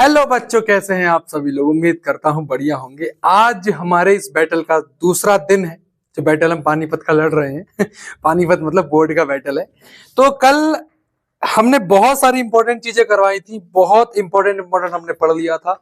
Hello बच्चों, कैसे हैं आप सभी लोग। उम्मीद करता हूं बढ़िया होंगे। आज हमारे इस बैटल का दूसरा दिन है, जो बैटल हम पानीपत का लड़ रहे हैं। पानीपत मतलब बोर्ड का बैटल है। तो कल हमने बहुत सारी इंपॉर्टेंट चीजें करवाई थी, बहुत इंपॉर्टेंट हमने पढ़ लिया था।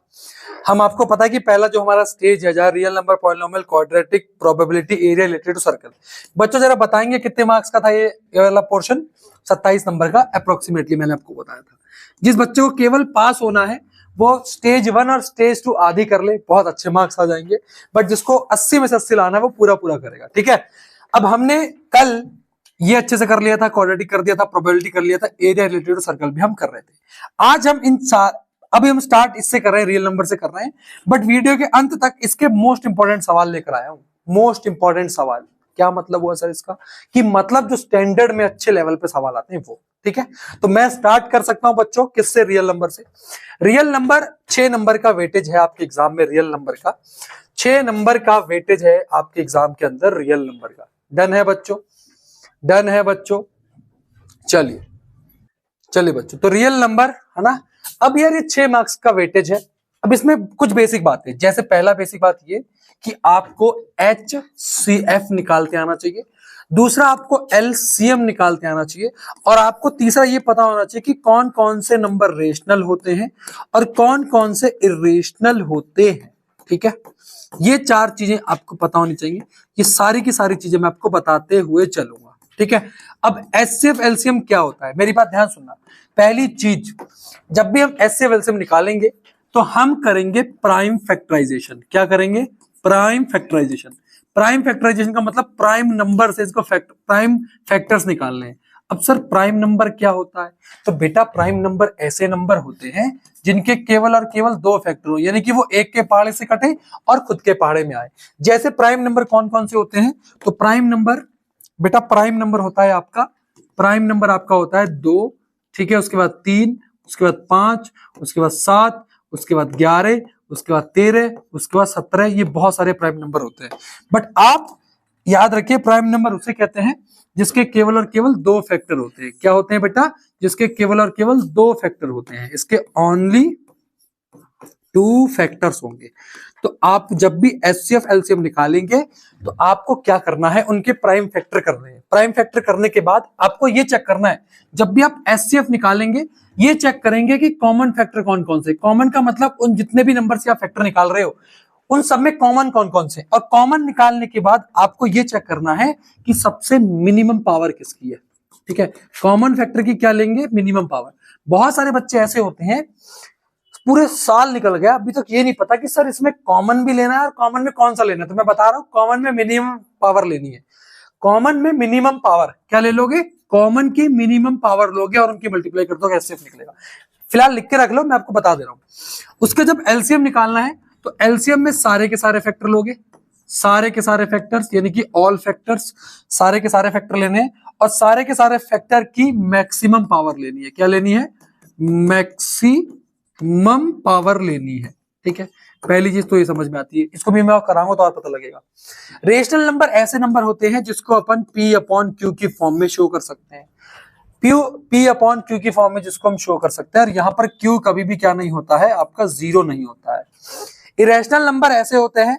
हम आपको पता है कि पहला जो हमारा स्टेज है, जहाँ real number, polynomial, quadratic, probability, area related to circle. बच्चों जरा बताएंगे कितने मार्क्स का था ये वाला पोर्शन। 27 नंबर का अप्रोक्सीमेटली मैंने आपको बताया था। जिस बच्चे को केवल पास होना है वो स्टेज 1 और स्टेज 2 आधी कर ले, बहुत अच्छे मार्क्स आ जाएंगे। बट जिसको 80 में से 80 लाना है वो पूरा पूरा करेगा। ठीक है, अब हमने कल ये अच्छे से कर लिया था, क्वाड्रेटिक कर दिया था, प्रोबेबिलिटी कर लिया था, एरिया रिलेटेड टू सर्कल भी हम कर रहे थे। आज हम अभी हम स्टार्ट इससे कर रहे हैं, रियल नंबर से कर रहे हैं। बट वीडियो के अंत तक इसके मोस्ट इंपॉर्टेंट सवाल लेकर आया हूं। मोस्ट इंपॉर्टेंट सवाल क्या मतलब हुआ सर इसका, कि मतलब जो स्टैंडर्ड में अच्छे लेवल पे सवाल आते हैं वो। ठीक है, तो मैं स्टार्ट कर सकता हूं बच्चों किससे, रियल नंबर से। रियल नंबर 6 नंबर का वेटेज है आपके एग्जाम में। रियल नंबर का 6 नंबर का वेटेज है आपके एग्जाम के अंदर, रियल नंबर का। डन है बच्चों, डन है बच्चों। चलिए चलिए बच्चों, तो रियल नंबर है ना। अब यार ये 6 मार्क्स का वेटेज है। अब इसमें कुछ बेसिक बातें, जैसे पहला बेसिक बात ये कि आपको HCF निकालते आना चाहिए। दूसरा, आपको LCM निकालते आना चाहिए। और आपको तीसरा ये पता होना चाहिए कि कौन कौन से नंबर रेशनल होते हैं और कौन कौन से इरेशनल होते हैं। ठीक है, ये 4 चीजें आपको पता होनी चाहिए। ये सारी की सारी चीजें मैं आपको बताते हुए चलूंगा। ठीक है, अब HCF LCM क्या होता है, मेरी बात ध्यान सुनना। पहली चीज, जब भी हम HCF LCM निकालेंगे तो हम करेंगे प्राइम फैक्टराइजेशन। क्या करेंगे? Prime factorisation. प्राइम फैक्टराइजेशन का मतलब प्राइम नंबर से इसको प्राइम फैक्टर्स निकालने हैं। अब सर प्राइम नंबर क्या होता है? तो बेटा प्राइम नंबर ऐसे नंबर होते हैं जिनके केवल और केवल 2 फैक्टर हो, यानी कि वो एक के पहाड़े से कटे और खुद के पहाड़े में आए। जैसे प्राइम नंबर कौन कौन से होते हैं? तो प्राइम नंबर, बेटा प्राइम नंबर होता है आपका, प्राइम नंबर आपका होता है 2, ठीक है, उसके बाद 3, उसके बाद 5, उसके बाद 7, उसके बाद 11, उसके बाद 13, उसके बाद 17। ये बहुत सारे प्राइम नंबर होते हैं। बट आप याद रखिए, प्राइम नंबर उसे कहते हैं जिसके केवल और केवल 2 फैक्टर होते हैं। क्या होते हैं बेटा? जिसके केवल और केवल 2 फैक्टर होते हैं। इसके ओनली 2 फैक्टर्स होंगे। तो आप जब भी HCF LCM निकालेंगे तो आपको क्या करना है? उनके प्राइम फैक्टर करने हैं। प्राइम फैक्टर करने के बाद आपको ये चेक करना है, जब भी आप HCF निकालेंगे ये चेक करेंगे कि कॉमन फैक्टर कौन कौन से। कॉमन का मतलब उन जितने भी नंबर से आप फैक्टर निकाल रहे हो उन सब में कॉमन कौन कौन से। और कॉमन निकालने के बाद आपको ये चेक करना है कि सबसे मिनिमम पावर किसकी है। ठीक है, कॉमन फैक्टर की क्या लेंगे? Minimum power. बहुत सारे बच्चे ऐसे होते हैं, पूरे साल निकल गया अभी तक ये नहीं पता कि सर इसमें कॉमन भी लेना है और कॉमन में कौन सा लेना है। तो मैं बता रहा हूं, कॉमन में मिनिमम पावर लेनी है। कॉमन में मिनिमम पावर क्या ले लोगे? कॉमन की मिनिमम पावर लोगे और उनकी मल्टीप्लाई कर दो, HCF निकलेगा। फिलहाल लिख के रख लो, मैं आपको बता दे रहा हूं। उसके जब LCM निकालना है तो LCM में सारे के सारे फैक्टर लोगे, सारे के सारे फैक्टर्स यानी कि ऑल फैक्टर्स, सारे के सारे फैक्टर लेने हैं और सारे के सारे फैक्टर की मैक्सिमम पावर लेनी है। क्या लेनी है? मैक्सिमम पावर लेनी है। ठीक है, पहली चीज तो ये समझ में आती है। इसको भी मैं कराऊंगा तो और पता लगेगा। रेशनल नंबर ऐसे नंबर होते हैं जिसको अपन P/Q की फॉर्म में शो कर सकते हैं। P/Q की फॉर्म में जिसको हम शो कर सकते हैं। और यहां पर Q कभी भी क्या नहीं होता है? आपका 0 नहीं होता है। इरेशनल नंबर ऐसे होते हैं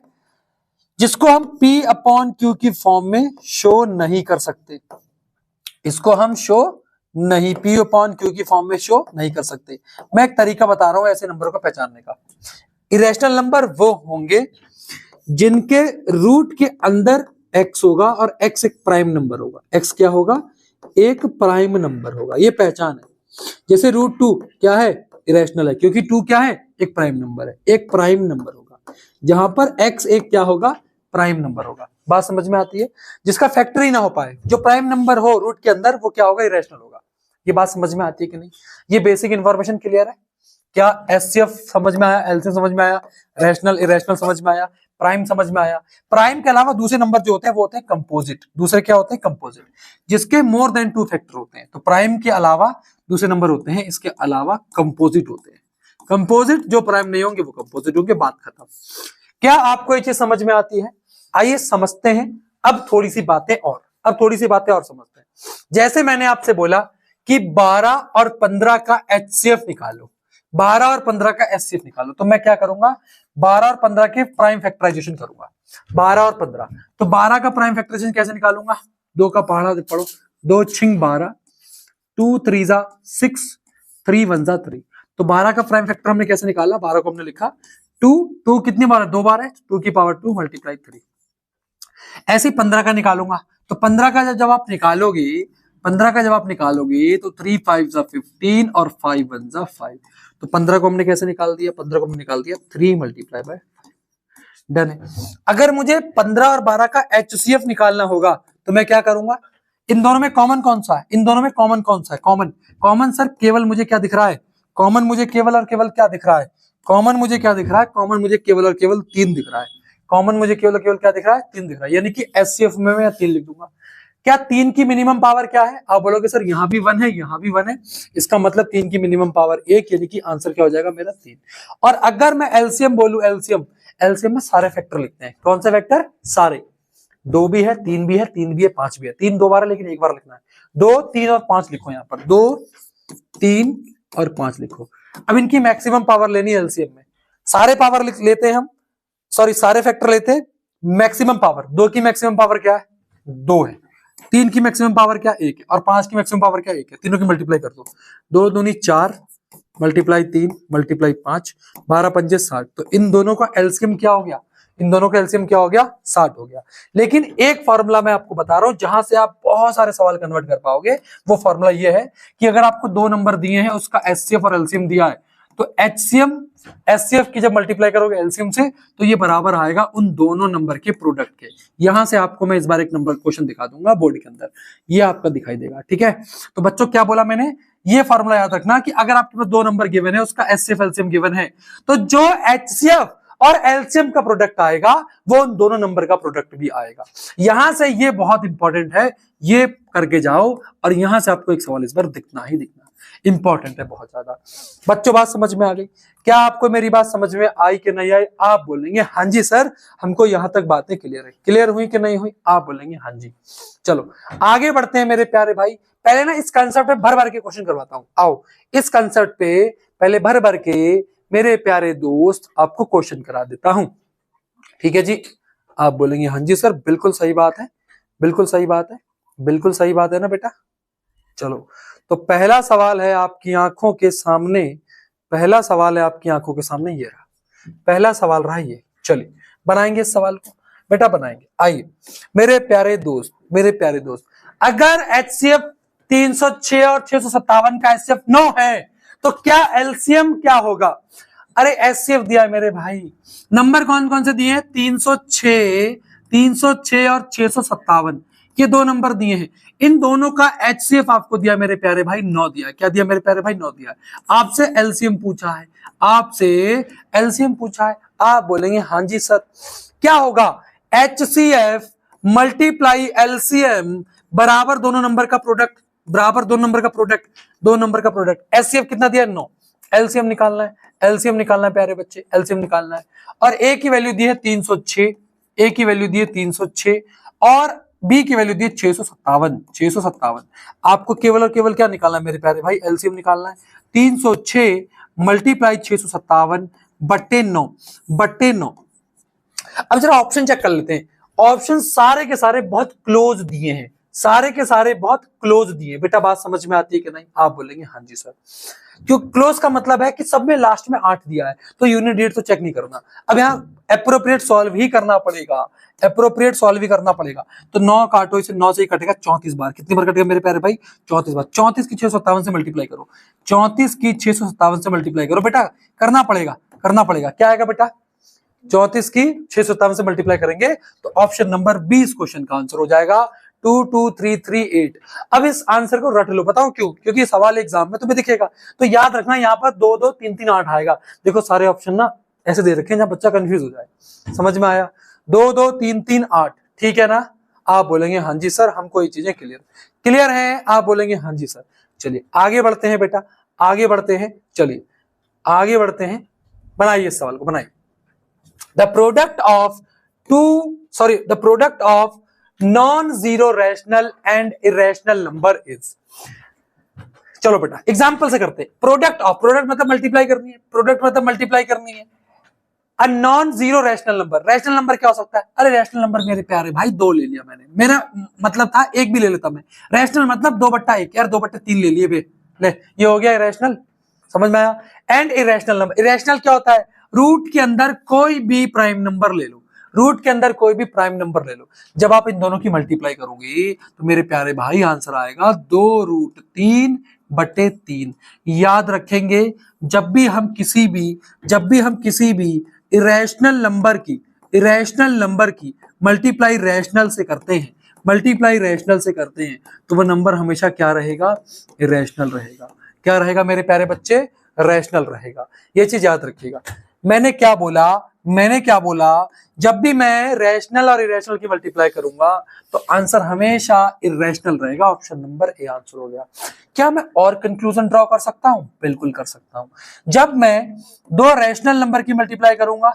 जिसको हम P/Q की फॉर्म में शो नहीं कर सकते। इसको हम शो नहीं, P/Q की फॉर्म में शो नहीं कर सकते। मैं एक तरीका बता रहा हूं ऐसे नंबरों को पहचानने का। इरेशनल नंबर वो होंगे जिनके रूट के अंदर x होगा और x एक प्राइम नंबर होगा। x क्या होगा? एक प्राइम नंबर होगा। ये पहचान है। जैसे √2 क्या है? इरेशनल है, क्योंकि 2 क्या है? एक प्राइम नंबर है। एक प्राइम नंबर होगा जहां पर x एक क्या होगा? प्राइम नंबर होगा। बात समझ में आती है? जिसका फैक्टर ही ना हो पाए, जो प्राइम नंबर हो रूट के अंदर, वो क्या होगा? इरेशनल होगा। ये बात समझ में आती है कि नहीं? ये बेसिक इंफॉर्मेशन क्लियर है? क्या HCF समझ में आया? LCM समझ में आया? रैशनल इरेशनल समझ में आया? प्राइम समझ में आया? प्राइम के अलावा दूसरे नंबर जो होते हैं वो होते हैं कंपोजिट। दूसरे क्या होते हैं? कंपोजिट, जिसके मोर देन 2 फैक्टर होते हैं। तो प्राइम के अलावा दूसरे नंबर होते हैं, इसके अलावा कंपोजिट होते हैं। कंपोजिट जो प्राइम नहीं होंगे वो कंपोजिट होंगे। बात खत्म। क्या आपको ये चीज समझ में आती है? आइए समझते हैं अब थोड़ी सी बातें और। अब थोड़ी सी बातें और समझते हैं। जैसे मैंने आपसे बोला कि 12 और 15 का HCF निकालो। 12 और 15 का एचसीएफ निकालो। तो मैं क्या करूंगा, 12 और 15 के प्राइम फैक्टराइजेशन करूंगा। 12 और 15, तो 12 का प्राइम फैक्टराइजेशन कैसे निकालूंगा, 2 का पहाड़ा पढ़ो, 2 छिंग 12, 2 3 जा 6, 3 1 जा 3। तो 12 का प्राइम फैक्टर हमने कैसे निकाला, 12 को हमने लिखा 2, 2 कितनी बार है, 2 बार है, 2 की पावर 2 मल्टीप्लाई 3। ऐसे 15 का निकालूंगा, तो 15 का जब आप निकालोगे, 15 का जब आप निकालोगे तो 3 5 जा 15 और 5 1 जा 5। तो 15 को हमने कैसे निकाल दिया, 15 को हमने निकाल दिया 3 मल्टीप्लाई बाय, डन है। अगर मुझे 15 और 12 का एचसीएफ निकालना होगा तो मैं क्या करूंगा, इन दोनों में कॉमन कौन सा है, इन दोनों में कॉमन कौन सा है, कॉमन, कॉमन सर केवल मुझे क्या दिख रहा है, कॉमन मुझे केवल और केवल क्या दिख रहा है, कॉमन मुझे क्या दिख रहा है, कॉमन मुझे केवल और केवल 3 दिख रहा है, कॉमन मुझे केवल और केवल क्या दिख रहा है, 3 दिख रहा है, यानी कि एचसीएफ में मैं 3 लिख दूंगा। क्या 3 की मिनिमम पावर क्या है, आप बोलोगे सर यहाँ भी 1 है, यहाँ भी 1 है, इसका मतलब 3 की मिनिमम पावर 1, यानी कि आंसर क्या हो जाएगा मेरा 3। और अगर मैं एलसीएम बोलूं, एलसीएम, एलसीएम में सारे फैक्टर लिखते हैं, कौन से फैक्टर, सारे, 2 भी है, 3 भी है, 3 भी है, 5 भी है, 3 2 बार है लेकिन एक बार लिखना है, 2 3 और 5 लिखो, यहाँ पर 2 3 और 5 लिखो। अब इनकी मैक्सिमम पावर लेनी है एलसीएम में, सारे पावर लिख लेते हैं हम, सॉरी सारे फैक्टर लेते हैं, मैक्सिमम पावर, 2 की मैक्सिमम पावर क्या है, 2 है, 3 की मैक्सिमम पावर क्या 1 है, और 5 की मैक्सिमम पावर क्या 1 है, तीनों की मल्टीप्लाई कर दो, 2 दूनी 4 मल्टीप्लाई 3 मल्टीप्लाई 5, 12 पंजे 60। तो इन दोनों का एलसीएम क्या हो गया, इन दोनों का एलसीएम क्या हो गया, 60 हो गया। लेकिन एक फॉर्मूला मैं आपको बता रहा हूं जहां से आप बहुत सारे सवाल कन्वर्ट कर पाओगे, वो फॉर्मूला ये है कि अगर आपको 2 नंबर दिए हैं, उसका एचसीएफ और एलसीएम दिया है, तो एचसीएम एचसीएफ की जब मल्टीप्लाई करोगे एलसीएम से, तो ये बराबर आएगा उन दोनों नंबर के प्रोडक्ट के। यहां से आपको मैं इस बार एक नंबर क्वेश्चन दिखा दूंगा बोर्ड के अंदर, ये आपका दिखाई देगा, ठीक है। तो बच्चों क्या बोला मैंने, ये फॉर्मूला याद रखना कि अगर आपके पास 2 नंबर गिवन है, उसका एचसीएफ एलसीएम गिवन है, तो जो एचसीएफ और एलसीएम का प्रोडक्ट आएगा वो उन दोनों नंबर का प्रोडक्ट भी आएगा। यहां से ये बहुत इंपॉर्टेंट है, ये करके जाओ, और यहां से आपको एक सवाल इस बार दिखना ही दिखना, इंपॉर्टेंट है बहुत ज्यादा। बच्चों बात समझ में आ गई, क्या आपको मेरी बात समझ में आई कि नहीं आई, आप बोलेंगे हाँ जी सर, हमको यहां तक बातें क्लियर है, क्लियर हुई कि नहीं हुई, आप बोलेंगे हाँ जी। चलो आगे बढ़ते हैं मेरे प्यारे भाई, पहले ना इस कंसेप्ट पे भर भर के क्वेश्चन करवाता हूं, आओ इस कंसेप्ट पे पहले भर भर के मेरे प्यारे दोस्त आपको क्वेश्चन करा देता हूं, ठीक है जी। आप बोलेंगे हाँ जी सर, बिल्कुल सही बात है, बिल्कुल सही बात है, बिल्कुल सही बात है ना बेटा। चलो तो पहला सवाल है आपकी आंखों के सामने, पहला सवाल है आपकी आंखों के सामने, ये रहा पहला सवाल रहा ये। चलिए बनाएंगे इस सवाल को बेटा, बनाएंगे, आइए मेरे प्यारे दोस्त, मेरे प्यारे दोस्त, अगर एचसीएफ 306 और 657 का एचसीएफ 9 है, तो क्या एलसीएम क्या होगा। अरे एचसीएफ दिया है मेरे भाई, नंबर कौन कौन से दिए हैं, 306, 306 और 657, ये 2 नंबर दिए हैं, इन दोनों का एचसीएफ आपको दिया मेरे प्यारे भाई 9 दिया, क्या दिया मेरे प्यारे भाई 9 दिया। आपसे एलसीएम पूछा है, आपसे एलसीएम पूछा है, आप बोलेंगे हाँ जी सर, क्या होगा, एचसीएफ मल्टीप्लाई एलसीएम बराबर दोनों नंबर का प्रोडक्ट, बराबर 2 नंबर का प्रोडक्ट, 2 नंबर का प्रोडक्ट। एचसीएफ कितना दिया, 9, एलसीएम निकालना है, एलसीएम निकालना है प्यारे बच्चे, एलसीएम निकालना है। और ए की वैल्यू दी है 306, ए की वैल्यू दी है 306 और बी की वैल्यू दी है 657, 657। आपको केवल और केवल क्या निकालना है मेरे प्यारे भाई, एलसीएम निकालना है। 306 मल्टीप्लाई 657 बट्टे 9, बट्टे 9। अब जरा ऑप्शन चेक कर लेते हैं, ऑप्शन सारे के सारे बहुत क्लोज दिए हैं, सारे के सारे बहुत क्लोज दिए। बेटा बात समझ में आती है कि नहीं, आप बोलेंगे हाँ जी सर। क्यों क्लोज का मतलब है कि सब में लास्ट में 8 दिया है, तो यूनिट डेट तो चेक नहीं करना, अब यहाँ एप्रोप्रिएट सॉल्व ही करना पड़ेगा, एप्रोप्रिएट सॉल्व ही करना पड़ेगा। तो 9 काटो, इसे 9 से ही कटेगा 34 बार, कितनी बार कटेगा मेरे प्यारे भाई, 34 बार। 34 की 657 से मल्टीप्लाई करो, 34 की 657 से मल्टीप्लाई करो बेटा, करना पड़ेगा, करना पड़ेगा। क्या आएगा बेटा, 34 की 657 से मल्टीप्लाई करेंगे तो ऑप्शन नंबर 20 क्वेश्चन का आंसर हो जाएगा 22338। अब इस आंसर को रट लो, बताओ क्यों, क्योंकि सवाल एग्जाम में तुम्हें दिखेगा, तो याद रखना यहाँ पर 2 2 3 3 8 आएगा। देखो सारे ऑप्शन ना ऐसे दे रखे हैं जहां बच्चा कंफ्यूज हो जाए, समझ में आया, 2 2 3 3 8, ठीक है ना। आप बोलेंगे हाँ जी सर, हमको ये चीजें क्लियर क्लियर है, आप बोलेंगे हाँ जी सर। चलिए आगे बढ़ते हैं बेटा, आगे बढ़ते हैं, चलिए आगे बढ़ते हैं, बनाइए इस सवाल को, बनाइए। The product of non-zero rational and irrational number is। चलो बेटा एग्जाम्पल से करते हैं। प्रोडक्ट ऑफ, प्रोडक्ट मतलब मल्टीप्लाई करनी है, प्रोडक्ट मतलब मल्टीप्लाई करनी है। A non zero rational number, rational number क्या हो सकता है? अरे रैशनल नंबर मेरे प्यारे भाई दो ले लिया मैंने, मेरा मतलब था एक भी ले लेता मैं। रैशनल मतलब 2/1 यार, 2/3 ले लिए बे, ले ये हो गया इरेशनल, समझ में आया। एंड इरेशनल नंबर, इरेशनल क्या होता है? रूट के अंदर कोई भी प्राइम नंबर ले लो, रूट के अंदर कोई भी प्राइम नंबर ले लो, जब आप इन दोनों की मल्टीप्लाई करोगे तो मेरे प्यारे भाई आंसर आएगा 2√3/3। याद रखेंगे जब भी हम किसी भी इरेशनल नंबर की मल्टीप्लाई रैशनल से करते हैं, तो वो नंबर हमेशा क्या रहेगा? इरेशनल रहेगा। क्या रहेगा मेरे प्यारे बच्चे? रैशनल रहेगा। ये चीज याद रखिएगा। मैंने क्या बोला? जब भी मैं रैशनल और इरेशनल की मल्टीप्लाई करूंगा तो आंसर हमेशा इरेशनल रहेगा। ऑप्शन नंबर ए आंसर हो गया। क्या मैं और कंक्लूजन ड्रॉ कर सकता हूं? बिल्कुल कर सकता हूं। जब मैं दो रैशनल नंबर की मल्टीप्लाई करूंगा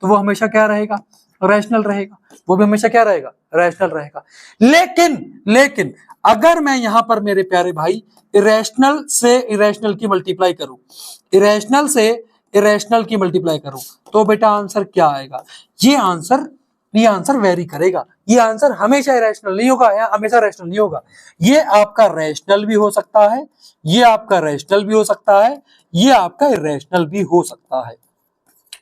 तो वो हमेशा क्या रहेगा? रैशनल रहेगा। वो भी हमेशा क्या रहेगा? रैशनल रहेगा। लेकिन अगर मैं यहां पर मेरे प्यारे भाई इरेशनल से इरेशनल की मल्टीप्लाई करूं तो बेटा आंसर क्या आएगा? ये आंसर वेरी करेगा। ये आंसर हमेशा इरेशनल नहीं होगा या हमेशा रैशनल नहीं होगा। ये आपका रैशनल भी हो सकता है, ये आपका रैशनल भी हो सकता है, ये आपका इरेशनल भी हो सकता है,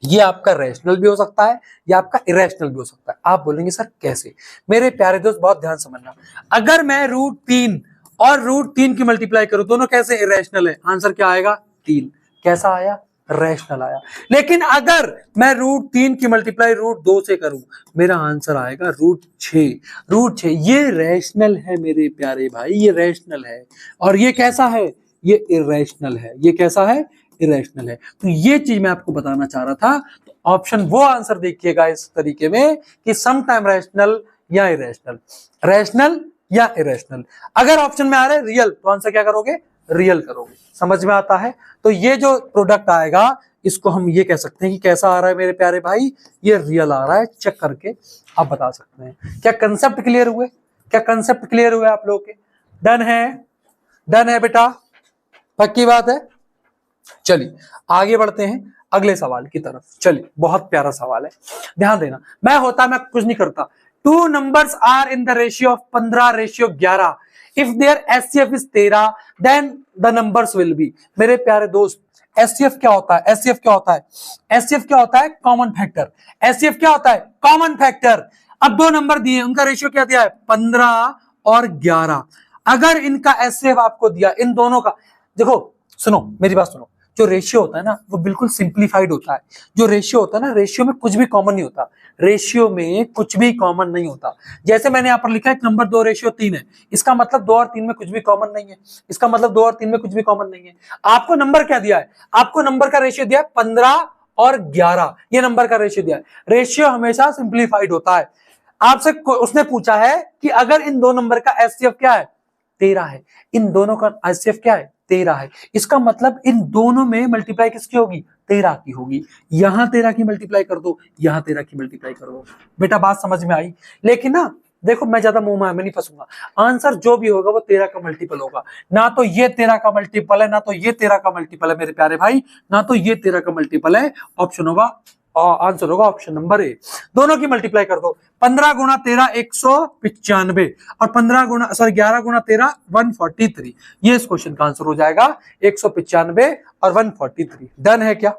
ये आपका रैशनल भी हो सकता है, या आपका इरेशनल भी हो सकता है। आप बोलेंगे सर कैसे? मेरे प्यारे दोस्त बहुत ध्यान समझना। अगर मैं √3 और √3 की मल्टीप्लाई करूं, दोनों कैसे इरेशनल है, आंसर क्या आएगा? 3। कैसा आया? रैशनल आया। लेकिन अगर मैं √3 की मल्टीप्लाई √2 से करूं, मेरा आंसर आएगा √6। ये रैशनल है मेरे प्यारे भाई, ये रैशनल है। और ये कैसा है? ये इरेशनल है। ये कैसा है? इरेशनल है। तो ये चीज मैं आपको बताना चाह रहा था। तो ऑप्शन वो आंसर देखिएगा इस तरीके में कि सम टाइम रैशनल या इरेशनल, रैशनल या इरेशनल। अगर ऑप्शन में आ रहा है रियल तो आंसर क्या करोगे? रियल करोगे। समझ में आता है? तो ये जो प्रोडक्ट आएगा इसको हम ये कह सकते हैं कि कैसा आ रहा है मेरे प्यारे भाई? ये रियल आ रहा है। चेक करके आप बता सकते हैं। क्या कंसेप्ट क्लियर हुए? आप लोगों के? डन है बेटा, पक्की बात है। चलिए आगे बढ़ते हैं अगले सवाल की तरफ। चलिए बहुत प्यारा सवाल है, ध्यान देना। मैं कुछ नहीं करता। Two numbers are in the ratio of 15:11। If there HCF is 13 then the numbers will be. मेरे प्यारे दोस्त एचसीएफ क्या होता है? एचसीएफ क्या होता है? Common factor. अब दो नंबर दिए, उनका रेशियो क्या दिया है? 15 और 11। अगर इनका एचसीएफ आपको दिया, इन दोनों का, देखो सुनो मेरी बात सुनो। जो रेशियो होता है ना वो बिल्कुल सिंप्लीफाइड होता है। जो रेशियो होता है ना, रेशियो में कुछ भी कॉमन नहीं होता। जैसे मैंने यहाँ पर लिखा है नंबर 2:3 है, इसका मतलब 2 और 3 में कुछ भी कॉमन नहीं है। आपको नंबर क्या दिया है? आपको नंबर का रेशियो दिया है 15 और 11। ये नंबर का रेशियो दिया है। रेशियो हमेशा सिंप्लीफाइड होता है। आपसे उसने पूछा है कि अगर इन दो नंबर का एचसीएफ क्या है? 13 है। इन दोनों का एचसीएफ क्या है? 13 है। इसका मतलब इन दोनों में मल्टीप्लाई किसकी होगी? 13 की होगी। यहां 13 की मल्टीप्लाई कर दो, यहां 13 की मल्टीप्लाई कर दो। बेटा बात समझ में आई? लेकिन ना देखो मैं ज्यादा मुंह में नहीं फंसूंगा। आंसर जो भी होगा वो 13 का मल्टीपल होगा। ना तो ये 13 का मल्टीपल है, ना तो ये 13 का मल्टीपल है मेरे प्यारे भाई, ना तो ये 13 का मल्टीपल है। ऑप्शन होगा, आंसर होगा ऑप्शन नंबर ए। दोनों की मल्टीप्लाई कर दो। 15 गुणा 13 195 और 11 गुणा 13 143। ये इस क्वेश्चन का आंसर हो जाएगा 195 और 143। डन है क्या?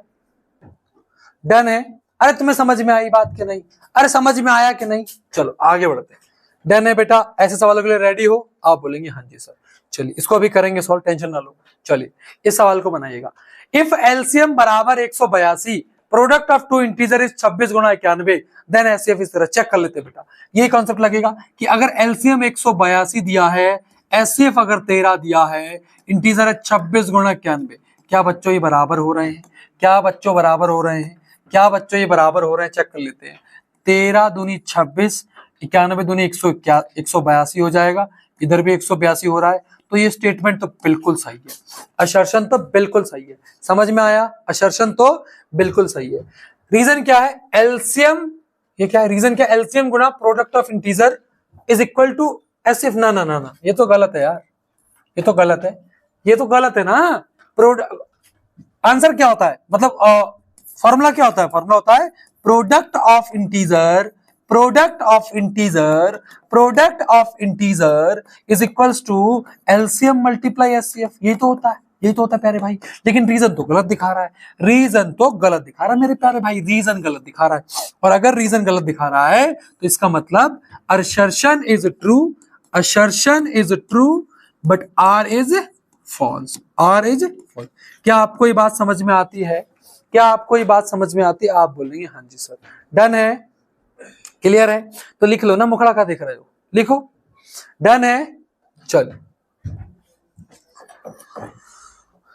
डन है? अरे तुम्हें समझ में आई बात कि नहीं? अरे समझ में आया कि नहीं? चलो आगे बढ़ते हैं। डन है बेटा? ऐसे सवालों के लिए रेडी हो? आप बोलेंगे हाँ जी सर। चलिए इसको अभी करेंगे सॉल्व, टेंशन ना लो। चलिए इस सवाल को बनाइएगा। इफ एलसीएम बराबर 182, product of two integer is 26 गुणा 91, देन एचसीएफ इस तरह। चेक कर लेते बेटा, ये कॉन्सेप्ट लगेगा कि अगर एलसीएम 182 दिया है, एचसीएफ अगर 13 दिया है, इंटीजर है 26 गुणा 91, क्या बच्चों ये बराबर हो रहे हैं? चेक कर लेते हैं। 13 दूनी 26, 91 दूनी 182 हो जाएगा। इधर भी 182 हो रहा है। तो ये स्टेटमेंट तो बिल्कुल सही है, असर्शन तो बिल्कुल सही है। समझ में आया? असर्शन तो बिल्कुल सही है। रीजन क्या है? एलसीएम ये क्या है, रीजन क्या, एलसीएम गुणा product of integer is equal to SF. ना ना ना ना, ये तो गलत है यार, ये तो गलत है, ये तो गलत है ना। आंसर क्या होता है, मतलब फॉर्मूला क्या होता है, फॉर्मूला होता है product of integer, product of integer, product of integer is equals to LCM multiply HCF. यही तो होता है, यही तो होता है प्यारे भाई। लेकिन रीजन तो गलत दिखा रहा है, रीजन तो गलत दिखा रहा है मेरे प्यारे भाई, रीजन गलत दिखा रहा है। और अगर रीजन गलत दिखा रहा है तो इसका मतलब assertion is true, assertion is true but R is false, R is false। क्या आपको ये बात समझ में आती है, क्या आपको ये बात समझ में आती है? आप बोलेंगे हाँ जी सर। डन है, क्लियर है? तो लिख लो ना, मुखड़ा का देख रहे हो, लिखो। डन है, चलो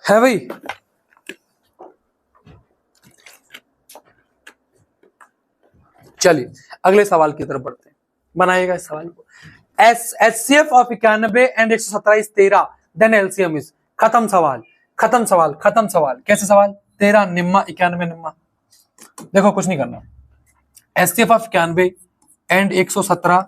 है भाई। चलिए अगले सवाल की तरफ बढ़ते हैं, बनाइएगा इस सवाल को। HCF of 91 and 117 13 then LCM is. खत्म सवाल, खत्म सवाल, खत्म सवाल। कैसे सवाल? 13 निम्मा 91 निम्मा। देखो कुछ नहीं करना, एचसीएफ ऑफ 91 एंड 117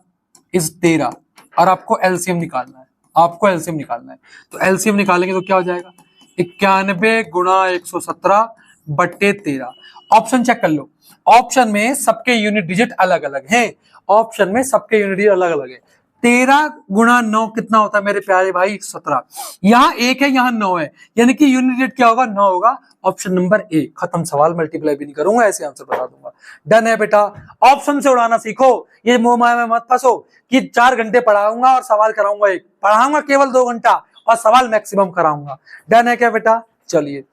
इज 13 और आपको एलसीएम निकालना है, आपको एलसीएम निकालना है। तो एलसीएम निकालेंगे तो क्या हो जाएगा, 91 गुणा 117 बट्टे 13। ऑप्शन चेक कर लो, ऑप्शन में सबके यूनिट डिजिट अलग अलग हैं, ऑप्शन में सबके यूनिट डिजिट अलग अलग है। 13 गुणा 9 कितना होता है मेरे प्यारे भाई? 17। यहाँ 1 है, यहाँ 9 है, यानी कि यूनिट डिजिट क्या होगा? 9 होगा। Option number A. खत्म सवाल, मल्टीप्लाई भी नहीं करूंगा, ऐसे आंसर बता दूंगा। डन है बेटा, ऑप्शन से उड़ाना सीखो, ये मोह माया में मत फंसो कि 4 घंटे पढ़ाऊंगा और सवाल कराऊंगा एक, पढ़ाऊंगा केवल 2 घंटा और सवाल मैक्सिमम कराऊंगा। डन है क्या बेटा? चलिए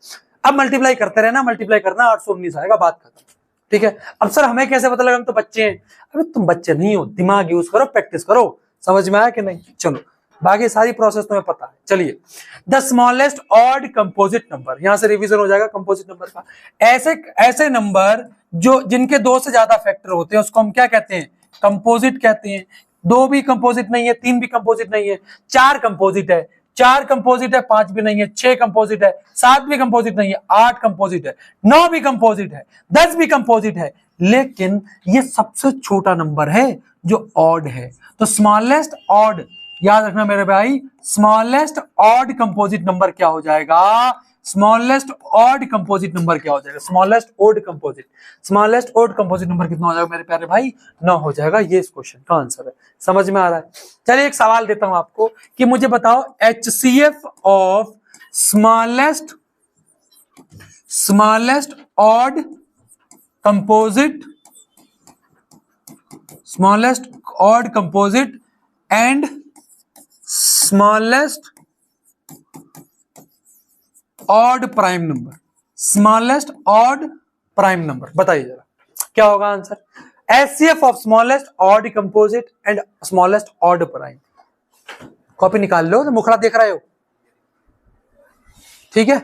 अब मल्टीप्लाई करते रहना, मल्टीप्लाई करना, 819 आएगा, बात खत्म। ठीक है। अब सर हमें कैसे पता लगा, हम तो बच्चे हैं। अबे तुम बच्चे नहीं हो, दिमाग यूज करो, प्रैक्टिस करो। समझ में आया कि नहीं? चलो बाकी सारी प्रोसेस तुम्हें पता है। चलिए, the smallest odd composite number, यहां से रिवीजन हो जाएगा कंपोजिट नंबर का। ऐसे नंबर जो जिनके 2 से ज्यादा फैक्टर होते हैं उसको हम क्या कहते हैं? कंपोजिट कहते हैं। 2 भी कंपोजिट नहीं है, 3 भी कंपोजिट नहीं है, 4 कंपोजिट है, 4 कंपोजिट है, 5 भी नहीं है, 6 कंपोजिट है, 7 भी कंपोजिट नहीं है, 8 कंपोजिट है, 9 भी कंपोजिट है, 10 भी कंपोजिट है, लेकिन ये सबसे छोटा नंबर है जो ऑड है। तो स्मॉलेस्ट ऑड, याद रखना मेरे भाई, स्मॉलेस्ट ऑड कंपोजिट नंबर क्या हो जाएगा? स्मॉलेस्ट ऑड कंपोजिट नंबर क्या हो जाएगा? Smallest odd composite, smallest odd composite number कितना हो जाएगा मेरे प्यारे भाई? 9 हो जाएगा। ये इस क्वेश्चन का आंसर है। समझ में आ रहा है? चलिए एक सवाल देता हूं आपको कि मुझे बताओ HCF of smallest odd composite, smallest odd composite and smallest odd prime number, smallest odd prime number. बताइए जरा क्या होगा answer? HCF of smallest odd composite and smallest odd prime. Copy निकाल लो, तो मुखड़ा देख रहे हो, ठीक है।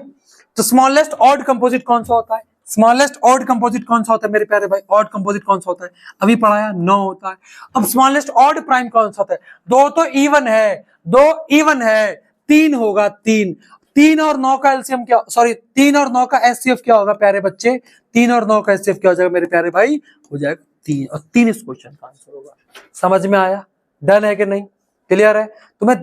तो स्मॉलेस्ट ऑड कंपोजिट कौन सा होता है? स्मॉलेस्ट ऑड कंपोजिट कौन सा होता है मेरे प्यारे भाई? ऑड कंपोजिट कौन सा होता है? अभी पढ़ाया, 9 होता है। अब स्मॉलेस्ट ऑड प्राइम कौन सा होता है? 2 तो इवन है, 2 इवन है, 3 होगा, 3 और 9 का एलसीएम क्या, सॉरी 3 और 9 का एचसीएफ क्या होगा प्यारे बच्चे? 3 और 9 का एचसीएफ क्या हो जाएगा मेरे प्यारे भाई? हो जाएगा 3, और 3 इस क्वेश्चन का आंसर होगा। समझ में आया? डन है कि नहीं? क्लियर है? तुम्हें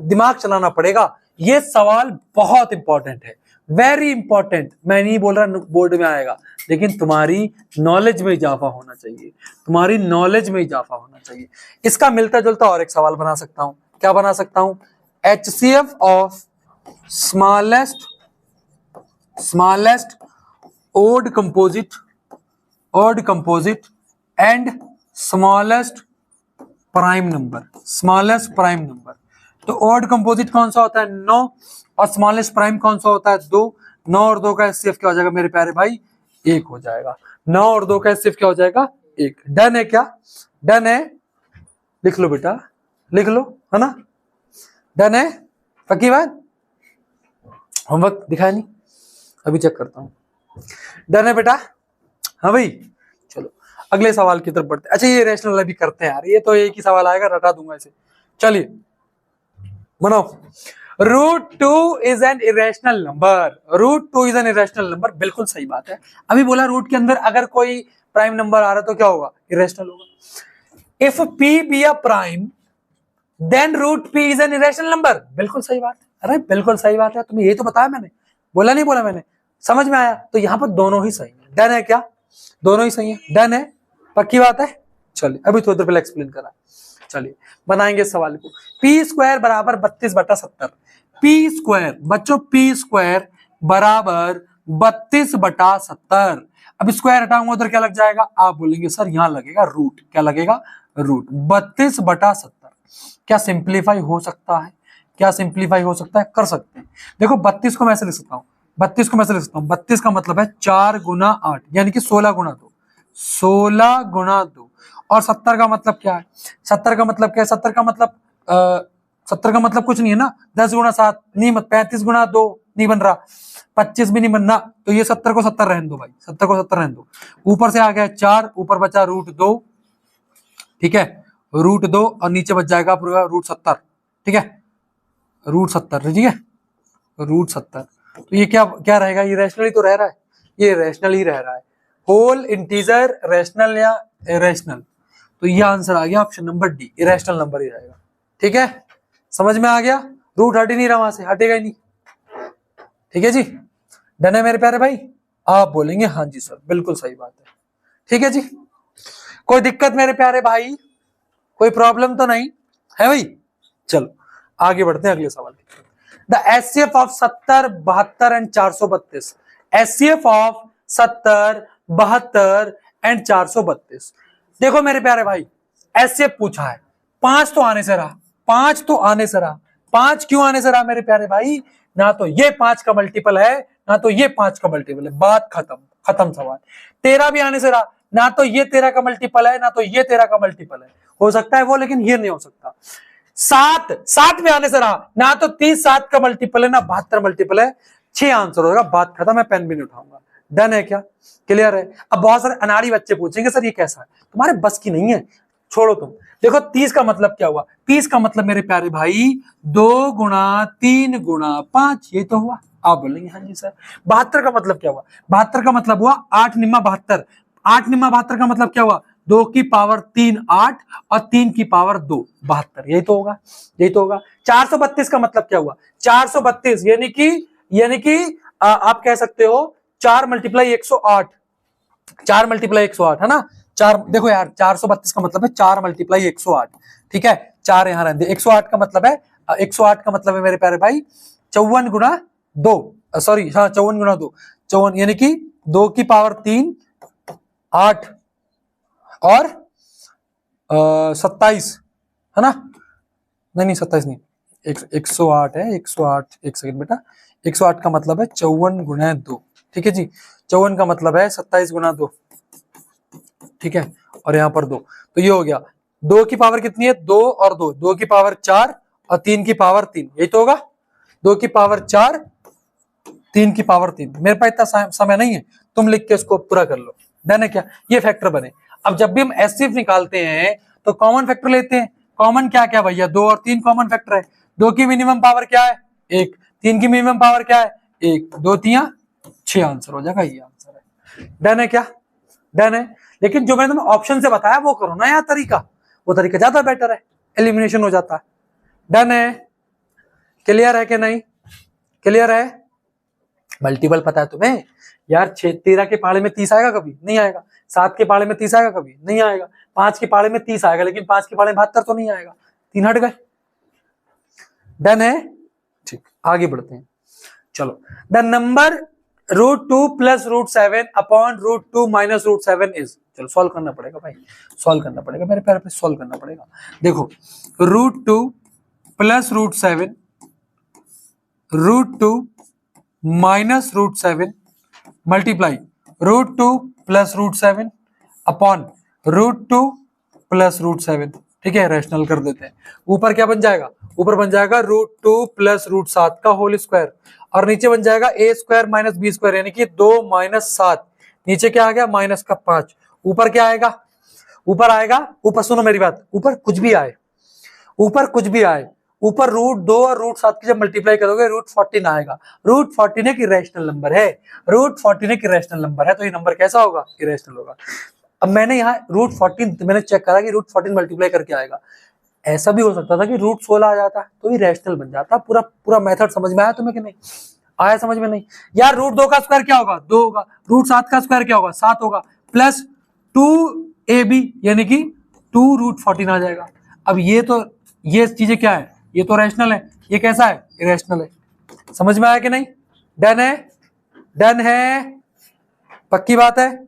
दिमाग चलाना पड़ेगा, ये सवाल बहुत इंपॉर्टेंट है, वेरी इंपॉर्टेंट। मैं नहीं बोल रहा बोर्ड में आएगा, लेकिन तुम्हारी नॉलेज में इजाफा होना चाहिए, तुम्हारी नॉलेज में इजाफा होना चाहिए। इसका मिलता जुलता और एक सवाल बना सकता हूं। क्या बना सकता हूं? HCF of smallest odd composite and smallest prime number, smallest prime number. तो ऑड कंपोजिट कौन सा होता है? 9, और स्मॉलेस्ट प्राइम कौन सा होता है? 2। 9 और 2 का एचसीएफ क्या हो जाएगा मेरे प्यारे भाई? 1 हो जाएगा। 9 और 2 का एचसीएफ क्या हो जाएगा? 1। डन है क्या? डन है? लिख लो बेटा, लिख लो, है ना? डन है? पक्की बात? होमवर्क दिखाया नहीं, अभी चेक करता हूं। डन है बेटा? हाँ भाई, चलो अगले सवाल की तरफ बढ़ते हैं। अच्छा ये रैशनल अभी करते हैं यार, ये तो एक ही सवाल आएगा, रटा दूंगा इसे। चलिए बनाओ, root two is an irrational number, root two is an irrational number, बिल्कुल सही बात है। अभी बोला रूट के अंदर अगर कोई प्राइम नंबर आ रहा है तो क्या होगा, इरेशनल होगा। If P be a prime then root P is an irrational number, बिल्कुल सही बात है। अरे बिल्कुल सही बात है, तुम्हें यही तो बताया मैंने, बोला नहीं बोला मैंने, समझ में आया। तो यहाँ पर दोनों ही सही है, डन है क्या, दोनों ही सही है, डन है, पक्की बात है। चलिए अभी थोड़ी देर पहले एक्सप्लेन करा, चलिए बनाएंगे सवाल को। पी स्क्वायर बराबर 32/70, पी स्क्वायर बच्चों, पी स्क्वायर बराबर 32/70। अब स्क्वायर हटाऊंगा उधर क्या लग जाएगा, आप बोलेंगे सर यहाँ लगेगा रूट, क्या लगेगा, रूट 32/70। क्या सिंप्लीफाई हो सकता है, क्या सिंप्लीफाई हो सकता है, कर सकते हैं। देखो 32 को मैं ऐसे लिख सकता हूँ, 32 को मैं ऐसे लिख सकता हूँ, 32 का मतलब है 4 गुना 8 यानी कि 16 गुना 2, 16 गुना 2। और 70 का मतलब क्या है, 70 का मतलब क्या है, 70 का मतलब 70 का मतलब कुछ नहीं है ना, 10 गुना 7 नहीं, 35 गुना 2 नहीं बन रहा, 25 भी नहीं बनना, तो ये 70 को 70 रहने दो भाई, 70 को 70 रहने दो। ऊपर से आ गया 4, ऊपर बचा √2, ठीक है, √2 और नीचे बच जाएगा पूरा √70, ठीक है, √70, ठीक है, √70। तो ये क्या क्या रहेगा, ये रैशनल ही तो रह रहा है, ये रैशनल ही रह रहा है, होल इंटीजर रैशनल या इरेशनल। तो ये आंसर आ गया option number D, irrational number ही रहेगा, ठीक है, समझ में आ गया। रूट हट ही नहीं रहा वहां से, हटेगा ही नहीं, ठीक है जी, डन है मेरे प्यारे भाई। आप बोलेंगे हाँ जी सर, बिल्कुल सही बात है, ठीक है जी। कोई दिक्कत मेरे प्यारे भाई, कोई प्रॉब्लम तो नहीं है भाई। चलो आगे बढ़ते हैं अगले सवाल की तरफ। The HCF of 70, 72 and 432, HCF of 70, 72 and 432। देखो मेरे प्यारे भाई, एचसीएफ पूछा है, 5 तो आने से रहा, 5 तो आने से रहा, 5 क्यों आने से रहा मेरे प्यारे भाई, ना तो ये 5 का मल्टीपल है ना तो ये 5 का मल्टीपल है, बात खत्म, खत्म सवाल। 13 भी आने से रहा, ना तो ये 13 का मल्टीपल है ना तो ये 13 का मल्टीपल है, हो सकता है वो लेकिन ये नहीं हो सकता। 7 में आने से रहा, ना तो 30 7 का मल्टीपल है ना 72 मल्टीपल है, 6 आंसर होगा, बात खत्म, मैं पेन भी नहीं उठाऊंगा। डन है क्या, क्लियर है। अब बहुत सारे अनाड़ी बच्चे पूछेंगे सर ये कैसा है, तुम्हारे बस की नहीं है, छोड़ो तुम। देखो 30 का मतलब क्या हुआ, 30 का मतलब मेरे प्यारे भाई 2 गुणा 3 गुणा 5, ये तो हुआ, आप बोलेंगे हाँ जी सर। 72 का मतलब क्या हुआ, 72 का मतलब हुआ 8 निम्मा 72, 8 निम्मा 72 का मतलब क्या हुआ, 2 की पावर 3 8 और 3 की पावर 2 72, यही तो होगा, यही तो होगा। 432 का मतलब क्या हुआ, 432 यानी कि आप कह सकते हो 4 × 108, 4 × 108 है ना, 4 देखो यार 432 का मतलब है 4 × 108, ठीक है, 4 यहां रहने दे, 108 का मतलब है 108 का मतलब है मेरे प्यारे भाई 54 गुना 2, सॉरी हाँ 54 गुना 2, 54 यानी कि 2 की पावर 3 8 और 27 है ना, नहीं 27 नहीं, 108 है, 108, एक सेकंड बेटा, 108 का मतलब है 54 गुना 2, ठीक है जी, 54 का मतलब है 27 गुना 2, ठीक है, और यहाँ पर 2, तो ये हो गया 2 की पावर कितनी है, 2 और 2, 2 की पावर 4 और 3 की पावर 3, यही तो होगा, 2 की पावर 4 3 की पावर 3। मेरे पास इतना समय नहीं है, तुम लिख के इसको पूरा कर लो, डन है क्या, ये फैक्टर बने। अब जब भी हम एचसीएफ निकालते हैं तो कॉमन फैक्टर लेते हैं, कॉमन क्या क्या भैया, 2 और 3 कॉमन फैक्टर है, 2 की मिनिमम पावर क्या है 1, 3 की मिनिमम पावर क्या है 1, 2 3 6 आंसर हो जाएगा, ये आंसर है, डन है क्या, डन है। लेकिन जो मैंने तुम्हें ऑप्शन से बताया वो करो ना यार, तरीका वो तरीका ज्यादा बेटर है, एलिमिनेशन हो जाता है, डन है, क्लियर है कि नहीं, क्लियर है। मल्टीपल पता है तुम्हें यार, 13 के पहाड़े में 30 आएगा कभी नहीं आएगा, 7 के पहाड़े में 30 आएगा कभी नहीं आएगा, 5 के पहाड़े में 30 आएगा लेकिन 5 के पहाड़े में 72 तो नहीं आएगा, 3 हट गए, डन है, ठीक, आगे बढ़ते हैं। चलो, द नंबर √2 + √7 अपॉन √2 - √7 इज, चलो सॉल्व करना पड़ेगा भाई, सॉल्व करना पड़ेगा मेरे प्यारे पे, सॉल्व करना पड़ेगा। देखो √2 + √7 √2 - √7 मल्टीप्लाई √2 + √7 अपॉन √2 + √7, ठीक है, रैशनल कर देते हैं। ऊपर क्या बन जाएगा, ऊपर बन जाएगा √2 + √7 का होल स्क्वायर, और नीचे बन जाएगा a² - b² यानी कि 2 - 7, नीचे क्या आ गया -5, ऊपर क्या आएगा, ऊपर आएगा, ऊपर सुनो मेरी बात, ऊपर कुछ भी आए, ऊपर कुछ भी आए, ऊपर √2 और √7 की जब मल्टीप्लाई करोगे √14 आएगा। √14 एक इरेशनल नंबर है, √14 एक इरेशनल नंबर है, तो ये नंबर कैसा होगा? इरेशनल होगा। अब मैंने यहाँ √14 मैंने चेक करा कि √14 मल्टीप्लाई करके आएगा। ऐसा भी हो सकता था कि √16 आ जाता तो ये रैशनल बन जाता। पूरा पूरा मेथड समझ में आया तुम्हें कि नहीं आया? समझ में नहीं यार। √2 का स्क्वायर क्या होगा? 2 होगा। √7 का स्क्वायर क्या होगा? 7 होगा, प्लस 2ab यानी कि 2√14 आ जाएगा। अब ये चीजें क्या है? ये तो रैशनल है, ये कैसा है? इरेशनल है। समझ में आया कि नहीं? डन है? डन है? पक्की बात है?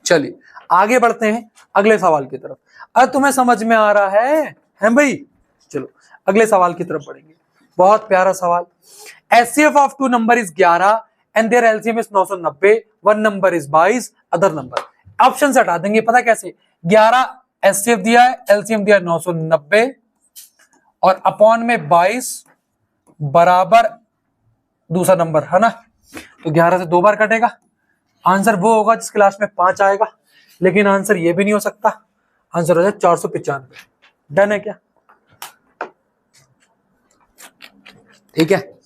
चलिए आगे बढ़ते हैं अगले सवाल की तरफ। अब तुम्हें समझ में आ रहा है भाई? चलो अगले सवाल की तरफ बढ़ेंगे। बहुत प्यारा सवाल। HCF of 2 number is 11 and their LCM is 990, one number is 22, other number. Option से हटा देंगे। पता कैसे? 11 HCF दिया है, एलसीएम दिया है 990 और अपॉन में 22 बराबर दूसरा नंबर है ना, तो 11 से 2 बार कटेगा। आंसर वो होगा जिसके लास्ट में 5 आएगा, लेकिन आंसर ये भी नहीं हो सकता। आंसर हो जाए 495। डन है क्या? ठीक है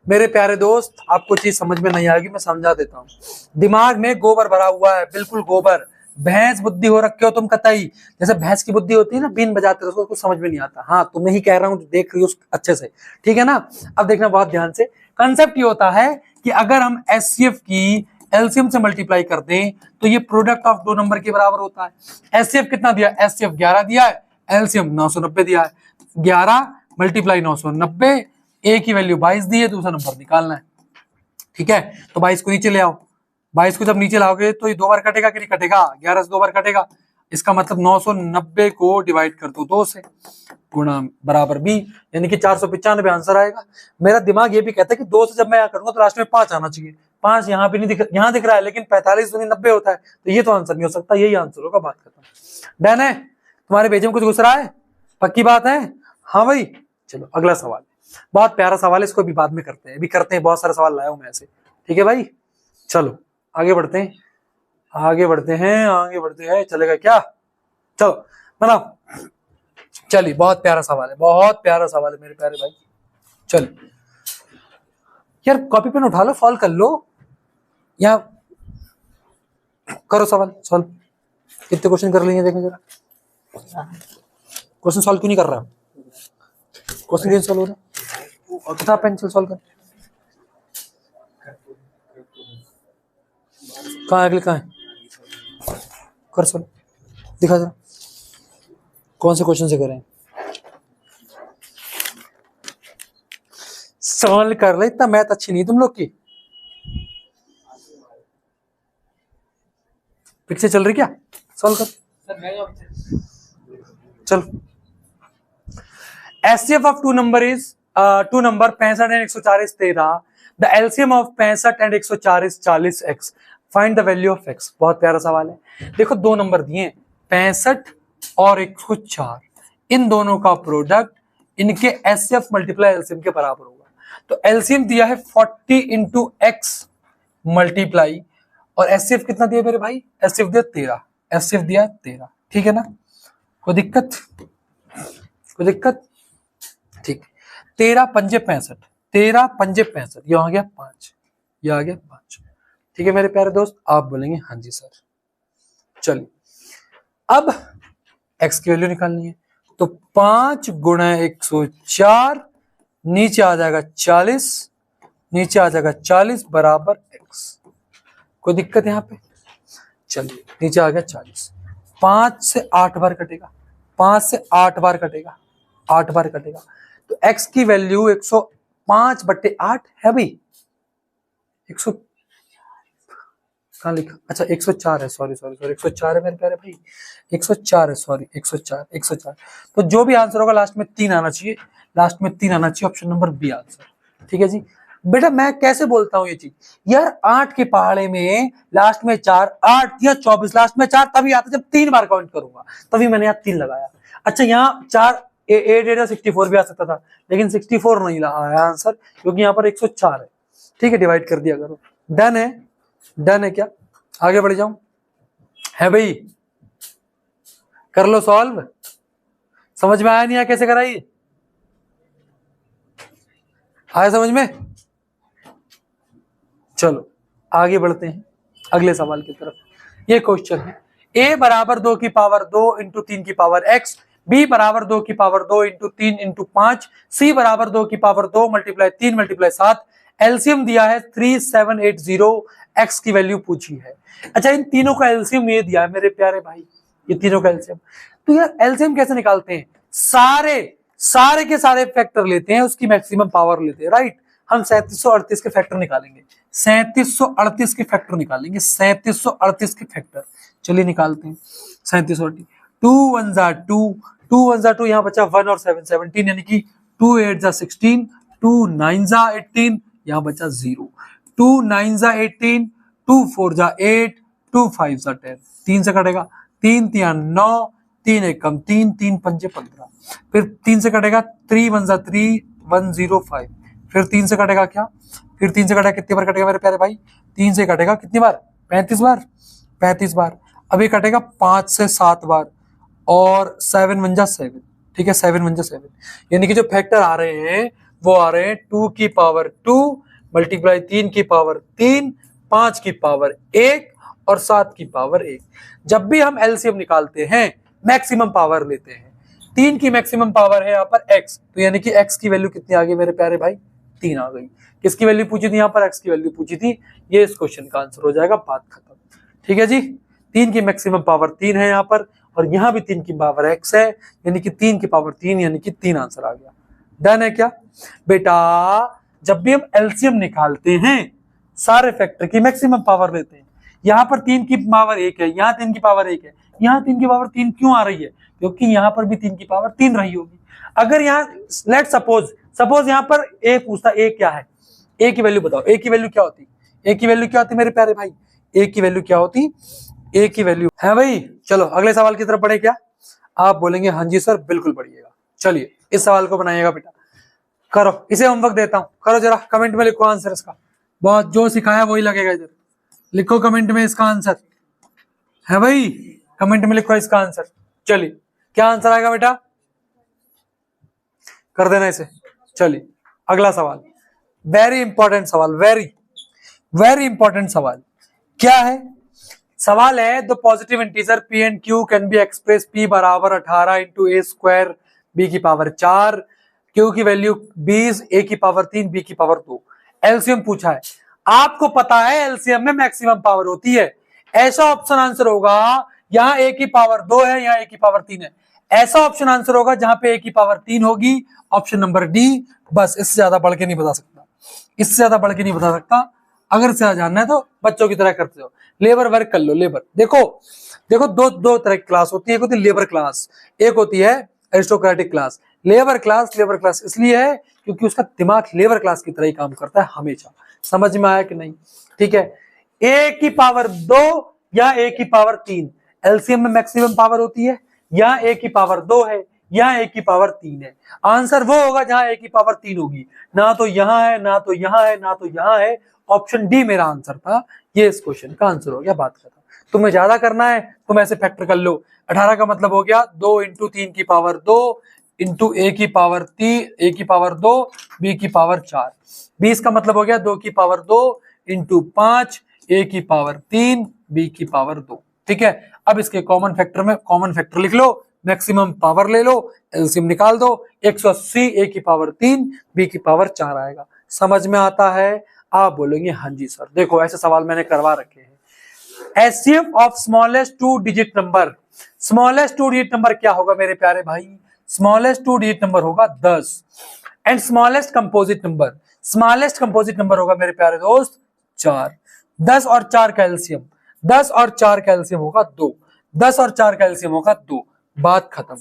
मेरे प्यारे दोस्त, आपको चीज समझ में नहीं आएगी, मैं समझा देता हूं। दिमाग में गोबर भरा हुआ है, बिल्कुल गोबर। भैंस बुद्धि हो रखे हो तुम कतई। जैसे भैंस की बुद्धि होती है ना, बीन बजाते हो कुछ समझ में नहीं आता। हाँ तुम्हें ही कह रहा हूं, देख रही हो अच्छे से, ठीक है ना? अब देखना बहुत ध्यान से। कंसेप्ट ये होता है कि अगर हम HCF की एलसीएम से मल्टीप्लाई कर दें तो ये प्रोडक्ट ऑफ 2 नंबर के बराबर होता है। HCF कितना दिया? HCF 11 दिया है, एलसीएम 990 दिया है। 11 मल्टीप्लाई 990, ए की वैल्यू 22 दी है, दूसरा नंबर निकालना है। ठीक है, तो 22 को नीचे ले आओ। 22 को जब नीचे लाओगे तो ये 2 बार कटेगा कि नहीं कटेगा? 11 से 2 बार कटेगा। इसका मतलब 990 को डिवाइड कर दो 2 से, गुणा बराबर b, यानी कि 495 आंसर आएगा। मेरा दिमाग ये भी कहता है कि 2 से जब मैं यहाँ करूंगा तो लास्ट में 5 आना चाहिए। 5 यहाँ पे नहीं दिख, यहाँ दिख रहा है, लेकिन 45 दूनी 90 होता है, तो ये तो आंसर नहीं हो सकता। यही आंसर होगा, बात खत्म। डन है? तुम्हारे भेजे में कुछ घुस रहा है? पक्की बात है? हाँ भाई चलो अगला सवाल। बहुत प्यारा सवाल है, इसको भी बाद में करते हैं, अभी करते हैं। बहुत सारे सवाल लाया हूं मैं ऐसे। ठीक है भाई, चलो आगे बढ़ते हैं, आगे बढ़ते हैं, आगे बढ़ते हैं। चलेगा क्या? चलो बनाओ। चलिए बहुत प्यारा सवाल है, बहुत प्यारा सवाल है मेरे प्यारे भाई। चलो यार कॉपी पेन उठा लो, सॉल्व कर लो, या करो सवाल सॉल्व। कितने क्वेश्चन कर लेंगे देखें जरा। क्वेश्चन सॉल्व क्यों नहीं कर रहा? क्वेश्चन क्यों सॉल्व हो रहा? कितना पेंसिल सॉल्व कर, कहाँ अगले कहाँ है? कर सॉल्व, दिखा जरा कौन से क्वेश्चन से करें। सॉल्व कर ले, इतना मैथ अच्छी नहीं तुम लोग की। पिक्चर चल रही क्या? सॉल्व कर चल। HCF of 2 number is 2 number 65 and 104 is 13. The LCM of 65 and 104 is 40x. Find the value of x. बहुत प्यारा सवाल है। देखो 2 नंबर दिए 65 और 104, इन दोनों का प्रोडक्ट इनके HCF मल्टीप्लाई LCM के बराबर होगा। तो LCM दिया है 40 इंटू x मल्टीप्लाई, और HCF कितना दिया मेरे भाई? HCF दिया 13, HCF दिया 13। ठीक है ना? कोई दिक्कत? कोई दिक्कत? ठीक, 13 पंजे 65, 13 पंजे 65, ये आ गया 5, ये आ गया 5। ठीक है मेरे प्यारे दोस्त, आप बोलेंगे हाँ जी सर। चलिए अब x की वैल्यू निकालनी है, तो 5 गुणा 104, नीचे आ जाएगा 40, नीचे आ जाएगा 40 बराबर x। कोई दिक्कत यहाँ पे? चलिए नीचे आ गया 40, 5 से 8 बार कटेगा, 5 से 8 बार कटेगा, 8 बार कटेगा, तो x की वैल्यू 105/8 है भाई। 100 कहाँ लिखा? अच्छा 104 है, सॉरी 104 है मेरे प्यारे भाई, 104 है, सॉरी 104। तो जो भी आंसर होगा लास्ट में 3 आना चाहिए, लास्ट में 3 आना चाहिए, ऑप्शन नंबर बी आंसर। ठीक है जी बेटा, मैं कैसे बोलता हूँ ये चीज यार? 8 के पहाड़े में लास्ट में 4, 8 या 24, लास्ट में 4 तभी आता जब 3 बार काउंट करूंगा, तभी मैंने यहाँ 3 लगाया। अच्छा यहाँ 4 8 64 भी आ सकता था, लेकिन 64 नहीं आया आंसर, क्योंकि यहाँ पर 104 है। ठीक है, डिवाइड कर दिया करो। डन है? डन है क्या? आगे बढ़ जाऊं? है भाई? कर लो सॉल्व। समझ में आया नहीं आया कैसे कराई? आया समझ में? चलो आगे बढ़ते हैं अगले सवाल की तरफ। ये क्वेश्चन है a बराबर 2 की पावर 2 इंटू 3 की पावर x, b बराबर 2 की पावर 2 इंटू 3 इंटू 5, c बराबर 2 की पावर 2 मल्टीप्लाई 3 मल्टीप्लाई 7। एलसीएम दिया है 3780, x की वैल्यू पूछी है। अच्छा इन तीनों का एलसीएम ये दिया है मेरे प्यारे भाई, ये तीनों का एलसीएम। तो यार एलसीएम कैसे निकालते हैं? सारे के सारे फैक्टर लेते हैं, उसकी मैक्सिमम पावर लेते हैं, राइट। हम 3738 के फैक्टर निकालेंगे, 3738 के फैक्टर निकालेंगे, 3738 के फैक्टर। चलिए निकालते हैं 3738। 2 1 जा 2, 2 1 जा 2, यहाँ बचा 1 और 7 17, यानी कि 2 8 जा 16, 2 9 जा 18, यहाँ बचा 0। 2 9 जा 18, 2 4 जा 8, 2 5 जा 10, 3 से कटेगा 3 3 9, 3 1 कम 3, 3 5 15, फिर 3 से कटेगा 3 1 जा 3 105, फिर 3 से कटेगा क्या? फिर 3 से कटेगा कितनी बार कटेगा मेरे प्यारे भाई? 3 से कटेगा कितनी बार? 35 बार, 35 बार। अब ये कटेगा 5 से 7 बार, और 7 1 जा 7, ठीक है 7 1 जा 7, यानी कि जो फैक्टर आ रहे हैं वो आ रहे हैं 2 की पावर 2 मल्टीप्लाई 3 की पावर 3, 5 की पावर 1 और 7 की पावर 1। जब भी हम एलसीएम निकालते हैं मैक्सिमम पावर लेते हैं। 3 की मैक्सिमम पावर है यहाँ पर x, तो यानी कि x की वैल्यू कितनी आ गई मेरे प्यारे भाई? 3 आ गई। किसकी वैल्यू पूछी थी यहाँ पर? x की वैल्यू पूछी थी। ये इस क्वेश्चन का आंसर हो जाएगा, बात खत्म। ठीक है जी, 3 की मैक्सिमम पावर 3 है यहाँ पर, और यहाँ भी 3 की पावर x है, यानी कि 3 की पावर 3, यानी कि 3 आंसर आ गया। डन है क्या बेटा? जब भी हम एलसीएम निकालते हैं सारे फैक्टर की मैक्सिमम पावर लेते हैं। यहाँ पर 3 की पावर 1 है, यहाँ 3 की पावर 1 है, यहाँ 3 की पावर 3 क्यों आ रही है? क्योंकि यहाँ पर भी 3 की पावर 3 रही होगी। अगर यहाँ लेट सपोज यहाँ पर ए पूछता, ए क्या है? ए की वैल्यू बताओ, ए की वैल्यू क्या होती? ए की वैल्यू क्या होती मेरे प्यारे भाई? ए की वैल्यू क्या होती? ए की वैल्यू है भाई। चलो अगले सवाल की तरफ बढ़े क्या? आप बोलेंगे हाँ जी सर बिल्कुल बढ़िएगा। चलिए इस सवाल को बनाइएगा बेटा, करो, इसे होमवर्क देता हूं, करो जरा, कमेंट में लिखो आंसर इसका। बहुत जो सिखाया वही लगेगा इधर, लिखो कमेंट में इसका आंसर है भाई, कमेंट में लिखो इसका आंसर। चलिए क्या आंसर आएगा बेटा? कर देना इसे। चलिए अगला सवाल, वेरी इंपॉर्टेंट सवाल, वेरी इंपॉर्टेंट सवाल। क्या है सवाल? है the positive integer p and q can be express p बराबर 18 इंटू ए स्क्वायर b की पावर 4, q की वैल्यू 20, a की पावर 3, b की पावर 2। एलसीएम पूछा है। आपको पता है एलसीएम में मैक्सिमम पावर होती है। ऐसा ऑप्शन आंसर होगा यहाँ a की पावर 2 है, यहाँ a की पावर 3 है। ऐसा ऑप्शन आंसर होगा जहां पे a की पावर 3 होगी, ऑप्शन नंबर डी। बस इससे ज्यादा बढ़ के नहीं बता सकता, इससे ज्यादा बढ़ के नहीं बता सकता। अगर से जानना है तो बच्चों की तरह करते हो, लेबर वर्क कर लो। लेबर देखो दो तरह की क्लास होती है। एक होती है लेबर क्लास, एक होती है एरिस्टोक्रेटिक क्लास। लेबर क्लास इसलिए है क्योंकि उसका दिमाग लेबर क्लास की तरह ही काम करता है हमेशा। समझ में आया कि नहीं? ठीक है, ए की पावर 2 या ए की पावर 3, एलसीएम में मैक्सिमम पावर होती है। यहाँ ए की पावर 2 है, यहाँ ए की पावर 3 है। आंसर वो होगा जहां ए की पावर 3 होगी, ना तो यहाँ है, ना तो यहाँ है, ना तो यहाँ है। ऑप्शन डी मेरा आंसर था। ये इस क्वेश्चन का आंसर हो गया, बात खत्म। तुम्हें ज्यादा करना है तुम ऐसे फैक्टर कर लो। 18 का मतलब हो गया 2 इंटू 3 की पावर 2 इंटू ए की पावर 3, ए की पावर 2, बी की पावर 4। 20 का मतलब हो गया 2 की पावर 2 इंटू 5, ए की पावर 3, बी की पावर 2। ठीक है, अब इसके कॉमन फैक्टर में कॉमन फैक्टर लिख लो, मैक्सिमम पावर ले लो, एलसीएम निकाल दो। 180 ए की पावर 3, बी की पावर 4 आएगा। समझ में आता है? आप बोलेंगे हाँ जी सर। देखो ऐसे सवाल मैंने करवा रखे हैं। HCF of smallest 2 digit number, smallest 2 digit number क्या होगा मेरे प्यारे भाई? स्मॉलेस्ट 2 डिजिट नंबर होगा 10। And smallest composite number, smallest composite number होगा मेरे प्यारे दोस्त 4। 10 और 4 का एलसीएम, 10 और 4 का एलसीएम होगा 2, 10 और 4 का एलसीएम होगा 2। बात खत्म।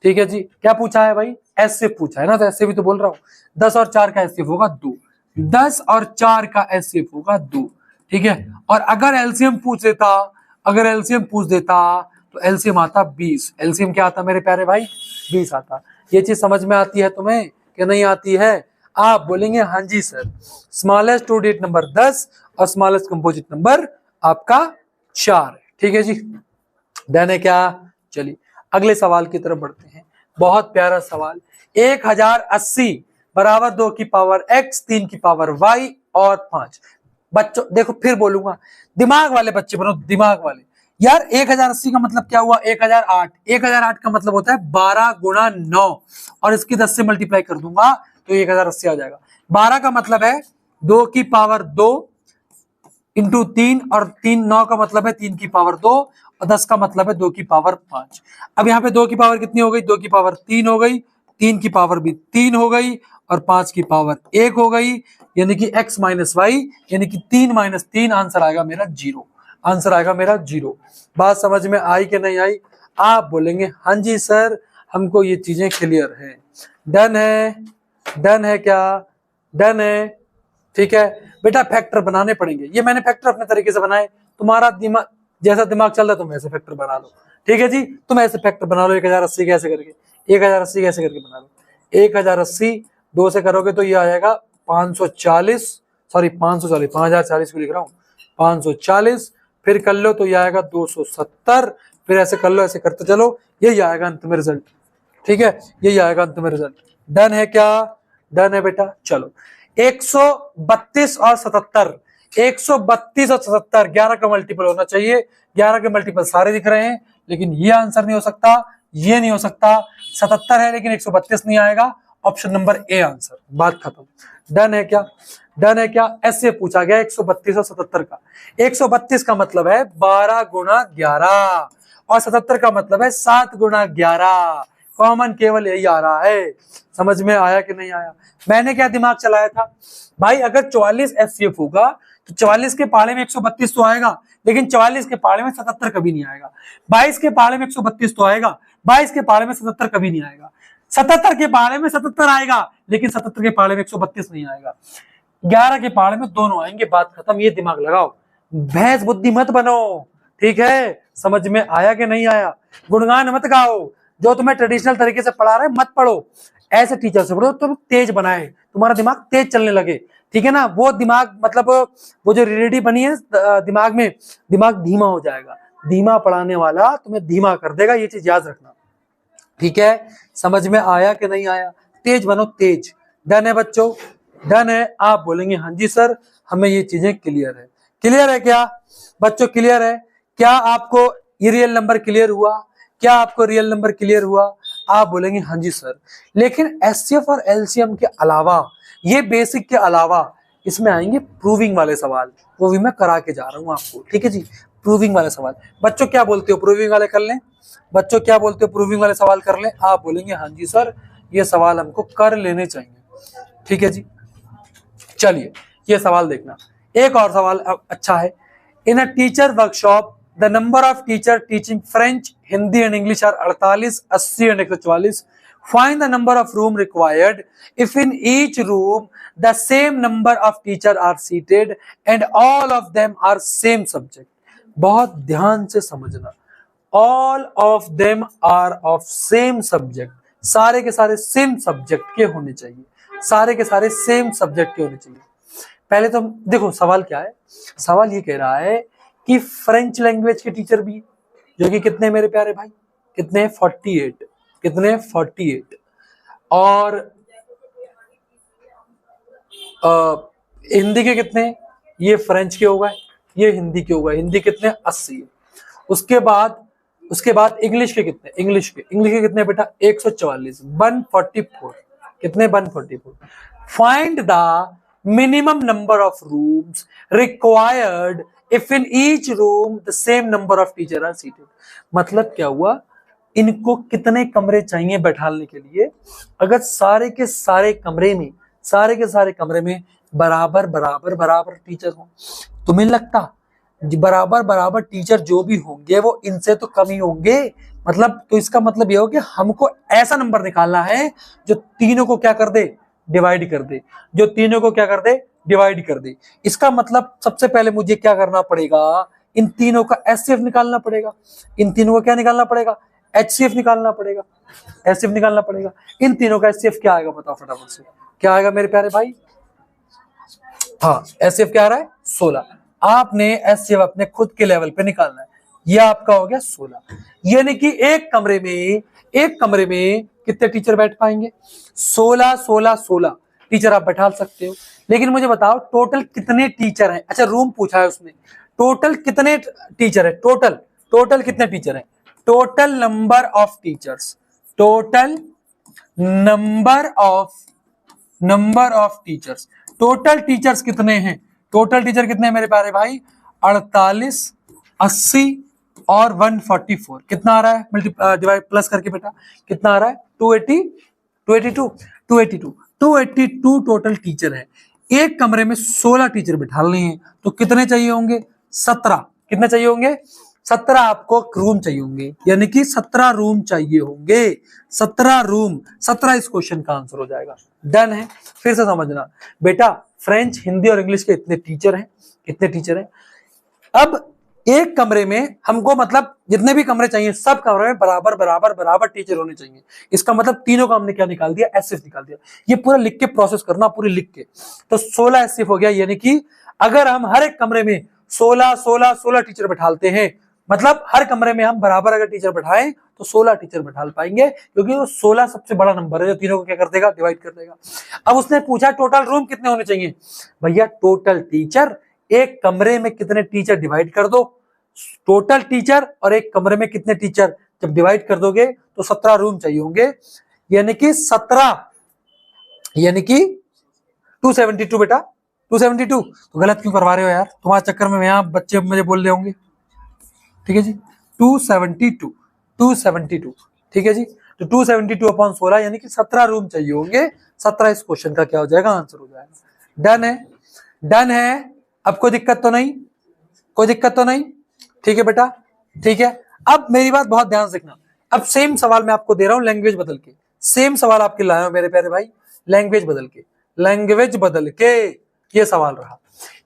ठीक है जी, क्या पूछा है भाई? एचसीएफ पूछा है ना, तो ऐसे भी तो बोल रहा हूं। 10 और 4 का एचसीएफ होगा 2, 10 और 4 का एचसीएफ होगा 2। ठीक है, और अगर एलसीएम पूछ देता तो एलसीएम आता 20। एलसीएम क्या आता मेरे प्यारे भाई? 20 आता। ये चीज समझ में आती है तुम्हें कि नहीं आती है? आप बोलेंगे हाँ जी सर। स्मॉलेस्ट 2 डिजिट नंबर 10 और स्मॉलेस्ट कंपोजिट नंबर आपका 4 है। ठीक है जी, डन है क्या? चलिए अगले सवाल की तरफ बढ़ते हैं। बहुत प्यारा सवाल। 1080 बराबर 2 की पावर x, 3 की पावर y और 5। बच्चों देखो फिर बोलूंगा, दिमाग वाले बच्चे बनो, दिमाग वाले। यार 1080 का मतलब क्या हुआ? 1008। 1008 का मतलब होता है 12 गुणा 9, और इसकी 10 से मल्टीप्लाई कर दूंगा तो 1080 आ जाएगा। 12 का मतलब है 2 की पावर 2 इंटू 3, और 3 9 का मतलब है 3 की पावर 2, और 10 का मतलब है 2 की पावर 5। अब यहाँ पे 2 की पावर कितनी हो गई? 2 की पावर 3 हो गई, 3 की पावर भी 3 हो गई, और 5 की पावर 1 हो गई, यानी कि x माइनस वाई, यानी कि 3 माइनस 3, आंसर आएगा मेरा 0। आंसर आएगा मेरा 0। बात समझ में आई कि नहीं आई? आप बोलेंगे हाँ जी सर, हमको ये चीजें क्लियर है। डन है? डन है क्या? डन है? ठीक है बेटा, फैक्टर बनाने पड़ेंगे। ये मैंने फैक्टर अपने तरीके से बनाए, तुम्हारा दिमाग जैसा दिमाग चल रहा है तुम ऐसे फैक्टर बना लो। ठीक है जी, तुम ऐसे फैक्टर बना लो। 1080 कैसे करके, 1080 कैसे करके बना लो? 1080 2 से करोगे तो ये आ जाएगा 540, सॉरी 540, 5040 को लिख रहा हूँ, 540। फिर कर लो तो ये आएगा 270, फिर ऐसे कर लो, ऐसे करते चलो, यही आएगा अंत में रिजल्ट। ठीक है, यही आएगा अंत में रिजल्ट। डन है क्या? डन है बेटा? चलो 132 और 77, 132 और 77 11 का मल्टीपल होना चाहिए। 11 के मल्टीपल सारे दिख रहे हैं, लेकिन ये आंसर नहीं हो सकता, ये नहीं हो सकता। 77 है लेकिन 132 नहीं आएगा, ऑप्शन नंबर ए आंसर। बात खत्म। डन है क्या? डन है क्या? ऐसे पूछा गया 132 और 77 का। 132 का मतलब है 12 गुणा 11, और 77 का मतलब है 7 गुणा 11। कॉमन केवल यही आ रहा है। समझ में आया कि नहीं आया? मैंने क्या दिमाग चलाया था भाई, अगर 44 एचसीएफ होगा तो 44 के पाले में 132 तो आएगा, लेकिन 44 के पाले में 77 कभी नहीं आएगा। 22 के पाले में 132 तो आएगा, 22 के पाले में 77 कभी नहीं आएगा। 77 के पाले में 77 आएगा, लेकिन 77 के पाले में 132 नहीं आएगा। 11 के पाले में दोनों आएंगे। बात खत्म। ये दिमाग लगाओ, भैंस बुद्धि मत बनो। ठीक है, समझ में आया कि नहीं आया? गुणगान मत गाओ, जो तुम्हें ट्रेडिशनल तरीके से पढ़ा रहे मत पढ़ो, ऐसे टीचर से पढ़ो तुम तेज बनाए, तुम्हारा दिमाग तेज चलने लगे। ठीक है ना? वो दिमाग मतलब वो जो रिलेटिव बनी है दिमाग में, दिमाग धीमा हो जाएगा। धीमा पढ़ाने वाला तुम्हें धीमा कर देगा, ये चीज याद रखना। ठीक है, समझ में आया कि नहीं आया? तेज बनो, तेज। डन है बच्चों? डन है? आप बोलेंगे हाँ जी सर, हमें ये चीजें क्लियर है। क्लियर है क्या बच्चों? क्लियर है क्या? आपको ये रियल नंबर क्लियर हुआ? क्या आपको रियल नंबर क्लियर हुआ? आप बोलेंगे हाँ जी सर। लेकिन एचसीएफ और एलसीएम के अलावा, ये बेसिक के अलावा, इसमें आएंगे प्रूविंग वाले सवाल, वो भी मैं करा के जा रहा हूं आपको। ठीक है जी, प्रूविंग वाले सवाल। बच्चों क्या बोलते हो, प्रूविंग वाले कर लें? बच्चों क्या बोलते हो, प्रूविंग वाले सवाल कर लें? आप बोलेंगे हाँ जी सर, ये सवाल हमको कर लेने चाहिए। ठीक है जी, चलिए ये सवाल देखना। एक और सवाल अच्छा है। In a teacher workshop the number of teacher teaching French, Hindi and English are 48, 80 and 144। Find the number of room required if in each room the same number of teacher are seated and all of them are same subject. बहुत ध्यान से समझना, all of them are of same subject, सारे के सारे same subject के होने चाहिए, सारे के सारे सेम सब्जेक्ट के होने चाहिए। पहले तो देखो सवाल क्या है। सवाल ये कह रहा है कि फ्रेंच लैंग्वेज के टीचर भी, जो कि कितने मेरे प्यारे भाई, कितने? 48। कितने? 48। और हिंदी के कितने? ये फ्रेंच के हो गए, ये हिंदी के हो गए। हिंदी कितने? 80। उसके बाद इंग्लिश के कितने? इंग्लिश के कितने बेटा? 144, 144। कितने? 144। Find the minimum number of rooms required if in each room the same number of teacher are seated. मतलब क्या हुआ, इनको कितने कमरे चाहिए बैठाने के लिए? अगर सारे के सारे कमरे में बराबर बराबर बराबर टीचर हो, तुम्हें लगता बराबर बराबर टीचर जो भी होंगे वो इनसे तो कम ही होंगे? मतलब तो इसका मतलब ये हो कि हमको ऐसा नंबर निकालना है जो तीनों को क्या कर दे? डिवाइड कर दे। जो तीनों को क्या कर दे? डिवाइड कर दे। इसका मतलब सबसे पहले मुझे क्या करना पड़ेगा? इन तीनों का एचसीएफ निकालना पड़ेगा। इन तीनों का क्या निकालना पड़ेगा? एचसीएफ निकालना पड़ेगा। एचसीएफ निकालना पड़ेगा। इन तीनों का एचसीएफ क्या आएगा बताओ फटाफट से? क्या आएगा मेरे प्यारे भाई? हाँ, एचसीएफ क्या आ रहा है? 16। आपने एचसीएफ अपने खुद के लेवल पे निकालना है। ये आपका हो गया 16। यानी कि एक कमरे में कितने टीचर बैठ पाएंगे? 16 16 16 टीचर आप बैठा सकते हो। लेकिन मुझे बताओ टोटल कितने टीचर हैं? अच्छा रूम पूछा है उसने, टोटल कितने टीचर है? टोटल कितने टीचर हैं? Total number of teachers, total number of teachers, total teachers कितने हैं? टोटल टीचर कितने हैं मेरे प्यारे भाई? 48, 80 और 144। कितना आ रहा है? डिवाइड प्लस करके बेटा कितना आ रहा है? 282 टोटल टीचर है। एक कमरे में 16 टीचर बिठाने हैं तो कितने चाहिए होंगे? 17। कितने चाहिए होंगे? 17 आपको रूम चाहिए होंगे, यानी कि 17 रूम चाहिए होंगे। 17 रूम, 17 इस क्वेश्चन का आंसर हो जाएगा। डन है। फिर से समझना बेटा, फ्रेंच, हिंदी और इंग्लिश के इतने टीचर हैं। अब एक कमरे में हमको मतलब जितने भी कमरे चाहिए सब कमरे में बराबर टीचर होने चाहिए। इसका मतलब तीनों का हमने क्या निकाल दिया? एसएफ निकाल दिया। ये पूरा लिख के प्रोसेस करना, पूरी लिख के। तो 16 एसएफ हो गया, यानी कि अगर हम हर एक कमरे में 16 टीचर बैठाते हैं, मतलब हर कमरे में हम बराबर अगर टीचर बैठाएं तो 16 टीचर बैठा पाएंगे, क्योंकि वो 16 सबसे बड़ा नंबर है जो तीनों को क्या कर देगा? डिवाइड कर देगा। अब उसने पूछा टोटल रूम कितने होने चाहिए? भैया टोटल टीचर, एक कमरे में कितने टीचर डिवाइड कर दो, टोटल टीचर और एक कमरे में कितने टीचर जब डिवाइड कर दोगे तो 17 रूम चाहिए होंगे, यानी कि 272 बेटा, 272। तो गलत क्यों करवा रहे हो यार? तुम्हारे चक्कर में यहाँ बच्चे मुझे बोल रहे होंगे। ठीक है जी, 272, ठीक है जी। तो 272/16 यानी कि 17 रूम चाहिए होंगे। 17 इस क्वेश्चन का क्या हो जाएगा? आंसर हो जाएगा। डन है। अब कोई दिक्कत तो नहीं? ठीक है बेटा, ठीक है। अब मेरी बात बहुत ध्यान से देखना। अब सेम सवाल मैं आपको दे रहा हूं लैंग्वेज बदल के, सेम सवाल आपके लाया हूं मेरे प्यारे भाई, लैंग्वेज बदल के ये सवाल रहा।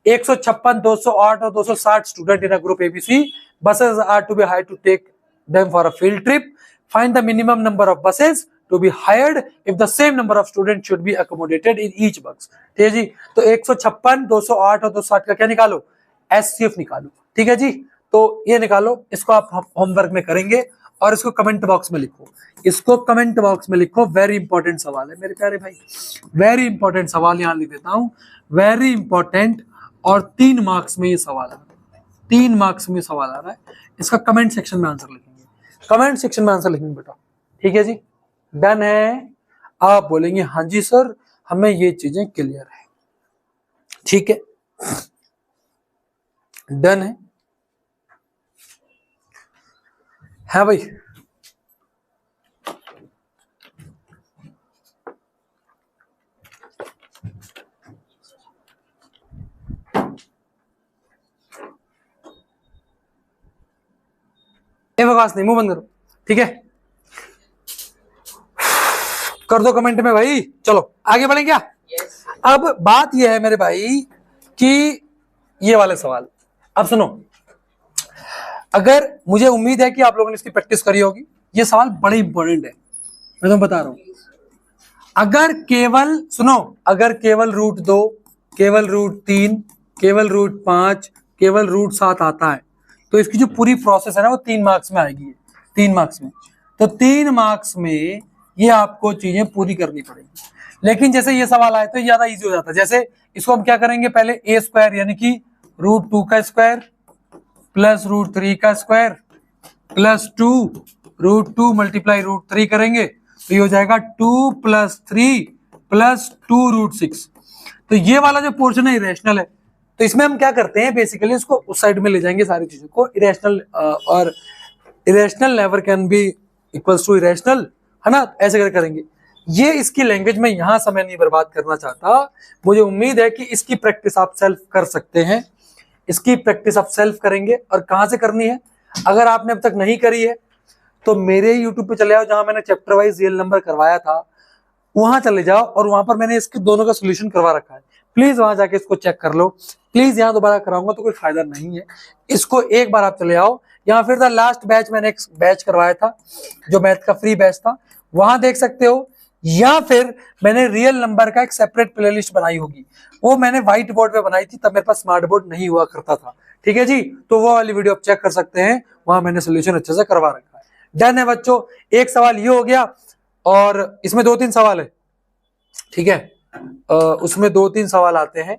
156, 208 और 260 student in a group ABC, buses are to be hired to take them for a field trip. Find the minimum number of buses to be hired if the same number of students should be accommodated in each bus. ठीक है जी। तो 156, 208 और 260 का क्या निकालो? SCF निकालो। ठीक है जी, तो ये निकालो, इसको आप होमवर्क में करेंगे और इसको कमेंट बॉक्स में लिखो। वेरी इंपॉर्टेंट सवाल है मेरे प्यारे भाई, वेरी इंपॉर्टेंट सवाल यहाँ लिख देता हूँ, वेरी इंपॉर्टेंट। और 3 मार्क्स में ये सवाल है, 3 मार्क्स में सवाल आ रहा है। इसका कमेंट सेक्शन में आंसर लिखेंगे, बेटा। ठीक है जी, डन है। आप बोलेंगे हाँ जी सर, हमें ये चीजें क्लियर है। ठीक है, डन है भाई। बकवास नहीं, मुंह बंद करो। ठीक है, कर दो कमेंट में भाई। चलो आगे बढ़ें क्या? अब बात यह है मेरे भाई कि ये वाले सवाल, अब सुनो, अगर मुझे उम्मीद है कि आप लोगों ने इसकी प्रैक्टिस करी होगी। ये सवाल बड़े इंपॉर्टेंट है, मैं तुम्हें बता रहा हूं। अगर केवल √2, केवल √3, केवल √5, केवल √7 आता है तो इसकी जो पूरी प्रोसेस है ना वो 3 मार्क्स में आएगी। 3 मार्क्स में, तो 3 मार्क्स में ये आपको चीजें पूरी करनी पड़ेगी। लेकिन जैसे ये सवाल आए तो ज्यादा इजी हो जाता है। जैसे इसको हम क्या करेंगे, पहले a² यानी कि √2 का स्क्वायर प्लस √3 का स्क्वायर प्लस 2 √2 मल्टीप्लाई √3 करेंगे तो ये हो जाएगा 2 + 3 + 2 √6। तो ये वाला जो पोर्शन है इरेशनल है, तो इसमें हम क्या करते हैं, बेसिकली इसको उस साइड में ले जाएंगे सारी चीजों को। इरेशनल और irrational never can be equals to irrational, है ना, ऐसे करके करेंगे। ये इसकी लैंग्वेज में यहां समय नहीं बर्बाद करना चाहता। मुझे उम्मीद है कि इसकी प्रैक्टिस आप सेल्फ कर सकते हैं। इसकी प्रैक्टिस आप सेल्फ करेंगे, और कहां से करनी है? अगर आपने अब तक नहीं करी है तो मेरे YouTube पे चले आओ, जहां मैंने चैप्टर वाइज रियल नंबर करवाया था, वहां चले जाओ और वहां पर मैंने इसके दोनों का सोल्यूशन करवा रखा है। प्लीज वहां जाके इसको चेक कर लो। प्लीज यहाँ दोबारा कराऊंगा तो कोई फायदा नहीं है, इसको एक बार आप चले आओ। या फिर द लास्ट बैच मैंने एक बैच करवाया था जो मैथ का फ्री बैच था, वहां देख सकते हो। या फिर मैंने रियल नंबर का एक सेपरेट प्लेलिस्ट बनाई होगी, वो मैंने व्हाइट बोर्ड पे बनाई थी, तब मेरे पास स्मार्ट बोर्ड नहीं हुआ करता था। ठीक है जी, तो वो वाली वीडियो आप चेक कर सकते हैं, वहां मैंने सोल्यूशन अच्छे से करवा रखा है। डन है बच्चों, एक सवाल ये हो गया, और इसमें 2-3 सवाल है। ठीक है, उसमें 2-3 सवाल आते हैं,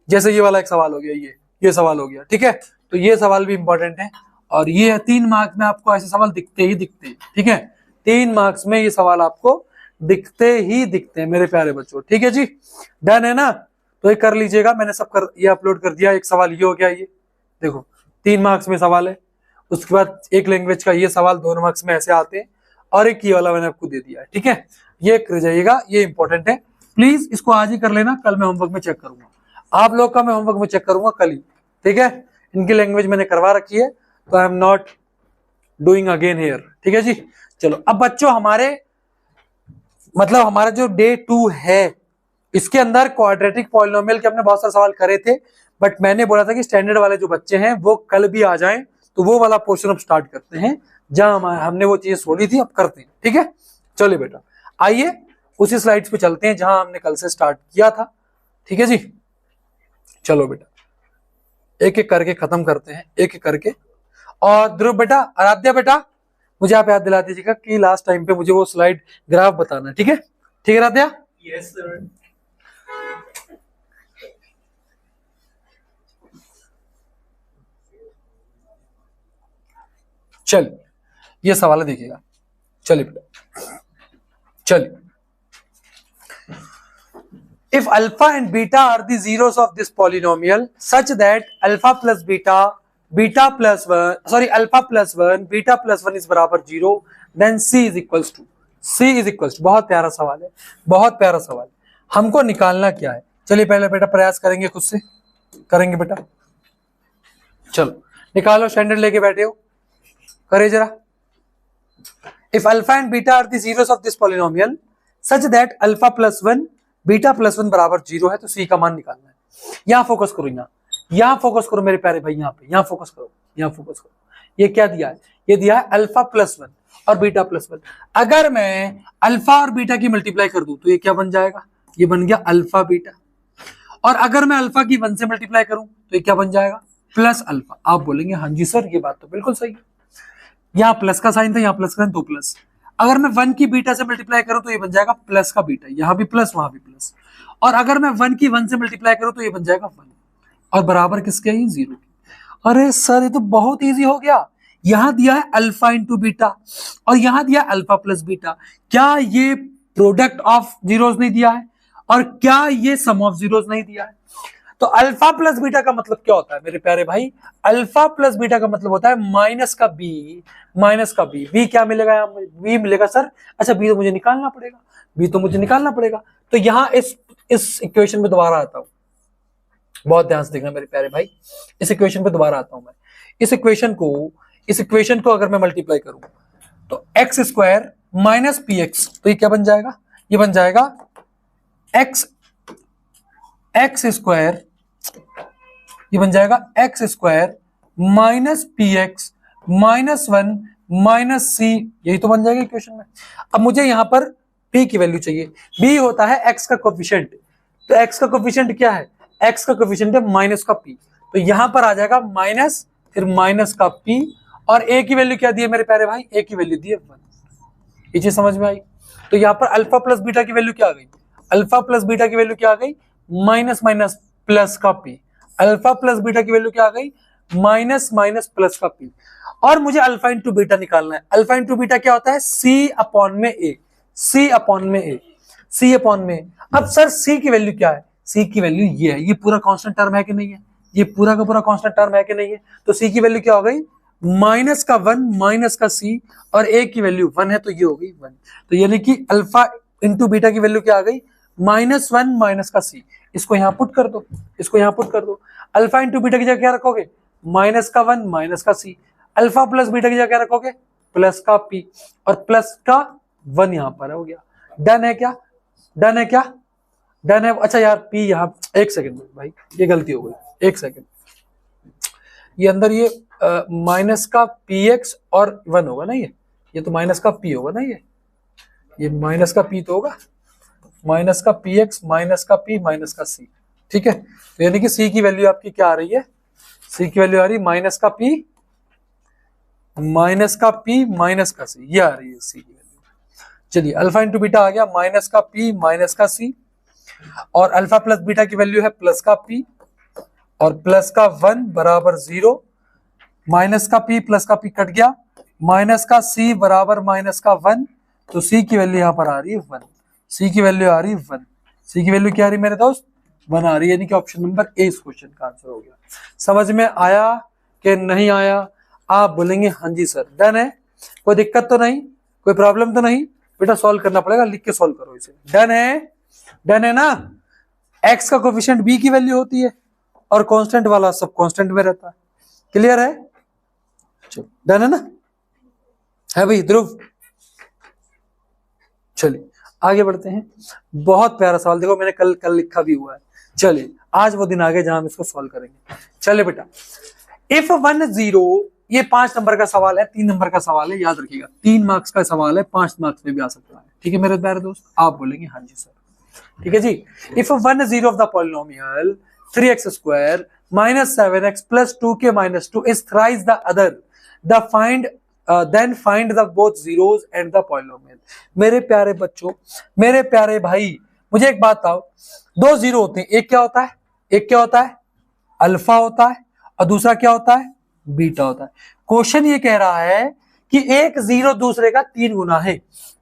जैसे ये वाला एक सवाल हो गया, ये सवाल हो गया। ठीक है, तो ये सवाल भी इंपॉर्टेंट है, और ये 3 मार्क्स में आपको ऐसे सवाल दिखते ही दिखते हैं। ठीक है, 3 मार्क्स में ये सवाल आपको दिखते ही दिखते हैं मेरे प्यारे बच्चों। ठीक है जी, डन है ना, तो ये कर लीजिएगा, मैंने सब कर ये अपलोड कर दिया। एक सवाल ये हो गया, ये देखो 3 मार्क्स में सवाल है। उसके बाद एक लैंग्वेज का ये सवाल 2 मार्क्स में ऐसे आते हैं, और एक ये वाला मैंने आपको दे दिया है। ठीक है, ये कर जाइएगा, ये इंपॉर्टेंट है, प्लीज इसको आज ही कर लेना, कल मैं होमवर्क में चेक करूंगा। आप लोग का मैं होमवर्क में चेक करूंगा कल ही। ठीक है, इनकी लैंग्वेज मैंने करवा रखी है, तो I am not doing again here. ठीक है जी, चलो अब बच्चों हमारे मतलब हमारा जो डे 2 है, इसके अंदर क्वाड्रेटिक पॉलिनोमियल के हमने बहुत सारे सवाल करे थे, बट मैंने बोला था कि स्टैंडर्ड वाले जो बच्चे हैं वो कल भी आ जाएं, तो वो वाला पोर्शन अब स्टार्ट करते हैं, जहां हमने वो चीजें छोड़ी थी अब करते हैं। ठीक है, चलिए बेटा आइए उसी स्लाइड्स पे चलते हैं जहां हमने कल से स्टार्ट किया था। ठीक है जी, चलो बेटा एक एक करके खत्म करते हैं, एक एक करके। और ध्रुव बेटा, आराध्या बेटा, मुझे आप याद दिला दीजिएगा कि लास्ट टाइम पे मुझे वो स्लाइड ग्राफ बताना है। ठीक है, ठीक है आराध्या? Yes sir. चलिए ये सवाल है, देखिएगा। चलिए बेटा, चलिए। If alpha and beta are the zeros of this polynomial such that alpha plus beta, beta plus 1, sorry alpha plus 1, beta plus 1 is बराबर 0, then c is equals to, बहुत प्यारा सवाल है, बहुत प्यारा सवाल। हमको निकालना क्या है? चलिए पहले बेटा प्रयास करेंगे, खुद से करेंगे बेटा। चलो निकालो, स्टैंडर्ड लेके बैठे हो, करे जरा। If alpha and beta are the zeros of this polynomial such that alpha plus 1, beta plus 1 बराबर 0 है, तो सी का मान निकालना है। यहां फोकस करो, यहां फोकस करो मेरे प्यारे भाई, यहां पे, यहां फोकस करो, यहां फोकस करो। ये क्या दिया है? ये दिया है अल्फा प्लस 1 और बीटा प्लस 1। अगर मैं अल्फा और बीटा की मल्टीप्लाई कर दूं तो ये क्या बन जाएगा? ये बन गया अल्फा बीटा। और अगर मैं अल्फा की 1 से मल्टीप्लाई करूं तो ये क्या बन जाएगा? Plus alpha. आप बोलेंगे हाँ जी सर, ये बात तो बिल्कुल सही है, यहाँ प्लस का साइन था, यहाँ प्लस का साइन, तो प्लस। अगर मैं 1 की बीटा से मल्टीप्लाई करूं तो ये बन जाएगा प्लस का बीटा, यहां भी प्लस वहां भी प्लस। और अगर मैं 1 की 1 से मल्टीप्लाई करूं तो ये बन जाएगा 1, और बराबर किसके है? 0। अरे सर ये तो बहुत इजी हो गया, यहां दिया है अल्फा इंटू बीटा और यहां दिया अल्फा प्लस बीटा। क्या ये प्रोडक्ट ऑफ जीरोस नहीं दिया है? और क्या ये सम ऑफ जीरोस नहीं दिया है? तो अल्फा प्लस बीटा का मतलब क्या होता है मेरे प्यारे भाई? अल्फा प्लस बीटा का मतलब होता है माइनस का बी, माइनस का बी। बी क्या मिलेगा? यहाँ बी मिलेगा सर। अच्छा बी तो मुझे निकालना पड़ेगा, बी तो मुझे निकालना पड़ेगा। तो यहाँ इस इक्वेशन में दोबारा आता हूं, बहुत ध्यान से देखना मेरे प्यारे भाई, इस इक्वेशन पे दोबारा आता हूं मैं। इस इक्वेशन को अगर मैं मल्टीप्लाई करूं तो x square minus p x, तो ये क्या बन जाएगा? ये बन जाएगा एक्स स्क्वायर, ये बन जाएगा x square minus p x minus 1 minus c, यही तो बन जाएगा इक्वेशन में। अब मुझे यहां पर p की वैल्यू चाहिए। b होता है x का कोफिशिएंट, तो x का कोफिशिएंट क्या है? x का कोफिशिएंट है माइनस का p, तो यहां पर आ जाएगा माइनस, फिर माइनस का p, और a की वैल्यू क्या दी है मेरे प्यारे भाई? a की वैल्यू दी है 1। ये चीज समझ में आई? तो यहां पर अल्फा प्लस बीटा की वैल्यू क्या आ गई? अल्फा प्लस बीटा की वैल्यू क्या आ गई? माइनस माइनस प्लस का p। अल्फा प्लस बीटा की वैल्यू क्या आ गई? माइनस माइनस प्लस का p। और मुझे अल्फा इंटू बीटा निकालना है। अल्फा इंटू बीटा क्या होता है? c अपॉन में a, c अपॉन में a, c अपॉन में। अब सर c की वैल्यू क्या है? c की वैल्यू ये है। ये पूरा कांस्टेंट टर्म है कि नहीं है? ये पूरा का पूरा कांस्टेंट टर्म है कि नहीं है? तो c की वैल्यू क्या हो गई? माइनस का 1 माइनस का c, और a की वैल्यू 1 है, तो ये हो गई 1। तो यानी कि अल्फा इंटू बीटा की वैल्यू क्या आ गई? -1 माइनस का c। इसको यहां पुट कर दो, इसको यहां पुट कर दो। अल्फा इंटू बीटा की जगह क्या रखोगे? माइनस का 1 माइनस का c। अल्फा प्लस बीटा की जगह क्या रखोगे? प्लस का p, और प्लस का 1 यहां पर हो गया। डन है क्या? डन है क्या? डन है। अच्छा यार p यहां, एक सेकंड भाई, ये गलती हो गई, एक सेकंड। ये अंदर ये माइनस का px और 1 होगा ना, ये तो माइनस का p होगा ना, ये ये माइनस का पी तो होगा, माइनस का पी एक्स माइनस का पी माइनस का सी, ठीक है। तो यानी कि सी की वैल्यू आपकी क्या आ रही है, सी की वैल्यू आ रही है माइनस का पी माइनस का पी माइनस का सी, ये आ रही है सी की वैल्यू। चलिए अल्फा इंटू बीटा आ गया माइनस का पी माइनस का सी, और अल्फा प्लस बीटा की वैल्यू है प्लस का पी और प्लस का 1 बराबर 0, माइनस का पी प्लस का पी कट गया, माइनस का सी बराबर माइनस का 1, तो सी की वैल्यू यहां पर आ रही है 1, सी की वैल्यू आ रही है 1, सी की वैल्यू क्या आ रही है मेरे दोस्त, 1 आ रही है, यानी कि ऑप्शन नंबर ए इस क्वेश्चन का आंसर हो गया। समझ में आया कि नहीं आया? आप बोलेंगे हाँ जी सर, डन है, कोई दिक्कत तो नहीं, कोई प्रॉब्लम तो नहीं बेटा, सॉल्व करना पड़ेगा, लिख के सॉल्व करो इसे, डन है, डन है ना। एक्स का कोफिशिएंट बी की वैल्यू होती है और कांस्टेंट वाला सब कांस्टेंट में रहता है, क्लियर है? चलो डन है ना, है भाई ध्रुव? चलिए आगे बढ़ते हैं, बहुत प्यारा सवाल, देखो मैंने कल लिखा भी हुआ है। चलिए आज वो दिन आ गए जहां हम इसको सॉल्व करेंगे। चलिए बेटा, इफ 1 0, ये 5 नंबर का सवाल है, 3 नंबर का सवाल है, याद रखिएगा 3 मार्क्स का सवाल है, 5 मार्क्स में भी आ सकता है, ठीक है मेरे प्यारे दोस्त? आप बोलेंगे हाँ जी सर, ठीक है जी। If 1 0 of the polynomial 3x square minus 7x plus 2k minus 2 is thrice the other, the find then find the both zeros and the polynomial. मेरे प्यारे बच्चों, मेरे प्यारे भाई, मुझे एक बात बताओ, 2 जीरो होते हैं, एक क्या होता है, एक क्या होता है, अल्फा होता है, और दूसरा क्या होता है, बीटा होता है। क्वेश्चन ये कह रहा है कि एक जीरो दूसरे का 3 गुना है,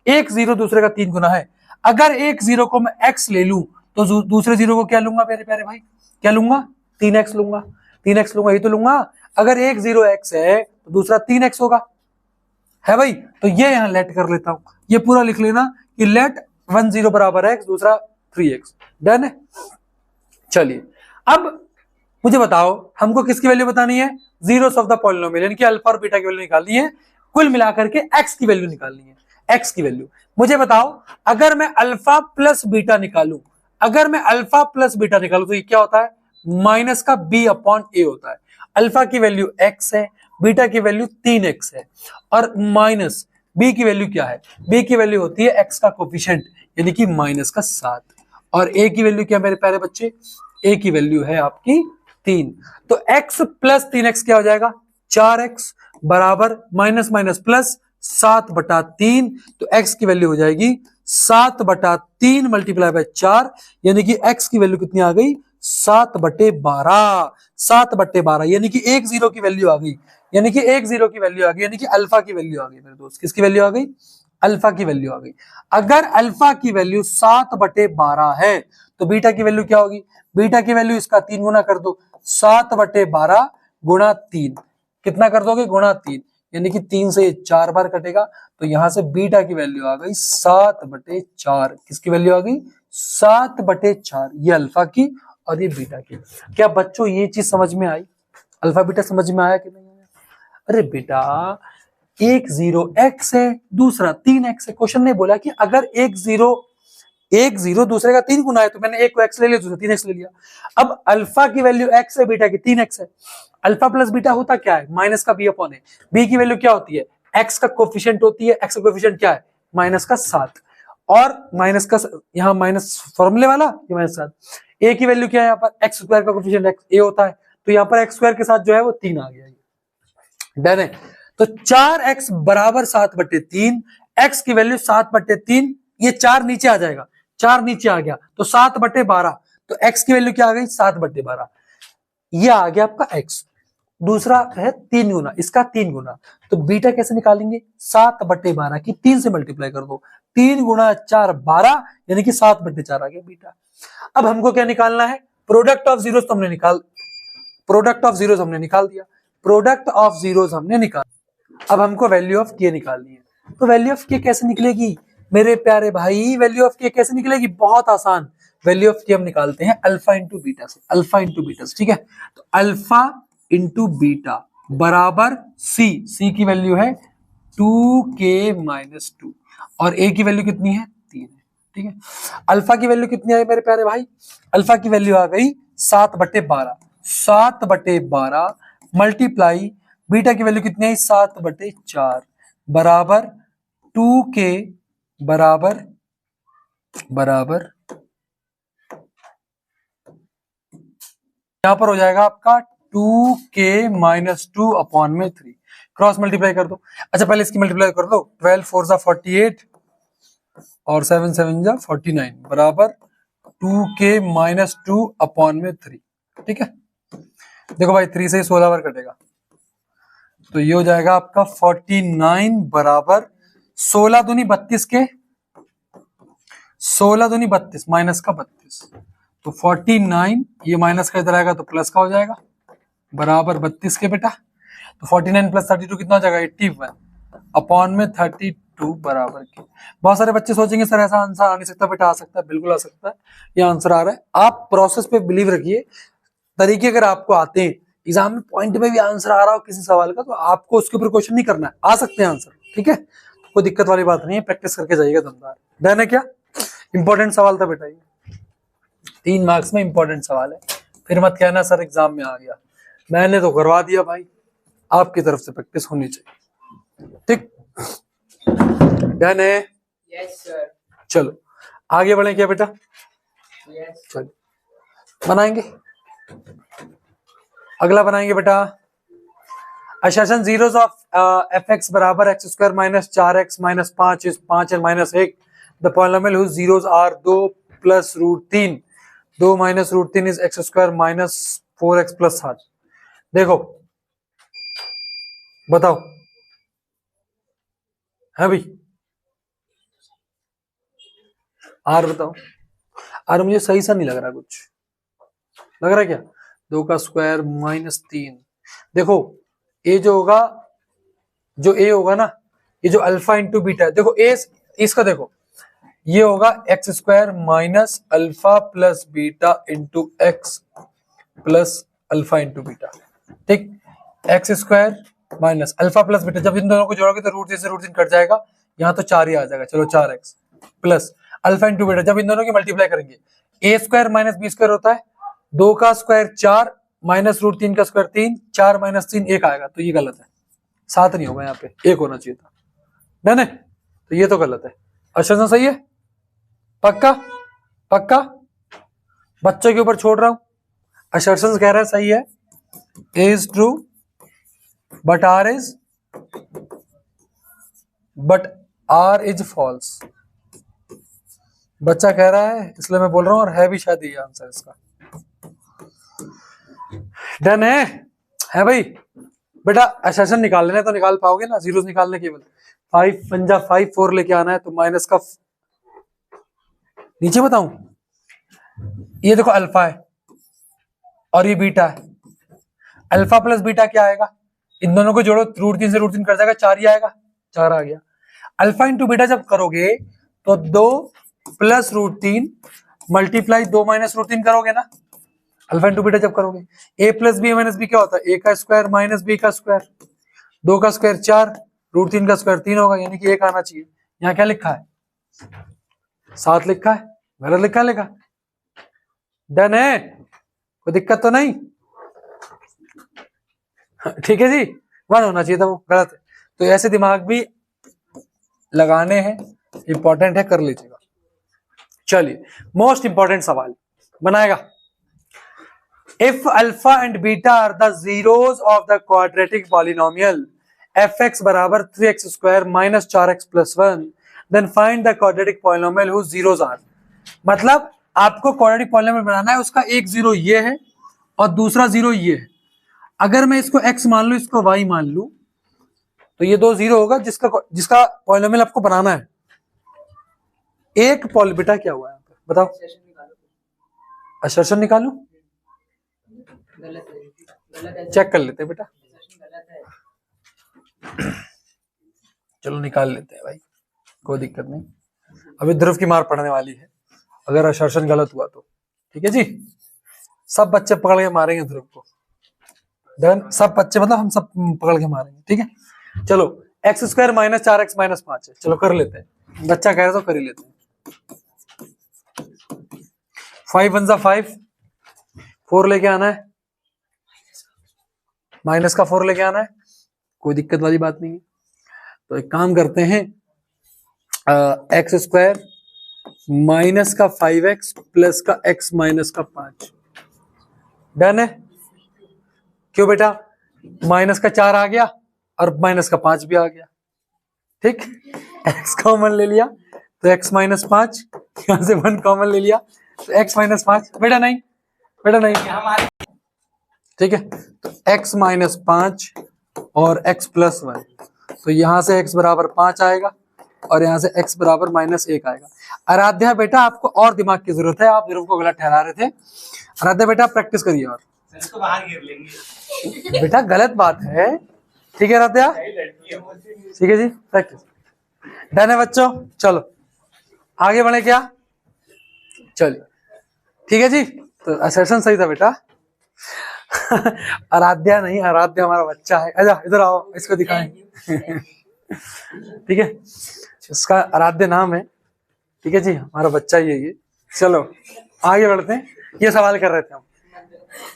एक जीरो दूसरे का 3 गुना है। अगर एक जीरो को मैं x ले लूं तो दूसरे जीरो को क्या लूंगा मेरे प्यारे भाई, क्या लूंगा, 3x लूंगा, 3x लूंगा, ये तो लूंगा। अगर एक जीरो x है तो दूसरा 3x होगा, है भाई? तो ये यहां लेट कर लेता हूं, ये पूरा लिख लेना कि लेट 1 0 बराबर x, दूसरा 3x, डन है। चलिए अब मुझे बताओ, हमको किसकी वैल्यू बतानी है, जीरोस ऑफ द पॉलिनोमियल, यानी कि अल्फा और बीटा की वैल्यू निकालनी है, कुल मिलाकर के x की वैल्यू निकालनी है, x की वैल्यू। मुझे बताओ अगर मैं अल्फा प्लस बीटा निकालूं, अगर मैं अल्फा प्लस बीटा निकालूं तो ये क्या होता है, माइनस का b अपॉन a होता है। अल्फा की वैल्यू x है, बीटा की वैल्यू 3x है, और माइनस b की वैल्यू क्या है, b की वैल्यू होती है x का कोफिशिएंट, यानी कि माइनस का 7, और a की वैल्यू क्या मेरे प्यारे बच्चे, a की वैल्यू है आपकी 3। तो x प्लस 3x क्या हो जाएगा, 4x बराबर माइनस माइनस प्लस 7/3, तो x की वैल्यू हो जाएगी 7/3 मल्टीप्लाई बाय 4, यानी कि x की वैल्यू कितनी आ गई, 7/12, 7/12, यानी कि एक जीरो की वैल्यू आ गई, यानी कि एक जीरो की वैल्यू आ गई, यानी कि अल्फा की वैल्यू आ गई मेरे दोस्त, किसकी वैल्यू आ गई, अल्फा की वैल्यू आ गई। अगर अल्फा की वैल्यू 7/12 है तो बीटा की वैल्यू क्या होगी, बीटा की वैल्यू इसका 3 गुना कर दो, 7/12 गुणा 3, कितना कर दोगे, गुणा 3, यानी कि 3 से 4 बार कटेगा, तो यहां से बीटा की वैल्यू आ गई 7/4, किसकी वैल्यू आ गई, 7/4, ये अल्फा की और ये बीटा की। क्या बच्चों ये चीज समझ में आई, अल्फा बीटा समझ में आया कि नहीं आया? अरे बेटा एक जीरो x है, दूसरा 3x है, क्वेश्चन ने बोला कि अगर एक जीरो दूसरे का 3 गुना है, तो मैंने एक को x ले लिया, दूसरा 3x ले लिया। अब अल्फा की वैल्यू x है, बीटा की 3x है, अल्फा प्लस बीटा होता क्या है, माइनस का b अपॉन है, b की वैल्यू क्या होती है, x का कोफिशिएंट होती है, x का कोफिशिएंट क्या है, माइनस का 7, और माइनस का यहाँ माइनस फॉर्मूले वाला ये -7, a की वैल्यू क्या है, यहाँ पर x स्क्वायर का कोफिशिएंट a होता है, तो यहाँ पर x स्क्वायर के साथ जो है वो 3 आ गया, डन है। तो 4x बराबर 7/3, x की वैल्यू 7/3, ये 4 नीचे आ जाएगा, 4 नीचे आ गया तो 7/12, तो x की वैल्यू क्या आ गई, 7/12, ये आ गया आपका x। दूसरा है 3 गुना, इसका 3 गुना, तो बीटा कैसे निकालेंगे, 7/12 की 3 से मल्टीप्लाई कर दो, 3 गुणा 4 12, यानी कि 7/4 आ गया बीटा। अब हमको क्या निकालना है, प्रोडक्ट ऑफ जीरोस हमने निकाल दिया, प्रोडक्ट ऑफ जीरोस हमने निकाल, अब हमको वैल्यू ऑफ के निकालनी है। तो वैल्यू ऑफ के कैसे निकलेगी मेरे प्यारे भाई, वैल्यू ऑफ के कैसे निकलेगी, बहुत आसान, वैल्यू ऑफ के हम निकालते हैं अल्फा इंटू बीटा से, अल्फा इंटू बीटा से, ठीक है। तो अल्फा इंटू बीटा बराबर सी की वैल्यू है 2k-2, और ए की वैल्यू कितनी है, 3 है, ठीक है। अल्फा की वैल्यू कितनी आई मेरे प्यारे भाई, अल्फा की वैल्यू आ गई 7/12, 7/12 मल्टीप्लाई बीटा की वैल्यू कितनी आई, 7/4 बराबर 2k बराबर बराबर यहां पर हो जाएगा आपका 2k माइनस 2 अपॉन में 3। क्रॉस मल्टीप्लाई कर दो। अच्छा पहले इसकी मल्टीप्लाई कर दो। 12 4 जा 48 और 7 7 जा 49 बराबर 2k माइनस 2 अपॉन में 3। ठीक है, देखो भाई 3 से 16 बार कटेगा तो ये हो जाएगा आपका 49 बराबर 16 दूनी 32 के 16 दूनी 32 माइनस का 32 तो 49 ये माइनस का इधर आएगा तो प्लस का हो जाएगा बराबर 32 के बेटा। तो 49 प्लस 32 कितना हो जाएगा 81 अपॉन में 32 बराबर के। बहुत सारे बच्चे सोचेंगे सर ऐसा आंसर आ नहीं सकता। बेटा आ सकता है, बिल्कुल आ सकता है, ये आंसर आ रहा है। आप प्रोसेस पे बिलीव रखिए, तरीके अगर आपको आते हैं, एग्जाम में पॉइंट पे भी आंसर आ रहा हो किसी सवाल का तो आपको उसके ऊपर क्वेश्चन नहीं करना है, आ सकते हैं आंसर। ठीक है, कोई दिक्कत वाली बात नहीं है, प्रैक्टिस करके जाइएगा दमदार। डन है क्या? इंपॉर्टेंट सवाल था बेटा, ये 3 मार्क्स में इंपॉर्टेंट सवाल है। फिर मत कहना सर एग्जाम में आ गया, मैंने तो करवा दिया भाई, आपकी तरफ से प्रैक्टिस होनी चाहिए। ठीक, डन है? Yes sir. चलो आगे बढ़े क्या बेटा? यस। चलो बनाएंगे, अगला बनाएंगे बेटा। assertion zeros of fx बराबर x square minus 4x minus 5 is 5 and minus 1 the polynomial whose zeros are 2 plus root 3 2 minus root 3 is x square minus 4x plus 7। देखो बताओ है भाई, आर बताओ। आर मुझे सही सा नहीं लग रहा, कुछ लग रहा है क्या? 2 का स्क्वायर माइनस 3। देखो ए जो होगा, जो ए होगा ना, ये जो अल्फा इंटू बीटा है, देखो ए इसका देखो ये होगा x square minus alpha plus beta into x plus alpha into beta. ठीक, x square minus alpha plus beta, जब इन दोनों को जोड़ोगे तो रूट 3 से रूट 3 कट जाएगा, यहाँ तो 4 ही आ जाएगा, चलो 4x plus alpha into beta, जब इन दोनों की मल्टीप्लाई करेंगे ए स्क्वायर माइनस बी स्क्वायर होता है, 2 का स्क्वायर 4 माइनस रूट 3 का स्क्वायर 3, 4 माइनस 3 1 आएगा, तो ये गलत है, 7 नहीं होगा, यहाँ पे 1 होना चाहिए था। डन है? तो ये तो गलत है। अच्छा सही है? पक्का पक्का, बच्चों के ऊपर छोड़ रहा हूं। असर्शन कह रहा है सही है, A is true but R is false. बच्चा कह रहा है इसलिए मैं बोल रहा हूं, और है भी शायद ये आंसर इसका। डन है भाई? बेटा असर्शन निकाल लेना तो निकाल पाओगे ना, जीरोस निकालने केवल 5 पंजा 5 4 लेके आना है, तो माइनस का नीचे बताऊं, ये देखो अल्फा है और ये बीटा है, अल्फा प्लस बीटा क्या आएगा, इन दोनों को जोड़ो, रूट 3 से रूट 3 कट जाएगा, 4 ही आएगा, 4 आ गया। अल्फा इंटू बीटा जब करोगे तो 2 plus root 3 multiply 2 minus root 3 करोगे ना, अल्फा इंटू बीटा जब करोगे। A plus b minus b क्या होता है, ए का स्क्वायर माइनस बी का स्क्वायर, 2 का स्क्वायर 4, रूट 3 का स्क्वायर 3 होगा, यानी कि 1 आना चाहिए। यहाँ क्या लिखा है? 7 लिखा है, गलत लिखा है, लिखा। डन है? कोई दिक्कत तो नहीं? ठीक है जी, 1 होना चाहिए था, वो गलत है। तो ऐसे दिमाग भी लगाने हैं, इंपॉर्टेंट है, कर लीजिएगा। चलिए मोस्ट इंपॉर्टेंट सवाल बनाएगा। If alpha and beta are the zeros of the quadratic polynomial fx बराबर 3x square minus 4x plus 1 then find the quadratic polynomial whose zeros are. मतलब आपको क्वाड्रेटिक पॉलिनोमियल बनाना है, उसका एक जीरो ये है और दूसरा जीरो ये है। अगर मैं इसको x मान लूं, इसको y मान लूं, तो ये 2 जीरो होगा, जिसका पॉलिनोमियल आपको बनाना है। एक बेटा क्या हुआ है यहाँ पे बताओ? असर्शन निकालो, चेक कर लेते हैं बेटा, चलो निकाल लेते हैं भाई, कोई दिक्कत नहीं। अभी ध्रुव की मार पड़ने वाली है अगर असर्शन गलत हुआ तो। ठीक है जी, सब बच्चे पकड़ के मारेंगे ध्रुव को। डन, सब बच्चे मतलब हम सब पकड़ के मारेंगे। ठीक है, चलो x square minus 4x minus 5 है, चलो कर लेते हैं, बच्चा कह रहे तो कर ही लेते हैं। 5 1 जा 5, 4 लेके आना है, माइनस का 4 लेके आना है, कोई दिक्कत वाली बात नहीं है। तो एक काम करते हैं, एक्स स्क्वायर माइनस का 5x प्लस का x माइनस का 5। डन है? क्यों बेटा? माइनस का 4 आ गया और माइनस का 5 भी आ गया। ठीक, x कॉमन ले लिया तो x माइनस 5, यहां से 1 कॉमन ले लिया तो x माइनस 5। बेटा नहीं, बेटा नहीं, ठीक है। तो x माइनस 5 और x प्लस 1, तो यहां से x बराबर 5 आएगा और यहां से x बराबर माइनस 1 आएगा। आराध्या बेटा आपको और दिमाग की जरूरत है, आप ध्रुव को गलत ठहरा रहे थे। आराध्या बेटा प्रैक्टिस करिए और इसको बाहर गिर लेंगे। बेटा गलत बात है, ठीक है आराध्या? ठीक है जी, प्रैक्टिस डन है बच्चों। चलो आगे बढ़े क्या? चलिए ठीक है जी, तो असर्शन सही था बेटा। आराध्या नहीं, आराध्या हमारा बच्चा है। अच्छा इधर आओ, इसको दिखाएं। ठीक है, इसका आराध्य नाम है। ठीक है जी, हमारा बच्चा ही है ये। चलो आगे बढ़ते हैं। ये सवाल कर रहे थे हम,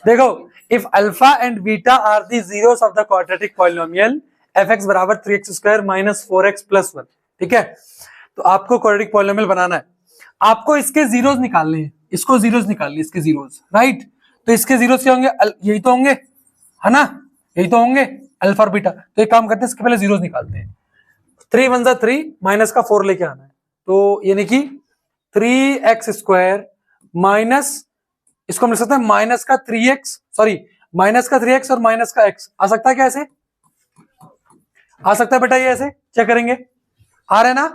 देखो if alpha and beta are the zeros of the quadratic polynomial fx बराबर 3x square minus 4x plus 1। ठीक है, तो आपको क्वाड्रेटिक पॉलिनोमियल बनाना है, आपको इसके जीरोस निकालने हैं, इसको जीरोस निकालने, इसके जीरोस, राइट? तो इसके जीरोस क्या होंगे? यही तो होंगे, है ना? यही तो होंगे अल्फा और बीटा। तो एक काम करते हैं, इसके पहले जीरोस निकालते हैं। 3 1 3 माइनस का 4 लेके आना है, तो यानी कि 3x स्क्वायर माइनस, इसको हम लिख सकते हैं माइनस का 3x, सॉरी माइनस का 3x और माइनस का x। आ सकता है क्या ऐसे? आ सकता है बेटा, ये ऐसे चेक करेंगे, आ रहा है ना?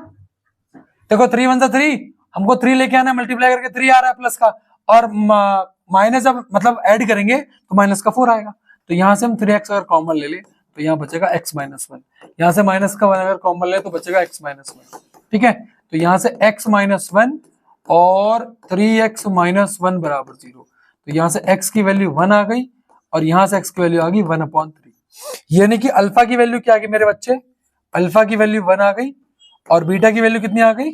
देखो 3 1 3, हमको 3 लेके आना है, मल्टीप्लाई करके 3 आ रहा है प्लस का, और माइनस जब मतलब ऐड करेंगे तो माइनस का 4 आएगा। तो यहां से हम 3x अगर कॉमन ले ले तो यहाँ बचेगा x माइनस 1, यहाँ से माइनस का 1 अगर कॉमन ले तो बचेगा x माइनस 1। ठीक है, तो यहाँ से x माइनस 1 और 3x माइनस 1 बराबर 0। तो यहाँ से x की वैल्यू 1 आ गई और यहाँ से x की वैल्यू आ गई 1/3। यानी कि अल्फा की वैल्यू क्या आ गई मेरे बच्चे? अल्फा की वैल्यू 1 आ गई और बीटा की वैल्यू कितनी आ गई?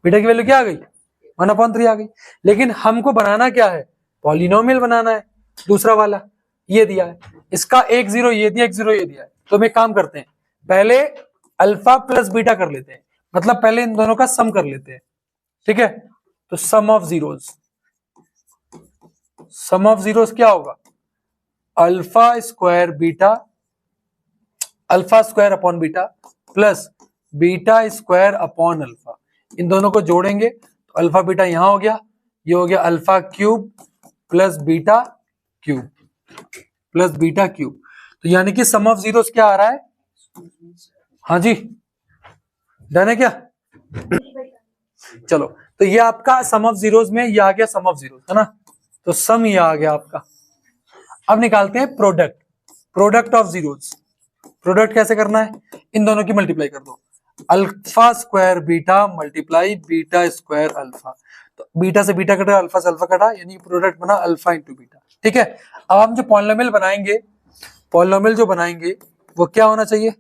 बीटा की वैल्यू क्या आ गई? 1/3 आ गई। लेकिन हमको बनाना क्या है? पॉलिनोमियल बनाना है। दूसरा वाला ये दिया है, इसका 1 0 ये दिया, 1 0 ये दिया है। तो हम एक काम करते हैं, पहले अल्फा प्लस बीटा कर लेते हैं, मतलब पहले इन दोनों का सम कर लेते हैं। ठीक है, तो sum of zeros, sum of zeros क्या होगा? Alpha square beta, alpha square upon beta plus beta square upon alpha. इन दोनों को जोड़ेंगे तो अल्फा बीटा यहां हो गया, ये हो गया alpha cube plus beta cube plus beta cube. तो यानी कि सम ऑफ जीरोस क्या आ रहा है? हाँ जी, डन है क्या? चलो, तो ये आपका सम ऑफ जीरोस में ये आ गया, सम ऑफ जीरोस है ना, तो सम ये आ गया आपका। अब निकालते हैं product, product of zeros. Product कैसे करना है? इन दोनों की मल्टीप्लाई कर दो, alpha square beta multiply beta square alpha. तो बीटा से बीटा कटा, अल्फा से अल्फा कटा, यानी प्रोडक्ट बना अल्फा इंटू बीटा। ठीक है, अब हम जो पॉलिनोमियल बनाएंगे, पॉलिनोमियल जो बनाएंगे वो क्या होना चाहिए?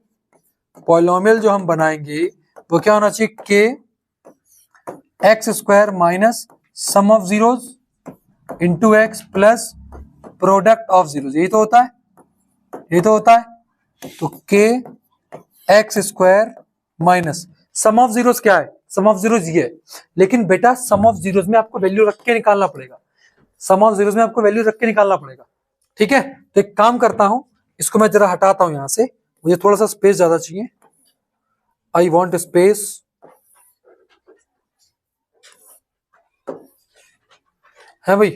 पॉलिनोमियल जो हम बनाएंगे वो क्या होना चाहिए? के x square minus sum of zeros into x plus product of zeros. यही तो होता है, यही तो होता है। तो के x square minus sum of zeros क्या है? सम ऑफ जीरोस ये है, लेकिन बेटा सम ऑफ जीरोस में आपको वैल्यू रख के निकालना पड़ेगा, सम ऑफ जीरोस में आपको वैल्यू रख के निकालना पड़ेगा। ठीक है, तो एक काम करता हूं, इसको मैं जरा हटाता हूं यहां से, मुझे थोड़ा सा स्पेस ज्यादा चाहिए, आई वॉन्ट स्पेस। है भाई,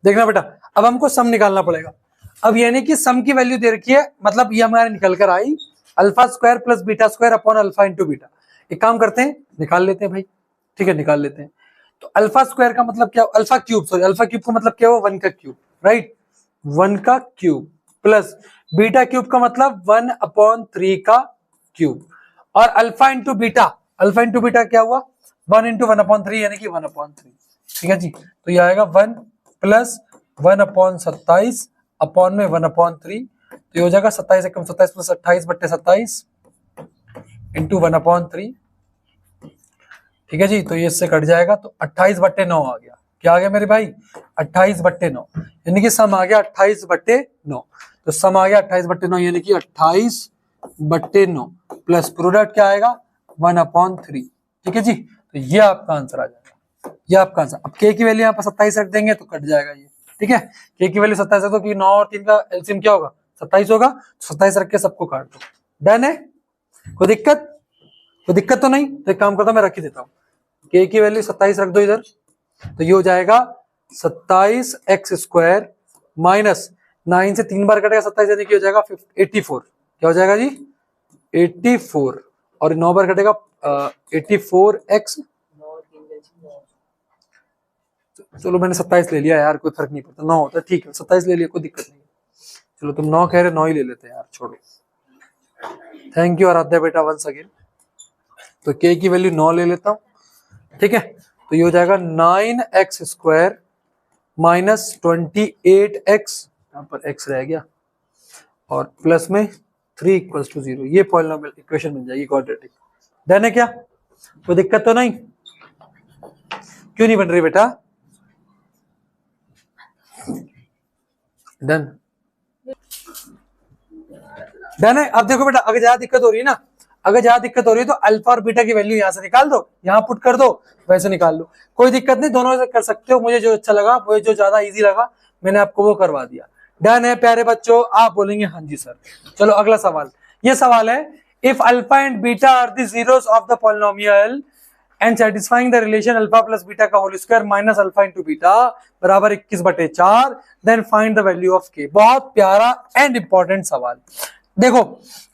देखना बेटा, अब हमको सम निकालना पड़ेगा। अब यानी कि सम की वैल्यू दे रखी है, मतलब ये हमारे निकल कर आई alpha square plus beta square upon alpha into beta. एक काम करते हैं, निकाल लेते हैं भाई। ठीक है, निकाल लेते हैं। तो अल्फा स्क्वायर का मतलब क्या? Alpha cube, sorry alpha cube का मतलब क्या हुआ? 1 का क्यूब, राइट? 1 का क्यूब प्लस बीटा क्यूब का मतलब 1/3 का क्यूब, और alpha into beta, alpha into beta क्या हुआ? 1 इंटू 1/3 यानी कि 1/3। ठीक है जी, तो ये आएगा 1 प्लस 1/27 अपॉन में 1/3, तो ये हो जाएगा 27 एकम 27 प्लस 28/27 इंटू 1/3। ठीक है जी, तो ये इससे कट जाएगा, तो 28/9 आ गया। क्या आ गया मेरे भाई? 28/9, यानी कि सम आ गया 28/9। तो सम आ गया 28/9 यानी कि 28/9 प्लस प्रोडक्ट क्या आएगा 1/3। ठीक है जी, तो ये आपका आंसर आ जाएगा, ये आपका आंसर। अब के की वैल्यू यहाँ पर 27 रख देंगे तो कट जाएगा ये। ठीक है, के की वैल्यू 27 रख दो, क्योंकि 9 और 3 का एलसीएम क्या होगा 27 होगा, 27 रख के सबको काट दो। डन है, कोई दिक्कत? कोई दिक्कत तो नहीं? तो एक काम करता हूं, मैं रख ही देता हूँ, के की वैल्यू 27 रख दो इधर, तो ये हो जाएगा 27x² माइनस 9 से 3 बार कटेगा 27 यानी कि हो जाएगा 84। क्या हो जाएगा जी 84, और 9 बार कटेगा 84x। चलो मैंने 27 ले लिया यार, कोई फर्क नहीं पड़ता, 9 होता है ठीक है, 27 ले लिया कोई दिक्कत नहीं। चलो तुम 9 कह रहे 9 ही ले लेते हैं यार, छोड़ो। थैंक यू आराध्या बेटा वंस अगेन। तो के की वैल्यू 9 ले लेता हूं, ठीक है, तो ये हो जाएगा 9x² माइनस 28x, यहाँ पर x रह गया, और प्लस में 3 = 0। ये पॉलिनोमियल इक्वेशन बन जाएगी क्वाड्रेटिक। डन है क्या? कोई दिक्कत तो नहीं? क्यों नहीं बन रही बेटा? डन, डन है। अब देखो बेटा, अगर ज्यादा दिक्कत हो रही है ना, अगर ज्यादा दिक्कत हो रही है तो अल्फा और बीटा की वैल्यू यहां से निकाल दो, यहां पुट कर दो, वैसे निकाल लो, कोई दिक्कत नहीं, दोनों से कर सकते हो। मुझे जो अच्छा लगा, मुझे जो ज्यादा इजी लगा, मैंने आपको वो करवा दिया। डन है प्यारे बच्चों? आप बोलेंगे हाँ जी सर। चलो अगला सवाल, ये सवाल है, if alpha and beta are the zeros of the polynomial and satisfying the relation alpha plus beta का whole square minus alpha into beta बराबर 21/4, then find the value of k. बहुत प्यारा एंड इंपॉर्टेंट सवाल। देखो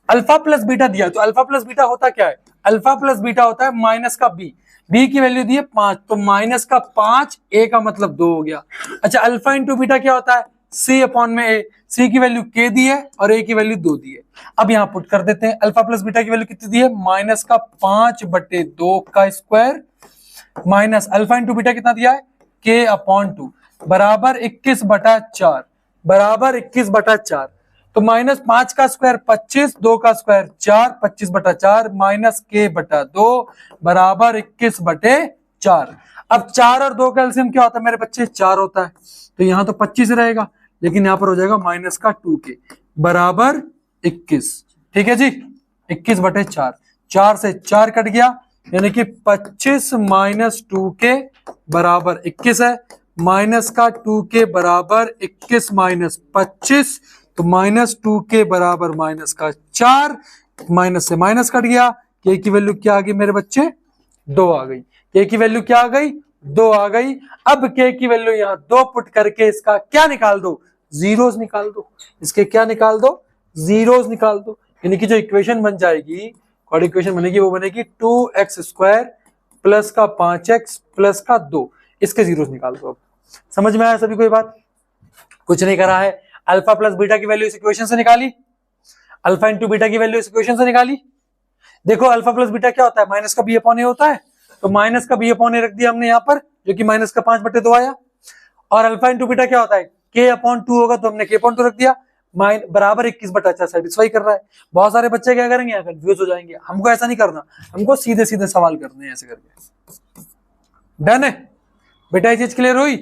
alpha plus beta दिया, तो alpha plus beta होता क्या है? अल्फा प्लस बीटा होता है माइनस का बी, बी की वैल्यू दी है 5, तो माइनस का 5, ए का मतलब 2 हो गया। अच्छा अल्फा इंटू बीटा क्या होता है? सी अपॉन में ए, सी की वैल्यू के दी है और ए की वैल्यू 2 दी है। अब यहां पुट कर देते हैं, अल्फा प्लस बीटा की वैल्यू कितनी दी है? माइनस का 5/2 का square minus alpha into beta कितना दिया है? के अपॉन 2 बराबर 21/4, बराबर 21/4। तो माइनस 5 का स्क्वायर 25, 2 का स्क्वायर 4, 25/4 माइनस के बटा 2 बराबर 21/4। अब 4 और 2 का एलसीएम क्या होता है मेरे बच्चे? 4 होता है, तो यहाँ तो 25 रहेगा, लेकिन यहाँ पर हो जाएगा माइनस का 2k बराबर 21। ठीक है जी, 21/4, 4 से 4 कट गया, यानी कि 25 माइनस 2k बराबर 21 है, माइनस का 2k बराबर 21 माइनस 25, तो माइनस 2k बराबर माइनस का 4, माइनस से माइनस कट गया, के की वैल्यू क्या आ गई मेरे बच्चे? 2 आ गई। के की वैल्यू क्या आ गई? 2 आ गई। अब के की वैल्यू यहाँ 2 पुट करके इसका क्या निकाल दो? जीरोस निकाल दो। इसके क्या निकाल दो? जीरोस निकाल दो। यानी कि जो इक्वेशन बन जाएगी, क्वाड्रेटिक इक्वेशन बनेगी, वो बनेगी 2x² प्लस का 5x प्लस का 2, इसके जीरोस निकाल दो। अब समझ में आया सभी को ये बात? कुछ नहीं करा है, अल्फा प्लस बीटा की वैल्यू इस इक्वेशन से निकाली, अल्फा इंटू बीटा की वैल्यू इस इक्वेशन से निकाली। देखो अल्फा प्लस बीटा क्या होता है? माइनस का बी अपॉन ए होता है, तो माइनस का बी अपॉन ए रख दिया हमने यहाँ पर, जो कि माइनस का 5/2 आया। और अल्फा इंटू बीटा क्या होता है? के अपॉन 2 होगा, तो हमने के अपॉन 2 रख दिया, बराबर 21/4 सेटिस्फाई कर रहा है। बहुत सारे बच्चे क्या करेंगे? यहाँ कंफ्यूज हो जाएंगे। हमको ऐसा नहीं करना, हमको सीधे सीधे सवाल करने हैं ऐसे करके। डन है बेटा? ये चीज क्लियर हुई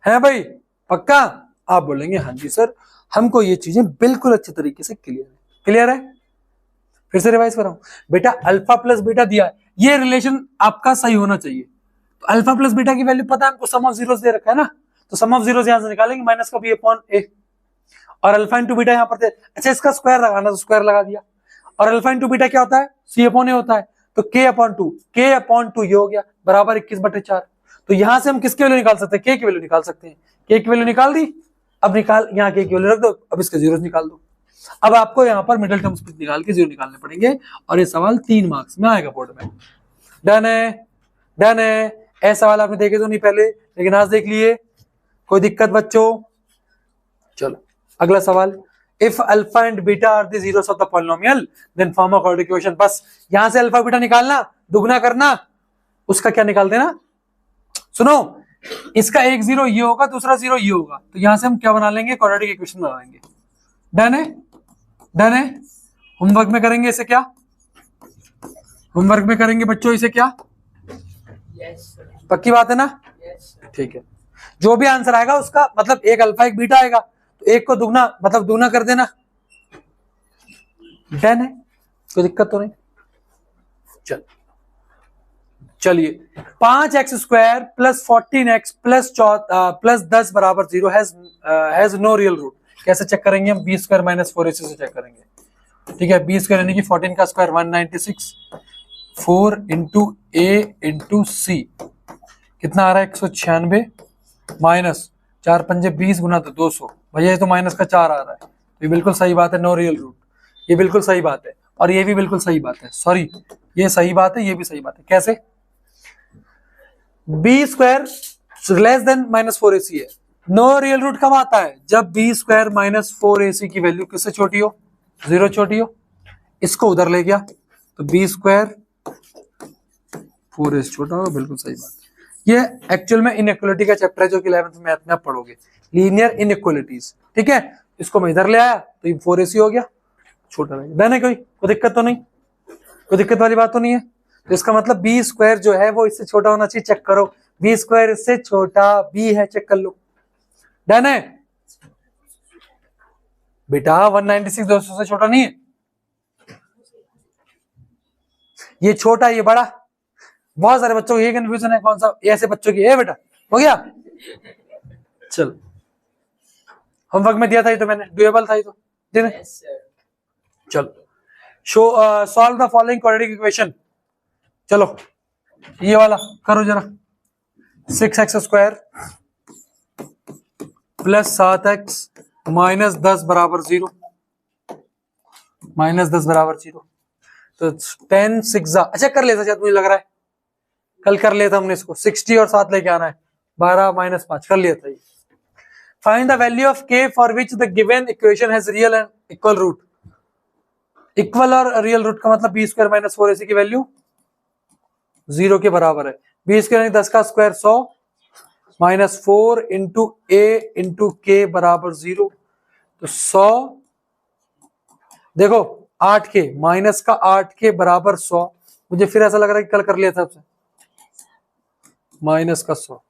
है भाई? पक्का? आप बोलेंगे हाँ जी सर, हमको ये चीजें बिल्कुल अच्छे तरीके से क्लियर है। क्लियर है? फिर से रिवाइज कर रहा हूं बेटा, अल्फा प्लस बीटा दिया है, ये रिलेशन आपका सही होना चाहिए। तो अल्फा प्लस बीटा की वैल्यू पता है हमको, सम ऑफ जीरोस दे रखा है ना, तो सम ऑफ जीरोस यहां से निकालेंगे, माइनस का बी अपॉन ए, और अल्फा इंटू बीटा यहाँ पर थे। अच्छा इसका स्क्वायर लगाना, तो स्क्वायर लगा दिया। और अल्फा इंटू बीटा क्या होता है? सी अपॉन ए होता है, तो के अपॉन 2, के अपॉन 2 ये हो गया बराबर 21/4। तो यहां से हम किसकी वैल्यू निकाल सकते हैं? के की वैल्यू निकाल सकते हैं। के की वैल्यू निकाल दी, अब निकाल, यहाँ के की वैल्यू रख दो, अब इसके जीरो निकाल दो। अब आपको यहाँ पर मिडिल टर्म्स निकाल के जीरो निकालने पड़ेंगे, और ये सवाल 3 मार्क्स में आएगा बोर्ड में। डन है? डन है? ऐसा सवाल आपने देखे तो नहीं पहले, लेकिन आज देख लिए। कोई दिक्कत बच्चों? चलो अगला सवाल, if alpha and beta are the zeros of the polynomial then form a quadratic equation. बस यहां से अल्फा बीटा निकालना, दुगना करना, उसका क्या निकाल देना। सुनो, इसका एक जीरो ये होगा, दूसरा जीरो ये होगा, तो यहां से हम क्या बना लेंगे? क्वाड्रेटिक इक्वेशन बनाएंगे। डन है? डन है? होमवर्क में करेंगे इसे क्या? होमवर्क में करेंगे बच्चों इसे क्या? पक्की बात है ना? ठीक है, जो भी आंसर आएगा उसका मतलब एक अल्फा एक बीटा आएगा, तो एक को दुगना मतलब दुगना कर देना, डन है, कोई दिक्कत तो नहीं। चलिए 5x² प्लस 14x प्लस 10 बराबर 0 हैज नो रियल रूट। कैसे चेक करेंगे हम? b² माइनस 4ac से चेक करेंगे। ठीक है, b² यानी कि 14 का स्क्वायर 196, 4 इंटू a इंटू सी कितना आ रहा है 196 माइनस 4 पंजे 20 गुना तो 200। भैया ये तो माइनस का 4 आ रहा है, तो ये बिल्कुल सही बात है, नो रियल रूट। ये बिल्कुल सही बात है और ये भी बिल्कुल सही बात है, सॉरी ये सही बात है, ये भी सही बात है। कैसे? b² less than minus 4ac है। नो रियल रूट कब आता है? जब b² माइनस 4ac की वैल्यू किससे छोटी हो? 0 छोटी हो। इसको उधर ले गया तो b² 4ac छोटा हो, बिल्कुल सही बात है। ये एक्चुअल में इनइक्वालिटी का चैप्टर है जो कि 11th मैथ में आप पढ़ोगे, लीनियर इनइक्वालिटीज। ठीक है, इसको मैं इधर ले आया तो ये 4ac हो गया, छोटा रह गया। नहीं कोई दिक्कत तो नहीं, कोई दिक्कत वाली बात तो नहीं है। तो इसका मतलब b² जो है वो इससे छोटा होना चाहिए, चेक करो b² इससे छोटा b है, चेक कर लो। डन है बेटा, 196 200 से छोटा नहीं है, ये छोटा ये बड़ा। बहुत सारे बच्चों को ये कंफ्यूजन है, कौन सा ऐसे बच्चों की है बेटा, हो गया। चल होमवर्क में दिया था ये तो मैंने, डुएबल था ये तो देने। चलो show solve the following quadratic equation. चलो ये वाला करो जरा, 6x² प्लस 7x माइनस 10 बराबर 0, माइनस 10 बराबर 0। तो 10 6 अच्छा कर लेता शायद, मुझे लग रहा है कल कर लेता हमने इसको। 60 और 7 लेके आना है, 12 माइनस 5 कर लिया था ये। Find the value of k for which the given equation has real and equal root. Equal और रियल रूट का मतलब b² माइनस 4ac की वैल्यू 0 के बराबर है। b² यानी 10 का square 100 minus 4 into a into k बराबर 0। तो 100 देखो 8k माइनस का 8k बराबर 100। मुझे फिर ऐसा लग रहा है कि कल कर लिया था आपसे, माइनस का 100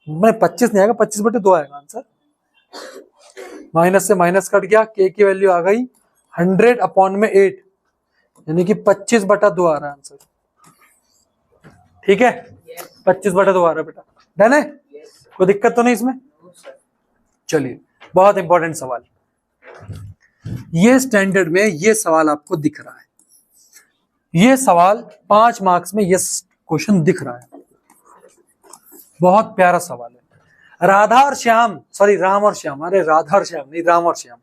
मैं 25 नहीं आएगा, 25/2 आएगा आंसर। माइनस से माइनस कट गया, k की वैल्यू आ गई 100 अपॉन में 8 यानी कि 25/2 आ रहा है आंसर। ठीक है 25/2 आ रहा है बेटा, डन है, कोई दिक्कत तो नहीं इसमें। चलिए बहुत इंपॉर्टेंट सवाल, ये स्टैंडर्ड में ये सवाल आपको दिख रहा है, ये सवाल 5 मार्क्स में ये क्वेश्चन दिख रहा है, बहुत प्यारा सवाल है। राधा और श्याम, सॉरी राम और श्याम, अरे राधा और श्याम नहीं, राम और श्याम।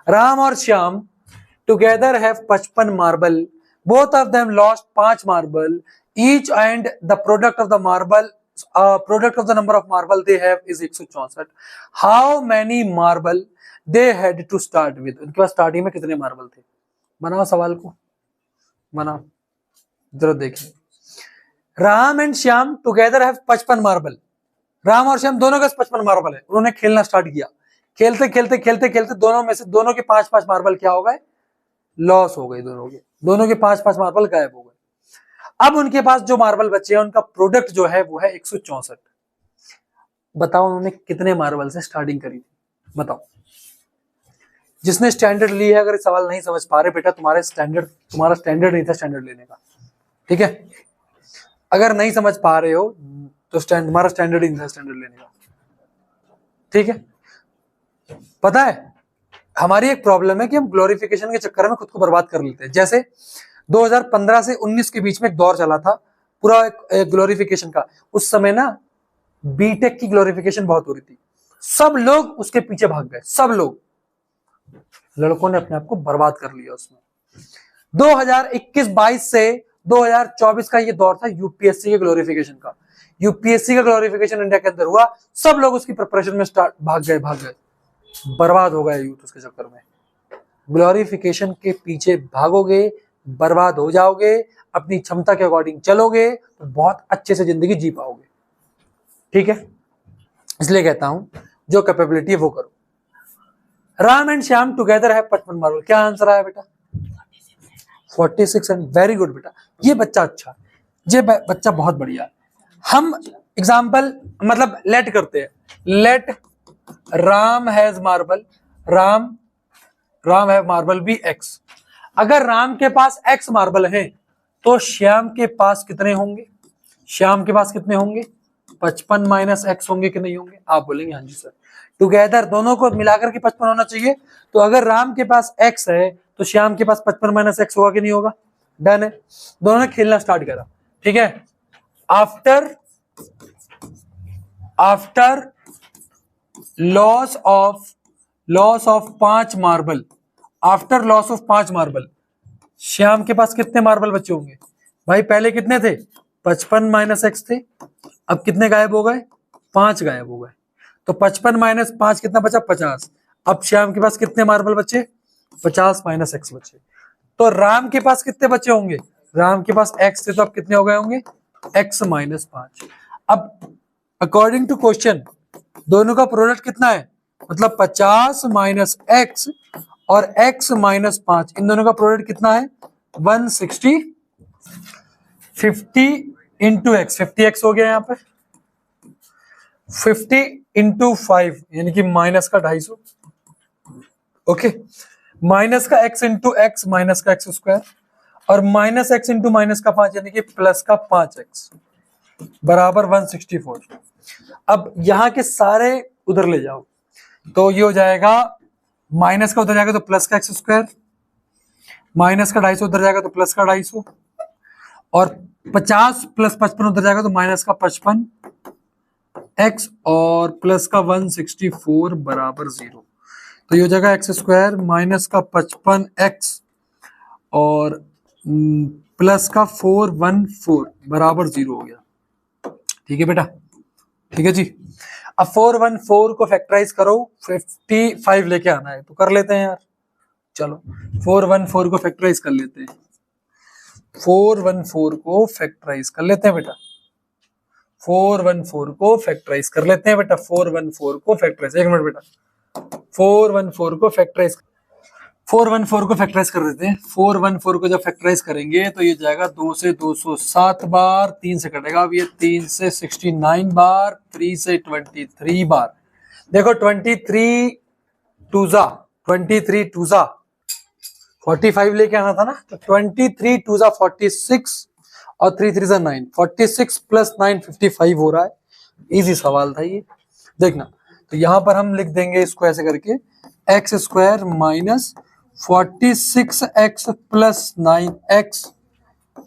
राम और Shyam together have 55 marble, both of them lost 5 marble each and the product of the marble product of the number of marble they have is 164। how many marble they had to start with। उनके पास starting में कितने marble थे? बनाओ सवाल को, बनाओ जरा देखिए। Ram and Shyam together have 55 marble, Ram और श्याम दोनों के 55 मार्बल है। उन्होंने खेलना स्टार्ट किया, खेलते खेलते खेलते खेलते दोनों में से दोनों के 5-5 मार्बल क्या हो गए? लॉस हो गए, दोनों के 5-5 मार्बल गायब हो गए। अब उनके पास जो मार्बल बचे हैं उनका प्रोडक्ट जो है वो है 164। बताओ उन्होंने कितने मार्बल से स्टार्टिंग करी थी? बताओ। जिसने स्टैंडर्ड ली है, अगर सवाल नहीं समझ पा रहे बेटा, तुम्हारा स्टैंडर्ड नहीं था स्टैंडर्ड लेने का। ठीक है, अगर नहीं समझ पा रहे हो तो तुम्हारा स्टैंडर्ड ही नहीं था स्टैंडर्ड लेने का। ठीक है, पता है हमारी एक प्रॉब्लम है कि हम ग्लोरिफिकेशन के चक्कर में खुद को बर्बाद कर लेते हैं। जैसे 2015 से 19 के बीच में एक दौर चला था पूरा एक ग्लोरिफिकेशन का। उस समय ना बीटेक की ग्लोरिफिकेशन बहुत हो रही थी, सब लोग उसके पीछे भाग गए, सब लोग, लड़कों ने अपने आप को बर्बाद कर लिया उसमें। 2021-22 से 2024 का ये दौर था यूपीएससी के ग्लोरिफिकेशन का। यूपीएससी का ग्लोरिफिकेशन इंडिया के अंदर हुआ, सब लोग उसकी प्रिपरेशन में भाग गए, बर्बाद हो गए यूथ उसके चक्कर में। ग्लोरिफिकेशन के पीछे भागोगे, बर्बाद हो जाओगे, अपनी क्षमता के अकॉर्डिंग चलोगे तो बहुत अच्छे से जिंदगी जी पाओगे। ठीक है, इसलिए कहता हूं जो कैपेबिलिटी है वो करो। राम एंड श्याम टुगेदर है 55 मार्बल, क्या आंसर आया बेटा? 46। एंड वेरी गुड बेटा, ये बच्चा अच्छा, ये बच्चा बहुत बढ़िया। हम एग्जाम्पल मतलब लेट करते हैं, let Ram has marble, Ram have marble भी एक्स। अगर राम के पास एक्स मार्बल है तो श्याम के पास कितने होंगे? श्याम के पास कितने होंगे? 55 माइनस एक्स होंगे कि नहीं होंगे? आप बोलेंगे हाँ जी सर। टुगेदर दोनों को मिलाकर के 55 होना चाहिए। तो अगर राम के पास एक्स है तो श्याम के पास 55 माइनस एक्स होगा कि नहीं होगा? डन है। दोनों ने खेलना स्टार्ट करा। ठीक है। After loss of 5 marble, after loss of 5 marble Shyam के पास कितने मार्बल बचे होंगे? भाई पहले कितने थे? 55 माइनस एक्स थे। अब कितने गायब हो गए? 5 गायब हो गए। तो 55 माइनस 5 कितना बचा? 50। अब श्याम के पास कितने मार्बल बचे? 50 माइनस एक्स बचे। तो राम के पास कितने बचे होंगे? राम के पास एक्स थे तो अब कितने हो गए होंगे? X minus 5। अब अकॉर्डिंग टू क्वेश्चन दोनों का प्रोडक्ट कितना है? मतलब 50 माइनस एक्स और x माइनस 5, इन दोनों का प्रोडक्ट कितना है? 160। 50 इंटू एक्स, 50x हो गया यहाँ पे। 50 इंटू 5 यानी कि माइनस का 250। ओके, माइनस का x इंटू एक्स माइनस का एक्स स्क्वायर और माइनस एक्स इंटू माइनस का 5 यानी कि प्लस का 5x बराबर 164। अब यहाँ के सारे उधर ले जाओ तो ये हो जाएगा, माइनस का उधर जाएगा तो प्लस का एक्स स्क्वायर, माइनस का 250 उधर जाएगा तो प्लस का 250 और 50 प्लस 55 उधर जाएगा तो माइनस का 55 एक्स और प्लस का 164 बराबर 0। तो ये हो जाएगा एक्स स्क्वायर माइनस का 55 एक्स और प्लस का 414 बराबर 0 हो गया। ठीक है बेटा, ठीक है जी। अब 414 को फैक्टराइज करो, 55 लेके आना है तो कर लेते हैं यार। चलो 414 को फैक्टराइज कर लेते हैं, 414 को फैक्टराइज कर लेते हैं बेटा, 414 को फैक्टराइज कर लेते हैं बेटा, 414 को फैक्टराइज, एक मिनट बेटा, 414 को फैक्टराइज, 414 को फैक्टराइज कर देते हैं। 414 को जब फैक्टराइज करेंगे तो ये जाएगा 2 से 207 बार, 3 से कटेगा अब ये 3 से 69 बार, 3 से 23 बार। देखो 23 टूजा 45 लेके आना था ना, तो 23 टूजा 46 और 3 3 9, 46 प्लस 9 55 हो रहा है। इजी सवाल था ये, देखना। तो यहां पर हम लिख देंगे इसको ऐसे करके, x square minus 46x plus 9x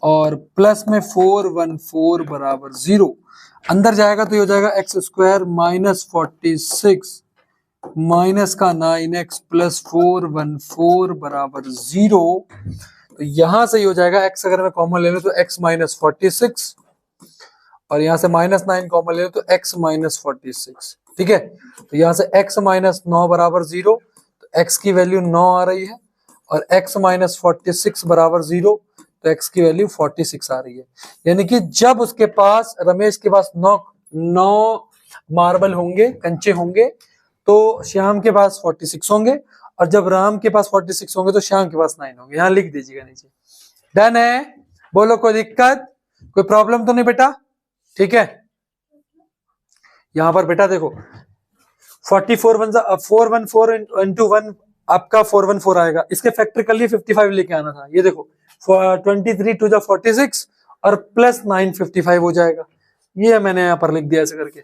और प्लस में 414 बराबर 0। अंदर जाएगा तो ये हो जाएगा एक्स स्क्वायर माइनस 46 माइनस का 9x प्लस 414 बराबर 0। तो यहां से ये हो जाएगा x अगर मैं कॉमन ले लूं तो x माइनस 46 और यहां से माइनस 9 कॉमन ले लूं तो x माइनस 46। ठीक है, तो यहां से x माइनस 9 बराबर 0, तो x की वैल्यू 9 आ रही है और x माइनस 46 बराबर 0, तो x की वैल्यू 46 आ रही है। यानी कि जब उसके पास, रमेश के पास 9 मार्बल होंगे, कंचे होंगे, तो श्याम के पास 46 होंगे और जब राम के पास 46 होंगे तो श्याम के पास 9 होंगे। यहां लिख दीजिएगा नीचे। डन है? बोलो कोई दिक्कत, कोई प्रॉब्लम तो नहीं बेटा? ठीक है, यहां पर बेटा देखो 414 इंटू 1 आपका 414 आएगा, इसके फैक्टर कर लिए 55 लेके आना था। ये देखो 23 टू जा 46 और प्लस 9 55 हो जाएगा। ये मैंने यहाँ पर लिख दिया ऐसे करके,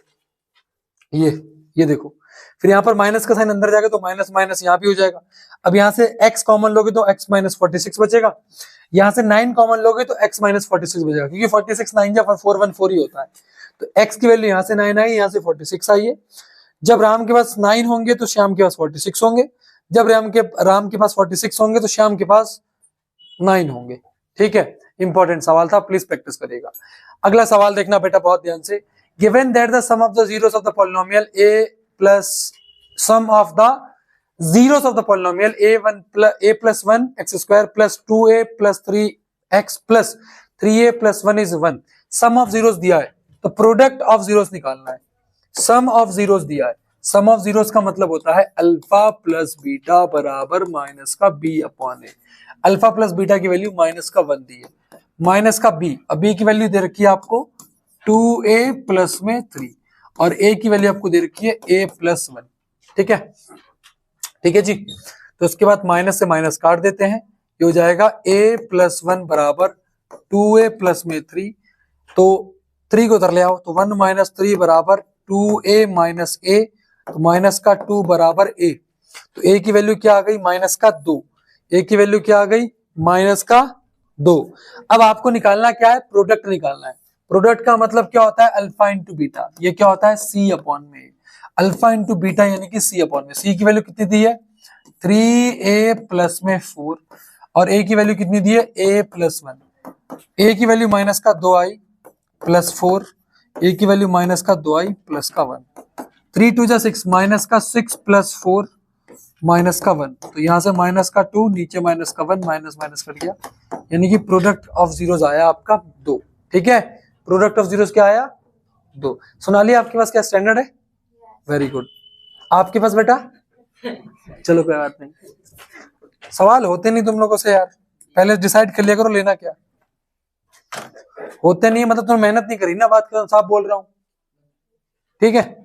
ये देखो। फिर यहाँ पर माइनस का साइन अंदर जाएगा तो माइनस माइनस यहाँ भी हो जाएगा। अब यहाँ से x कॉमन लोगे तो x माइनस 46 बचेगा, यहाँ से 9 कॉमन लोगे तो x माइनस 46 बचेगा, क्योंकि 46 9 जा 414 ही होता है। तो x की वैल्यू यहाँ से 9 आई, यहाँ से 46 आई है। जब राम के पास 9 होंगे तो श्याम के पास 46 होंगे, जब राम के पास 46 होंगे तो श्याम के पास 9 होंगे। ठीक है, इंपॉर्टेंट सवाल था, प्लीज प्रैक्टिस करिएगा। अगला सवाल देखना बेटा बहुत ध्यान से। Given that the sum of the zeros of the polynomial a plus sum of the zeros of the polynomial a plus 1 x square plus 2a plus 3x plus 3a plus 1 is 1। Sum of zeros दिया है तो product of zeros निकालना है। सम of zeros दिया है, सम of zeros का मतलब होता है अल्फा प्लस बीटा बराबर माइनस का b upon a। Alpha plus beta की वैल्यू माइनस का 1 दी है, माइनस का b, अब b की वैल्यू दे रखी है आपको 2a प्लस में 3 और a की वैल्यू आपको दे रखी है a प्लस 1। ठीक है, ठीक है जी। तो उसके बाद माइनस से माइनस काट देते हैं, ये हो जाएगा a प्लस 1 बराबर 2a प्लस में 3, तो 3 को उधर ले आओ, तो 1 माइनस 3 बराबर 2a माइनस a, तो माइनस का 2 बराबर a, तो a की वैल्यू क्या आ गई माइनस का 2, a की वैल्यू क्या आ गई माइनस का 2। अब आपको निकालना क्या है, प्रोडक्ट निकालना है। प्रोडक्ट का मतलब क्या होता है, अल्फा इंटू बीटा, ये क्या होता है c अपॉन में, अल्फा इंटू बीटा यानी कि c अपॉन में। c की वैल्यू कितनी दी है 3a प्लस में 4, और a की वैल्यू कितनी दी है a प्लस 1, a की वैल्यू माइनस का 2i प्लस 4, a की वैल्यू माइनस का 2i प्लस का 1, 3 2 जा 6, माइनस का 6 प्लस 4 माइनस का 1, तो यहां से माइनस का 2, नीचे माइनस का 1, माइनस माइनस कर दिया, यानी कि प्रोडक्ट ऑफ जीरोस आया आपका 2। ठीक है, प्रोडक्ट ऑफ जीरोस क्या आया 2। सोनाली आपके पास क्या स्टैंडर्ड है, वेरी गुड। आपके पास बेटा, चलो कोई बात नहीं, सवाल होते नहीं तुम लोगों से यार, पहले डिसाइड कर लिया करो लेना क्या, होते नहीं मतलब तुम मेहनत नहीं करी ना, बात कर साफ बोल रहा हूं, ठीक है।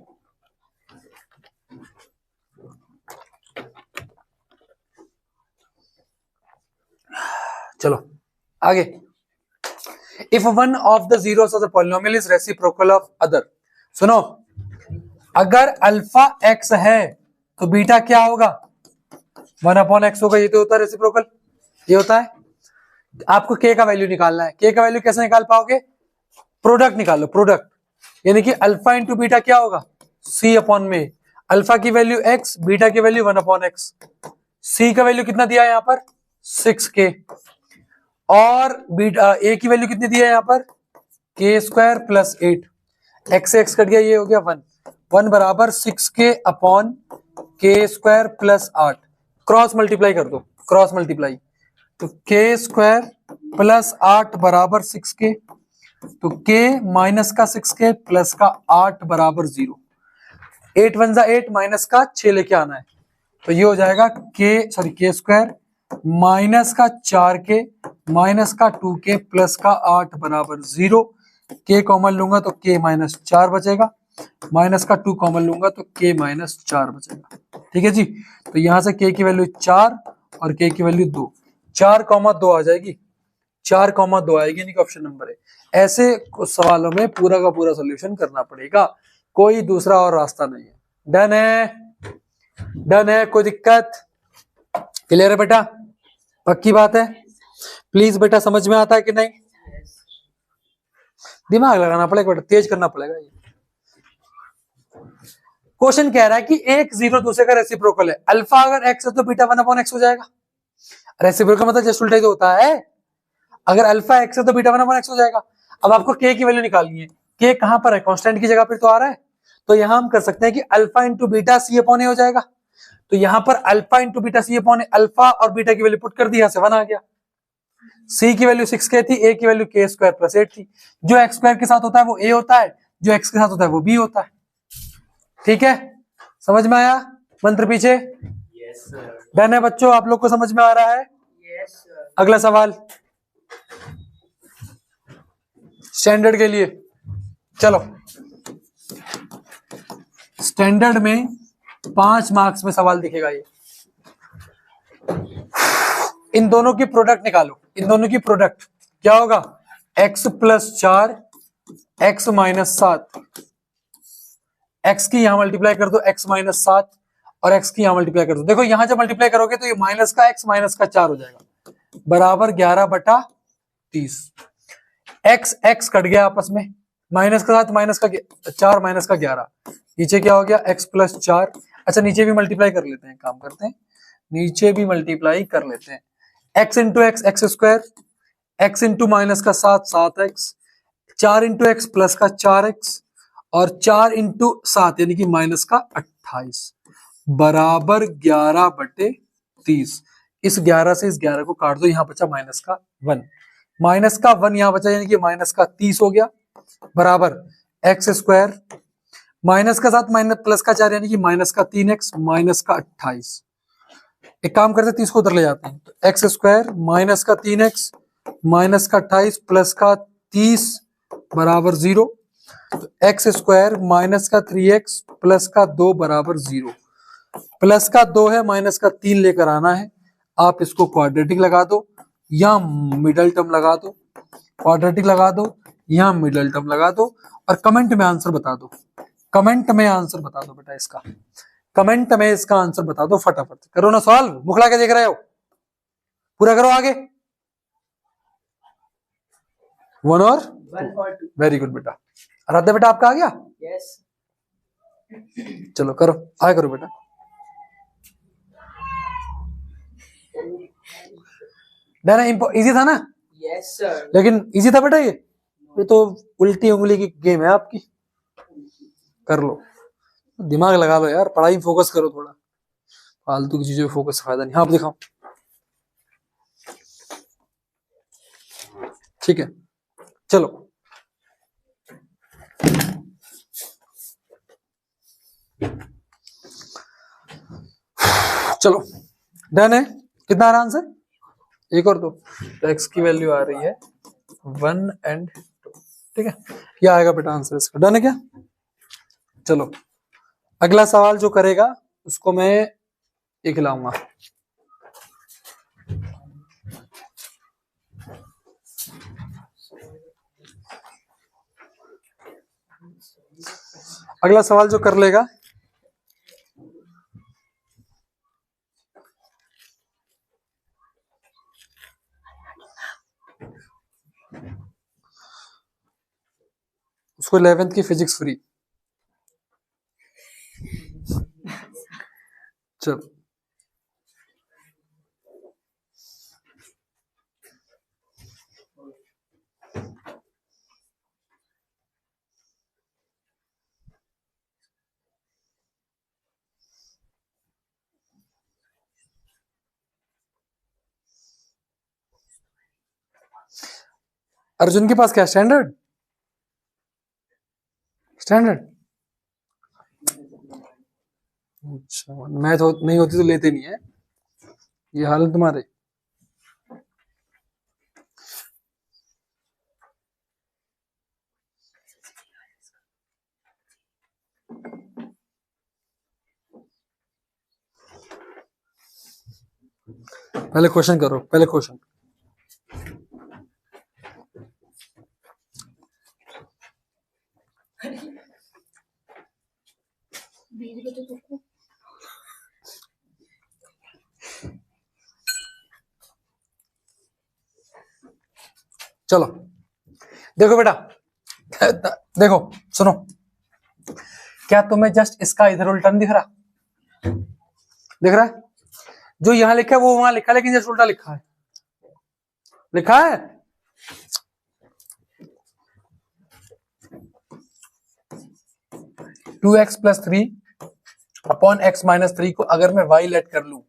चलो आगे, if one of the zeros of the polynomial is reciprocal of other, सुनो, अगर अल्फा एक्स है तो बीटा क्या होगा 1 अपॉन एक्स होगा, ये तो होता है रेसिप्रोकल, ये होता है। आपको के का वैल्यू निकालना है, के का वैल्यू कैसे निकाल पाओगे, प्रोडक्ट निकालो, प्रोडक्ट, यानी कि अल्फा इंटू बीटा क्या होगा सी अपॉन में, अल्फा की वैल्यू एक्स, बीटा की वैल्यू 1 अपॉन एक्स, सी का वैल्यू कितना दिया है यहाँ पर 6k, और बीटा ए की वैल्यू कितनी दी है यहाँ पर के square plus 8, x x cut गया, ये हो गया 1, 1 बराबर 6k अपॉन के स्क्वायर प्लस 8, क्रॉस मल्टीप्लाई कर दो, क्रॉस मल्टीप्लाई, तो के स्क्वायर प्लस 8 बराबर 6k, तो k माइनस का 6k प्लस का 8 बराबर 0, 8 1 जा 8, माइनस का 6 लेके आना है, तो ये हो जाएगा के स्क्वायर माइनस का 4k माइनस का 2k प्लस का 8 बराबर 0, k कॉमन लूंगा तो k माइनस 4 बचेगा, माइनस का 2 कॉमन लूंगा तो k माइनस 4 बचेगा। ठीक है जी, तो यहां से k की वैल्यू 4 और k की वैल्यू 2, 4,2 आ जाएगी, 4,2 आएगी, यानी कि ऑप्शन नंबर है। ऐसे सवालों में पूरा का पूरा सोल्यूशन करना पड़ेगा, कोई दूसरा और रास्ता नहीं है। डन है, डन है, कोई दिक्कत, क्लियर है बेटा, पक्की बात है, प्लीज बेटा समझ में आता है कि नहीं, दिमाग लगाना पड़ेगा बेटा, तेज करना पड़ेगा। ये क्वेश्चन कह रहा है कि एक जीरो दूसरे का रेसिप्रोकल है, अल्फा अगर एक्स है तो बीटा 1 अपॉन एक्स हो जाएगा, रेसिप्रोकल मतलब जस्ट उल्टा ही तो होता है, अगर अल्फा एक्स है तो बीटा 1 अपॉन एक्स हो जाएगा। अब आपको के की वैल्यू निकालनी है, के कहां पर है, कांस्टेंट की जगह पर तो आ रहा है, तो यहां हम कर सकते हैं कि अल्फा इंटू बीटा सी अपॉन ए हो जाएगा, तो यहां पर अल्फा इंटू बीटा सी अपॉन ए, अल्फा और बीटा की वैल्यू पुट कर दी, यहां से 1 आ गया, सी की वैल्यू 6k थी, ए की वैल्यू के स्क्वायर प्लस 8 थी, जो एक्स स्क्वायर के साथ होता है वो ए होता है, जो एक्स के साथ होता है वो बी होता है। ठीक है, समझ में आया मंत्र पीछे, यस सर, डन है बच्चों, आप लोग को समझ में आ रहा है। यस सर, अगला सवाल स्टैंडर्ड के लिए, चलो स्टैंडर्ड में 5 मार्क्स में सवाल दिखेगा ये, इन दोनों की प्रोडक्ट निकालो, इन दोनों की प्रोडक्ट क्या होगा, x plus 4 x minus 7, x की यहां मल्टीप्लाई कर दो x माइनस 7 और x की यहां मल्टीप्लाई कर दो, देखो यहां जब मल्टीप्लाई करोगे तो ये माइनस का x माइनस का 4 हो जाएगा, बराबर 11/30, x x कट गया आपस में, माइनस का 7 माइनस का 4 माइनस का 11, नीचे क्या हो गया x प्लस 4, अच्छा नीचे भी मल्टीप्लाई कर लेते हैं, काम करते हैं नीचे भी मल्टीप्लाई कर लेते हैं, x into x x square, x into minus का 7x, 4 इंटू एक्स प्लस का 4x और 4 इंटू 7 यानी कि माइनस का 28 बराबर 11/30, इस 11 से इस 11 को काट दो, यहां बचा माइनस का 1, माइनस का 1 यहां बचा यानी कि माइनस का 30 हो गया, बराबर एक्स स्क्वायर माइनस का 7 माइनस प्लस का 4 यानी कि माइनस का 3x माइनस का 28, एक काम करते हैं 30 को उधर ले जाते हैं, तो एक्स स्क्वायर माइनस का 3x माइनस का 28 प्लस का 30 बराबर 0, तो एक्स स्क्वायर माइनस का 3x प्लस का 2 बराबर 0, प्लस का 2 है, माइनस का 3 लेकर आना है। आप इसको क्वाड्रेटिक लगा दो या मिडल टर्म लगा दो, क्वाड्रेटिक लगा दो या मिडल टर्म लगा दो, और कमेंट में आंसर बता दो। कमेंट में आंसर बता दो बेटा इसका, कमेंट में इसका आंसर बता दो फटाफट। करो ना सॉल्व, मुखला के देख रहे हो, पूरा करो आगे। 1 और 1 और 2. वेरी गुड बेटा। आराध्या बेटा आपका आ गया, Yes. चलो करो, आगे करो बेटा। डन है, इजी था ना? Yes, sir. लेकिन इजी था बेटा ये तो उल्टी उंगली की गेम है आपकी। कर लो, दिमाग लगा लो यार, पढ़ाई में फोकस करो थोड़ा, फालतू की चीजों में फोकस से फायदा नहीं। हाँ आप दिखाओ, ठीक है चलो। चलो डन है, कितना आ रहा आंसर? एक और 2, तो एक्स की वैल्यू आ रही है 1 और 2, ठीक है, ये आएगा बेटा आंसर इसका। डन है क्या? चलो अगला सवाल जो करेगा उसको मैं एक खिलाऊंगा। अगला सवाल जो कर लेगा उसको 11th की फिजिक्स फ्री। चलो अर्जुन के पास क्या स्टैंडर्ड? स्टैंडर्ड, अच्छा मैथ नहीं होती तो लेते नहीं है, ये हाल है तुम्हारे। पहले क्वेश्चन करो, पहले क्वेश्चन। चलो देखो बेटा, देखो सुनो, क्या तुम्हें जस्ट इसका इधर उल्टा नहीं दिख रहा? दिख रहा है? जो यहां लिखा है वो वहां लिखा है, लेकिन जस्ट उल्टा लिखा है, लिखा है। Two x plus 3 upon x minus 3 को अगर मैं y लेट कर लूं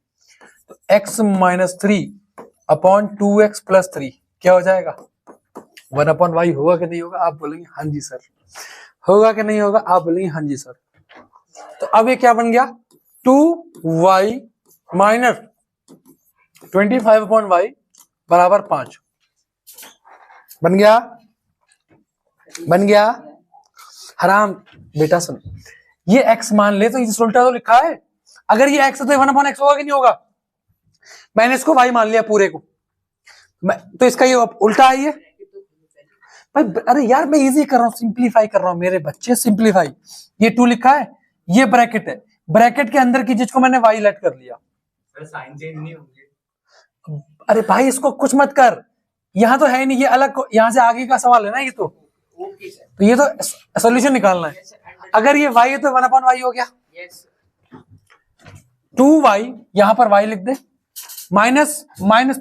तो x minus 3 upon 2x plus 3 क्या हो जाएगा? 1 अपॉन y होगा कि नहीं होगा? आप बोलेंगे हाँ जी सर। होगा कि नहीं होगा? आप बोलेंगे हाँ जी सर। तो अब ये क्या बन गया? 2y माइनस 25 अपॉन y बराबर 5 बन गया, बन गया। हराम बेटा सुन, ये x मान ले तो ये उल्टा तो लिखा है, अगर ये x है तो 1 अपॉन x होगा कि नहीं होगा? मैंने इसको y मान लिया पूरे को, तो इसका ये उल्टा है ये भाई। अरे यार मैं इजी कर रहा हूँ, सिंप्लीफाई कर रहा हूँ मेरे बच्चे, सिंप्लीफाई। ये 2 लिखा है, ये ब्रैकेट है, ब्रैकेट के अंदर की चीज को मैंने y लेट कर लिया। साइन चेंज नहीं होंगे। अरे भाई इसको कुछ मत कर, यहाँ तो है नहीं, ये अलग, यहाँ से आगे का सवाल है ना ये तो। Okay sir. तो ये तो सोल्यूशन निकालना है। अगर ये y है तो 1 अपॉन y हो गया। यस 2y यहां पर y लिख दे, माइनस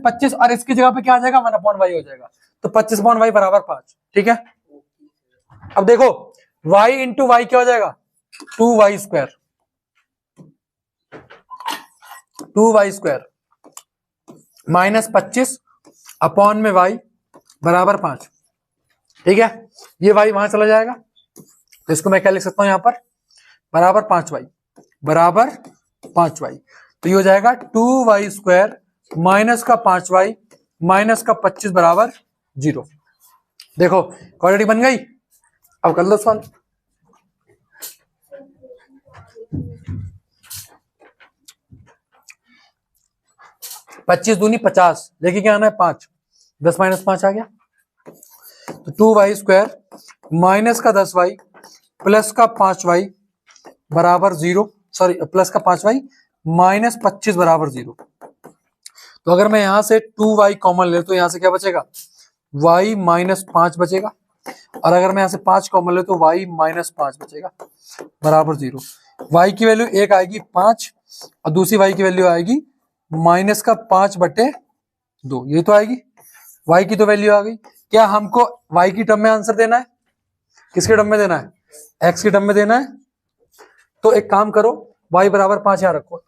25 और इसकी जगह पे क्या आ जाएगा? 1 अपॉन y हो जाएगा, तो 25 अपॉन y बराबर 5, ठीक है। अब देखो y इंटू वाई क्या हो जाएगा? 2y square, 2y square minus 25 upon में y बराबर 5, ठीक है। ये y वहां चला जाएगा, तो इसको मैं क्या लिख सकता हूं यहां पर? बराबर 5y, बराबर 5y। तो ये हो जाएगा 2y स्क्वायर माइनस का 5y माइनस का 25 बराबर 0। देखो क्वाड्रेटिक बन गई। अब कर लो सॉल्व। 25 दूनी 50, लेके क्या आना है 5, 10 माइनस 5 आ गया। तो 2y² माइनस का 10y प्लस का 5y बराबर 0, सॉरी प्लस का 5y माइनस 25 बराबर 0। तो अगर मैं यहां से 2y कॉमन ले तो यहां से क्या बचेगा, y माइनस 5 बचेगा, और अगर मैं यहां से 5 कॉमन ले तो y माइनस 5 बचेगा बराबर 0। y की वैल्यू एक आएगी 5 और दूसरी y की वैल्यू आएगी माइनस का 5/2, ये तो आएगी। y की तो वैल्यू आ गई। क्या हमको y की टर्म में आंसर देना है, किसके टर्म में देना है, x की टर्म में देना है। तो एक काम करो, y बराबर 5 यहां रखो,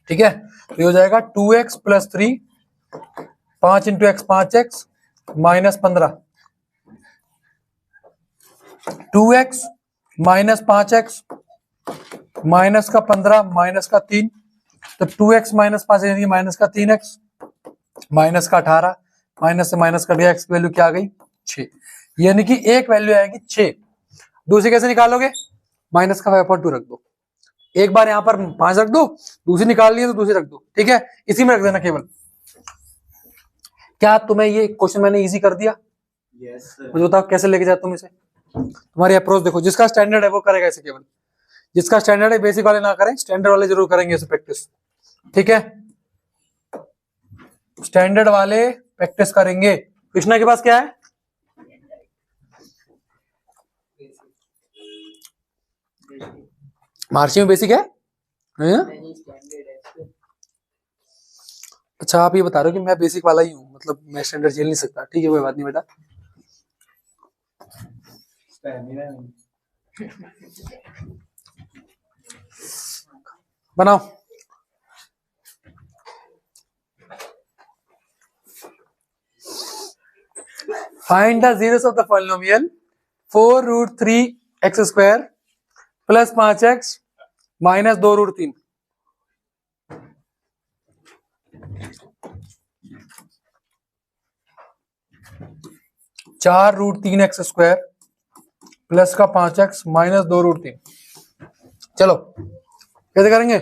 ठीक है। तो ये हो जाएगा 2x plus 3, 5 into x 5x minus 15, 2x minus 5x minus का 15 माइनस का 3, तो 2x माइनस 5 यानी माइनस का 3x माइनस का 18, माइनस से माइनस कट गया, x की वैल्यू क्या आ गई 6, यानी कि एक वैल्यू आएगी 6। दूसरी कैसे निकालोगे, माइनस का 5/2 रख दो, एक बार यहां पर 5 रख दो, दूसरी निकाल ली तो दूसरी रख दो, ठीक है, इसी में रख देना केवल। क्या तुम्हें ये क्वेश्चन मैंने इजी कर दिया? यस मुझे बताओ कैसे लेके जाते तुम इसे, तुम्हारी अप्रोच देखो, जिसका स्टैंडर्ड है वो करेगा इसे केवल, जिसका स्टैंडर्ड है बेसिक वाले ना करें, स्टैंडर्ड वाले जरूर करेंगे इसे प्रैक्टिस, ठीक है, स्टैंडर्ड वाले प्रैक्टिस करेंगे। कृष्णा के पास क्या है, महर्षि में बेसिक है, अच्छा आप ये बता रहे हो कि मैं बेसिक वाला ही हूँ, मतलब मैं स्टैंडर्ड झेल नहीं सकता, ठीक है कोई बात नहीं बेटा। बनाओ, find the zeros of the polynomial 4√3x² plus 5x minus 2√3। चार रूट 3x² प्लस का 5x माइनस 2√3। चलो कैसे करेंगे,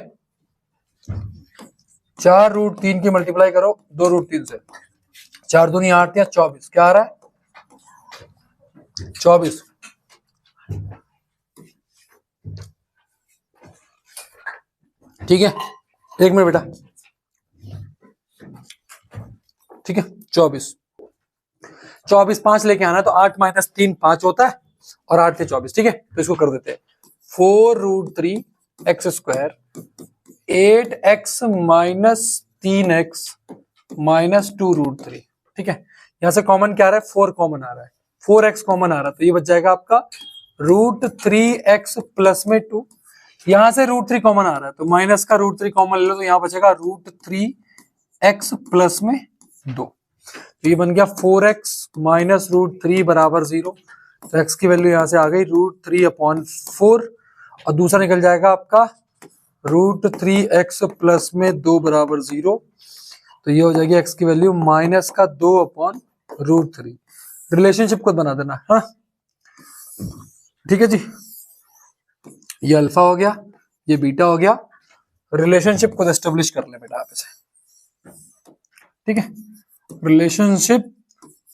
4√3 की मल्टीप्लाई करो 2√3 से, 4 दूनी 8 या 24, क्या आ रहा है 24, ठीक है, एक मिनट बेटा, ठीक है 24, 5 लेके आना है, तो 8 माइनस 3 5 होता है, और 8 से 24, ठीक है, तो इसको कर देते हैं 4√3x² 8x minus 3x minus 2√3, ठीक है, यहां से कॉमन क्या आ रहा है 4 कॉमन आ रहा है, 4x कॉमन आ रहा है, तो ये बच जाएगा आपका √3x प्लस में 2, यहां से √3 कॉमन आ रहा है तो माइनस का √3 कॉमन ले लो, तो यहां बचेगा √3x प्लस में 2, तो ये बन गया 4x माइनस √3 बराबर 0, तो x की वैल्यू यहां से आ गई √3/4, और दूसरा निकल जाएगा आपका √3x प्लस में 2 बराबर 0, तो ये हो जाएगी x की वैल्यू माइनस का 2/√3। रिलेशनशिप को बना देना, हाँ ठीक है जी, ये अल्फा हो गया, ये बीटा हो गया, रिलेशनशिप को एस्टेब्लिश कर ले बेटा आप इसे, ठीक है, रिलेशनशिप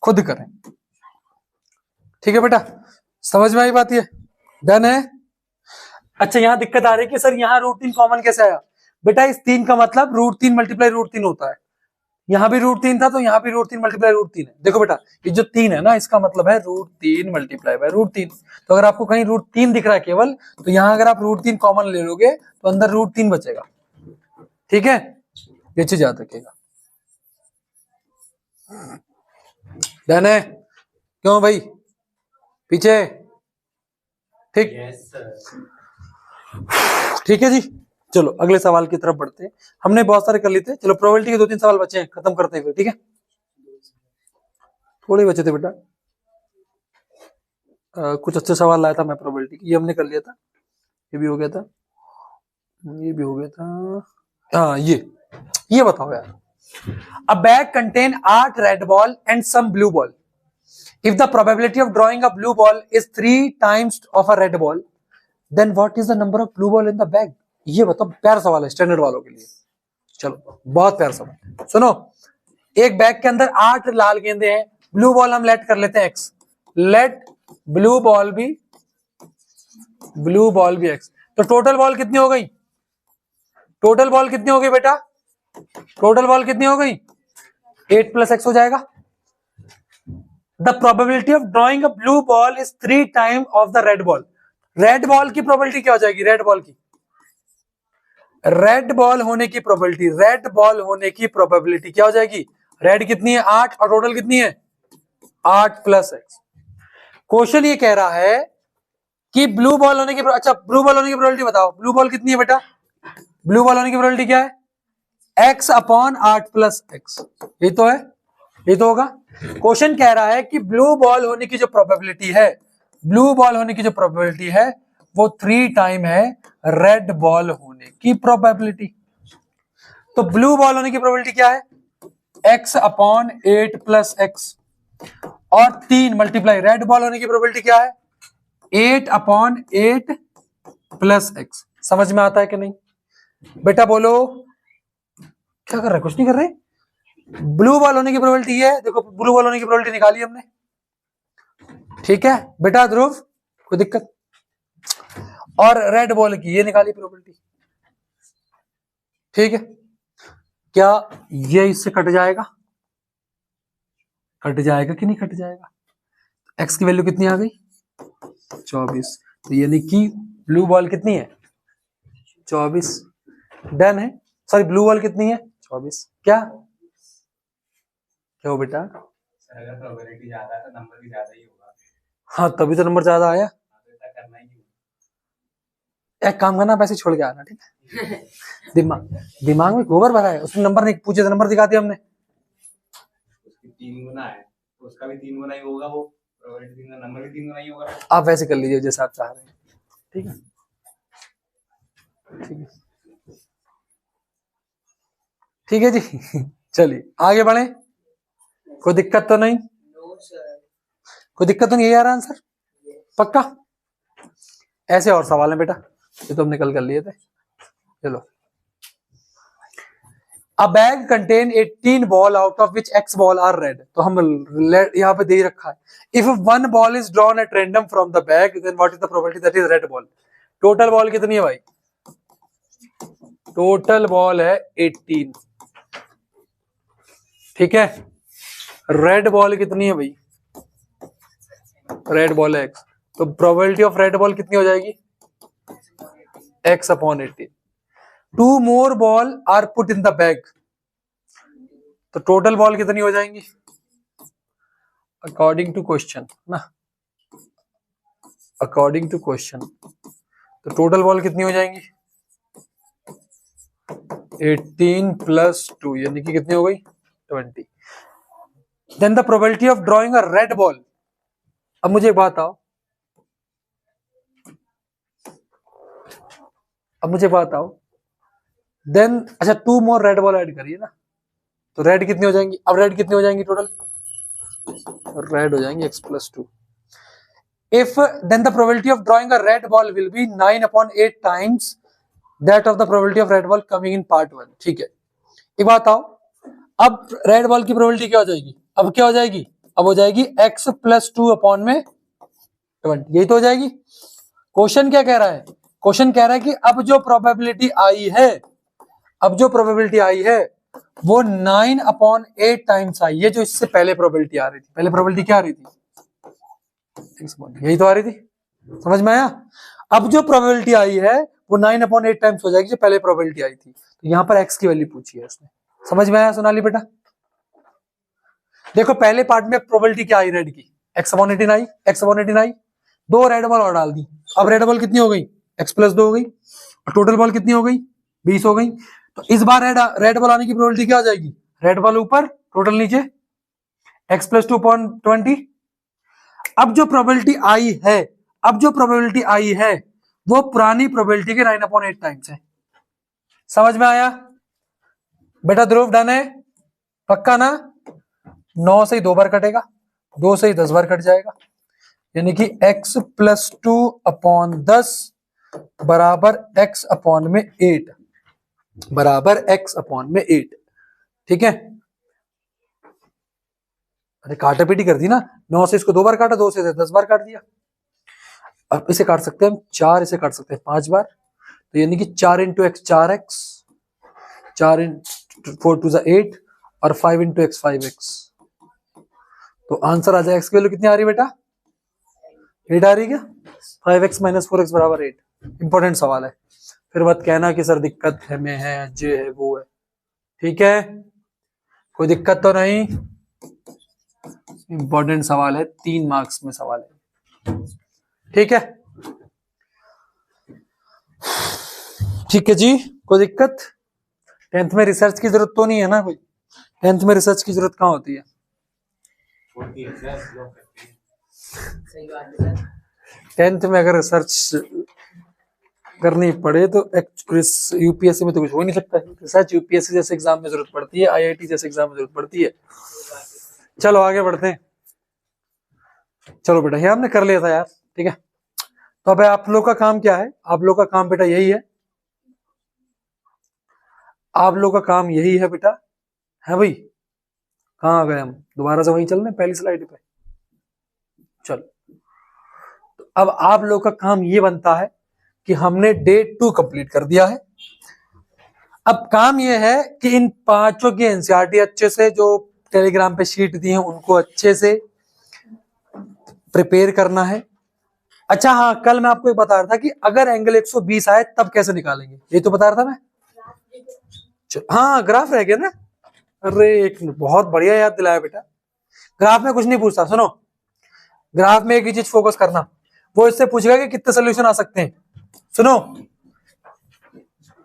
खुद करें, ठीक है बेटा, समझ में आई बात, ये डन है। अच्छा यहाँ दिक्कत आ रही है कि सर यहाँ √3 कॉमन कैसे आया, बेटा इस 3 का मतलब √3 मल्टीप्लाई √3 होता है, यहाँ भी √3 था तो यहाँ भी √3 मल्टीप्लाई √3 है, देखो बेटा ये जो 3 है ना इसका मतलब है √3 मल्टीप्लाई बाय √3, तो अगर आपको कहीं √3 दिख रहा है केवल, तो यहाँ अगर आप √3 कॉमन ले लोगे तो अंदर √3 बचेगा, ठीक है, ये चीज याद रखिएगा, डन है, क्यों भाई पीछे, ठीक यस सर ठीक है जी। चलो अगले सवाल की तरफ बढ़ते हैं, हमने बहुत सारे कर लिए थे, चलो प्रोबेबिलिटी के 2-3 सवाल बचे हैं, खत्म करते हैं फिर, ठीक है, थोड़े बचे थे बेटा, कुछ अच्छे सवाल लाया था मैं प्रोबेबिलिटी की, ये हमने कर लिया था, ये भी हो गया था, ये भी हो गया था, हाँ ये बताओ यार, a bag contain 8 red ball and some blue ball, if the probability of drawing a blue ball is 3 times of a red ball, then what is the number of blue ball in the bag? ये बताओ, प्यारा सवाल है standard वालों के लिए। चलो बहुत प्यारा सवाल, सुनो। एक बैग के अंदर 8 लाल गेंदे हैं, ब्लू बॉल हम लेट कर लेते हैं एक्स, लेट ब्लू बॉल भी एक्स, तो टोटल बॉल कितनी हो गई? टोटल बॉल कितनी हो गई बेटा? टोटल बॉल कितनी हो गई? 8 प्लस एक्स हो जाएगा। The probability of drawing a blue ball is 3 time of the red ball. Red ball की प्रोबेबिलिटी क्या हो जाएगी? रेड बॉल की, रेड बॉल होने की प्रोबेबिलिटी, रेड बॉल होने की प्रोबेबिलिटी क्या हो जाएगी? रेड कितनी है? 8, और टोटल कितनी है? 8 प्लस एक्स। क्वेश्चन ये कह रहा है कि ब्लू बॉल होने की, अच्छा ब्लू बॉल होने की प्रोबेबिलिटी बताओ। ब्लू बॉल कितनी है बेटा? ब्लू बॉल होने की प्रोबेबिलिटी क्या है? x अपॉन 8 प्लस एक्स, ये तो है, ये तो होगा। क्वेश्चन कह रहा है कि ब्लू बॉल होने की जो प्रोबेबिलिटी है, ब्लू बॉल होने की जो प्रोबेबिलिटी है वो 3 टाइम है रेड बॉल होने की प्रोबेबिलिटी। तो ब्लू बॉल होने की प्रोबेबिलिटी क्या है? x अपॉन 8 प्लस एक्स, और 3 मल्टीप्लाई रेड बॉल होने की प्रोबेबिलिटी क्या है? 8 अपॉन 8 प्लस एक्स। समझ में आता है कि नहीं बेटा? बोलो क्या कर रहे? कुछ नहीं कर रहे। ब्लू बॉल होने की प्रोबेबिलिटी है, देखो ब्लू बॉल होने की प्रोबेबिलिटी निकाली हमने, ठीक है बेटा ध्रुव, कोई दिक्कत? और रेड बॉल की ये निकाली प्रोबेबिलिटी, ठीक है। क्या ये इससे कट जाएगा? कट जाएगा कि नहीं कट जाएगा? एक्स की वैल्यू कितनी आ गई? 24। तो यानी कि ब्लू बॉल कितनी है? 24। डन है। सॉरी, ब्लू बॉल कितनी है? 24। क्या क्या हो बेटा? अगर प्रोबेबिलिटी ज्यादा है तो नंबर भी ज्यादा ही होगा। हाँ तभी तो नंबर ज्यादा आया। तो इतना करना ही होगा। एक काम करना, पैसे छोड़ के आना, ठीक है? दिमाग में गोबर भरा है, उसने नंबर नहीं पूछे तो नंबर दिखा दिया हमने। उसकी 3 गुना है तो उसका भी 3 गुना ही होगा, वो प्रोबेबिलिटी 3 नंबर भी 3 गुना ही होगा। आप वैसे कर लीजिए जैसे आप चाह रहे हैं, ठीक है? ठीक है, ठीक है जी। चलिए आगे बढ़े। कोई दिक्कत तो नहीं? No sir. कोई दिक्कत तो नहीं है यार? आंसर पक्का? ऐसे और सवाल है बेटा, ये तो हमने कल कर लिए थे। चलो, a bag contain 18 ball out of which x ball are red. तो हम यहाँ पे दे ही रखा है, if 1 ball is drawn at random from the bag then what is the probability that is red ball. Total ball कितनी है भाई? टोटल बॉल है 18, ठीक है। रेड बॉल कितनी है भाई? रेड बॉल है x, तो प्रोबेबिलिटी ऑफ रेड बॉल कितनी हो जाएगी? x upon 18। 2 more ball are put in the bag, तो टोटल बॉल कितनी हो जाएंगी अकॉर्डिंग टू क्वेश्चन ना? अकॉर्डिंग टू क्वेश्चन तो टोटल बॉल कितनी हो जाएंगी? 18 प्लस 2 यानी कि कितनी हो गई? 20। Then the probability of drawing a red ball. अब मुझे एक बात आओ, देन अच्छा 2 मोर रेड बॉल ऐड करिए ना, तो रेड कितनी हो जाएंगी? अब रेड कितनी हो जाएंगी टोटल? रेड हो जाएंगी x plus 2। If then the probability of drawing a red ball will be 9 upon 8 times that of the probability of red ball coming in part 1। ठीक है, एक बात आओ, अब रेड बॉल की प्रोबेबिलिटी क्या हो जाएगी? अब क्या हो जाएगी? अब हो जाएगी x प्लस 2 अपॉन में 20, यही तो हो जाएगी। क्वेश्चन क्या कह रहा है? क्वेश्चन कह रहा है कि अब जो प्रोबेबिलिटी आई है, अब जो प्रोबेबिलिटी आई है वो 9 अपॉन 8 टाइम्स आई है जो इससे पहले प्रोबेबिलिटी आ रही थी। पहले प्रोबेबिलिटी क्या आ रही थी? यही तो आ रही थी, समझ में आया? अब जो प्रोबेबिलिटी आई है वो 9 अपॉन 8 टाइम्स हो जाएगी जो पहले प्रोबेबिलिटी आई थी। तो यहां पर x की वैल्यू पूछी है इसने। समझ में आया सोनाली बेटा? देखो पहले पार्ट में प्रोबेबिलिटी क्या आई रेड की? x अपॉन 18 आई, x अपॉन 18 आई, 2 रेड बॉल और डाल दी। अब रेड बॉल कितनी हो गई? x प्लस 2 हो गई, और टोटल बॉल कितनी हो गई? 20 हो गई। तो इस बार रेड बॉल आने की प्रोबेबिलिटी क्या हो जाएगी? रेड बॉल ऊपर, टोटल नीचे, x प्लस 2 अपॉन 20। अब जो प्रोबेबिलिटी आई है, अब जो प्रोबेबिलिटी आई है वो पुरानी प्रोबेबिलिटी के 9 अपॉन 8 टाइम्स है। समझ में आया बेटा? ध्रुव डन है? पक्का ना? 9 से ही 2 बार कटेगा, 2 से ही 10 बार कट जाएगा, यानी कि x प्लस 2/10 बराबर x अपॉन में 8 बराबर x अपॉन में 8। ठीक है, अरे काटा पीटी कर दी ना, 9 से इसको 2 बार काटा, 2 से 10 बार काट दिया। अब इसे काट सकते हैं हम 4, इसे काट सकते हैं 5 बार, तो यानी कि 4 into x 4x, 4 into 4 to 8 और 5 इंटू एक्स 5x। तो आंसर आ जाएगा, एक्स की वैल्यू कितनी आ रही है बेटा, 8 आ रही है क्या? 5x माइनस 4x बराबर 8। इंपॉर्टेंट सवाल है, फिर मत कहना कि सर दिक्कत है में है, जे है वो है। ठीक है, कोई दिक्कत तो नहीं, इंपॉर्टेंट सवाल है, 3 मार्क्स में सवाल है। ठीक है, ठीक है जी, कोई दिक्कत? 10th में रिसर्च की जरूरत तो नहीं है ना कोई? 10th में रिसर्च की जरूरत कहाँ होती है? सही बात है सर। 10th में अगर रिसर्च करनी पड़े तो यूपीएससी में तो कुछ हो नहीं सकता। रिसर्च यूपीएससी जैसे एग्जाम में जरूरत पड़ती है, आईआईटी जैसे एग्जाम में जरूरत पड़ती है। चलो आगे बढ़ते हैं। चलो बेटा, ये हमने कर लिया था यार। ठीक है, तो अब आप लोग का काम क्या है? आप लोग का काम बेटा यही है, आप लोग का काम यही है बेटा, है भाई? कहाँ आ गए हम? दोबारा से वहीं चल रहे हैं, पहली स्लाइड पे। चलो, तो अब आप लोग का काम ये बनता है कि हमने डे 2 कंप्लीट कर दिया है। अब काम ये है कि इन 5 की एनसीईआरटी अच्छे से, जो टेलीग्राम पे शीट दी है उनको अच्छे से प्रिपेयर करना है। अच्छा हाँ, कल मैं आपको बता रहा था कि अगर एंगल 120 आए तब कैसे निकालेंगे, ये तो बता रहा था मैं। हाँ, ग्राफ रह गया ना। अरे एक मिनट, बहुत बढ़िया याद दिलाया बेटा। ग्राफ में कुछ नहीं पूछता, सुनो, ग्राफ में एक ही चीज फोकस करना, वो इससे पूछेगा कि कितने सोल्यूशन आ सकते हैं। सुनो,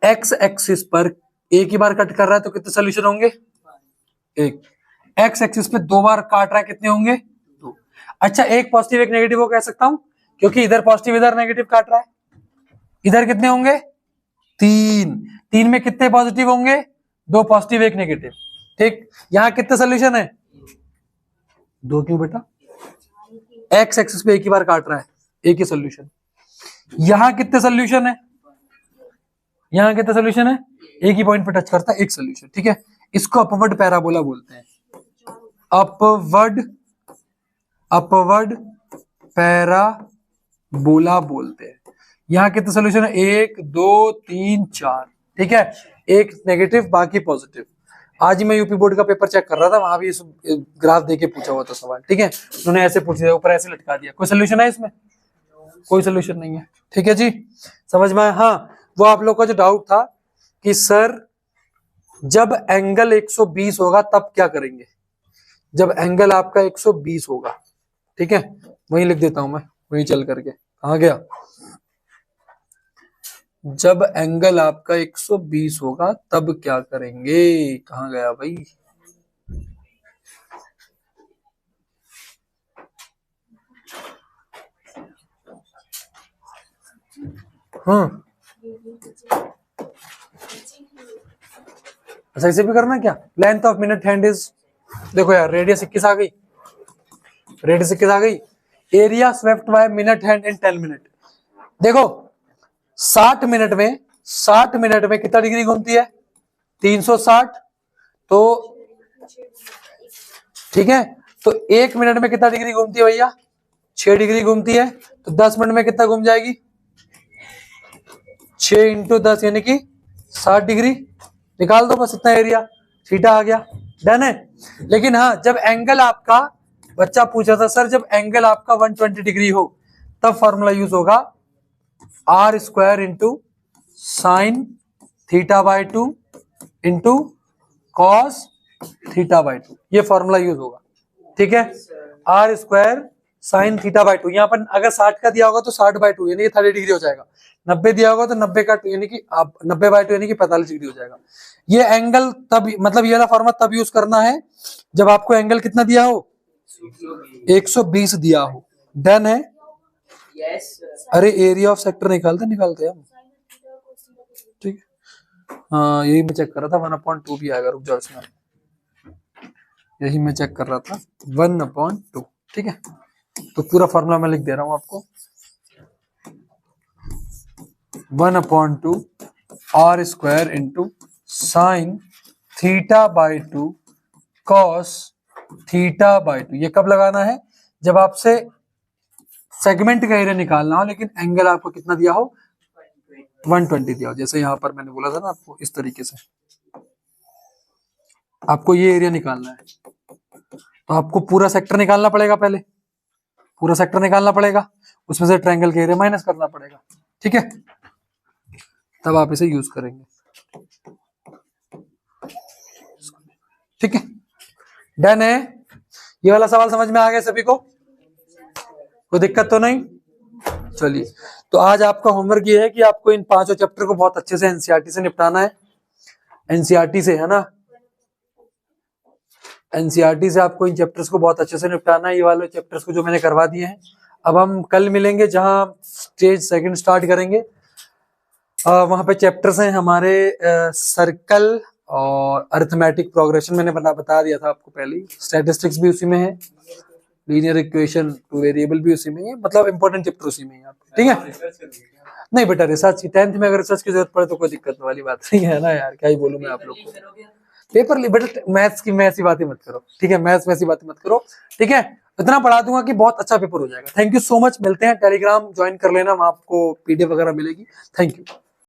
एक्स एक्सिस पर एक ही बार कट कर रहा है तो कितने सोल्यूशन होंगे? एक। एक्स एक्सिस पे 2 बार काट रहा है, कितने होंगे? 2। अच्छा, एक पॉजिटिव एक नेगेटिव वो कह सकता हूं, क्योंकि इधर पॉजिटिव इधर नेगेटिव काट रहा है। इधर कितने होंगे? 3। 3 में कितने पॉजिटिव होंगे? 2 पॉजिटिव 1 नेगेटिव। ठीक, यहां कितने सोल्यूशन है? 2। क्यों बेटा? एक्स एक्सिस पे एक ही बार काट रहा है, एक ही सोल्यूशन। यहां कितने सोल्यूशन है? यहां कितने सोल्यूशन है? एक ही पॉइंट पे टच करता है, एक सोल्यूशन। ठीक है, इसको अपवर्ड पैराबोला बोलते हैं, अपवर्ड पैराबोला बोलते हैं। यहां कितने सोल्यूशन है? 1 2 3 4। ठीक है, एक नेगेटिव बाकी पॉजिटिव। आज ही मैं यूपी बोर्ड का पेपर चेक कर रहा था, वहां भी इस ग्राफ देके पूछा हुआ था सवाल। ठीक है, उन्होंने ऐसे पूछ दिया, ऊपर ऐसे लटका दिया। कोई सोल्यूशन है इसमें? कोई सोल्यूशन नहीं है। ठीक है जी, समझ में आया? हाँ, वो आप लोग का जो डाउट था कि सर जब एंगल 120 होगा तब क्या करेंगे, जब एंगल आपका 120 होगा। ठीक है, वहीं लिख देता हूं मैं, वहीं चल करके। कहां गया? जब एंगल आपका 120 होगा तब क्या करेंगे? कहां गया भाई? हाँ, अच्छा इसे भी करना क्या? Length of minute hand is, देखो यार, रेडियस 21 आ गई, रेडियस 21 आ गई। Area swept by minute hand in 10 minute. देखो 60 मिनट में, 60 मिनट में कितना डिग्री घूमती है? 360। तो ठीक है, तो 1 मिनट में कितना डिग्री घूमती है भैया? 6 डिग्री घूमती है। तो 10 मिनट में कितना घूम जाएगी? 6 इंटू 10 यानी कि 60 डिग्री। निकाल दो बस, इतना एरिया, थीटा आ गया। डन है। लेकिन हाँ, जब एंगल आपका, बच्चा पूछा था सर जब एंगल आपका 120 डिग्री हो तब फॉर्मूला यूज होगा r square into sine theta by 2 into cos theta by 2, ये फॉर्मूला यूज होगा। ठीक है, r square sine theta by 2। यहाँ पर अगर 60 का दिया होगा तो 60 बाय 2 यानी कि 30 डिग्री हो जाएगा। 90 दिया होगा तो 90 का 2 यानी कि आप 90 बाय 2 यानी कि 45 डिग्री हो जाएगा। ये एंगल तब, मतलब ये वाला फॉर्मूला तब यूज करना है जब आपको एंगल कितना दिया हो? 120 दिया हो। डन है। यस अरे एरिया ऑफ सेक्टर निकालते हम। ठीक है, हाँ यही मैं चेक कर रहा था, 1/2 भी आएगा। रुक जाओ, इसमें यही मैं चेक कर रहा था, 1/2। ठीक है, तो पूरा फॉर्मूला मैं लिख दे रहा हूं आपको। 1/2 r square into sine theta by 2 cos theta by 2। ये कब लगाना है? जब आपसे सेगमेंट का एरिया निकालना हो लेकिन एंगल आपको कितना दिया हो, 120 दिया हो। जैसे यहाँ पर मैंने बोला था ना आपको, इस तरीके से आपको ये एरिया निकालना है, तो आपको पूरा सेक्टर निकालना पड़ेगा। पहले पूरा सेक्टर निकालना पड़ेगा, उसमें से ट्रायंगल का एरिया माइनस करना पड़ेगा, ठीक है, तब आप इसे यूज करेंगे। ठीक है, डन है। ये वाला सवाल समझ में आ गया सभी को? कोई दिक्कत तो नहीं? चलिए, तो आज आपका होमवर्क ये है कि आपको इन 5 चैप्टर को बहुत अच्छे से एनसीईआरटी से निपटाना है। एनसीईआरटी से, है ना, एनसीईआरटी से आपको इन चैप्टर्स को बहुत अच्छे से निपटाना है। ये वाले चैप्टर्स को जो मैंने करवा दिए हैं, अब हम कल मिलेंगे जहां स्टेज सेकंड स्टार्ट करेंगे। वहां पे चैप्टर्स हैं हमारे सर्कल और अरिथमेटिक प्रोग्रेशन, मैंने बता दिया था आपको पहले ही। स्टैटिस्टिक्स भी उसी में है, लीनियर इक्वेशन टू वेरिएबल भी उसी में है, मतलब इंपॉर्टेंट चैप्टर उसी में है आपके, ठीक है। रिसर्च कर रही है। नहीं बेटा, रिसर्च की 10th में अगर रिसर्च की जरूरत पड़े तो कोई दिक्कत वाली बात नहीं है ना यार, क्या ही बोलूं मैं आप लोग को। पेपर ली बेटा, मैथ्स की मैं ऐसी बातें मत करो, ठीक है, मैथ्स में ऐसी बातें मत करो, ठीक है। इतना पढ़ा दूंगा कि बहुत अच्छा पेपर हो जाएगा। थैंक यू सो मच, मिलते हैं, टेलीग्राम ज्वाइन कर लेना, वहां आपको पीडीएफ वगैरह मिलेगी। Thank you.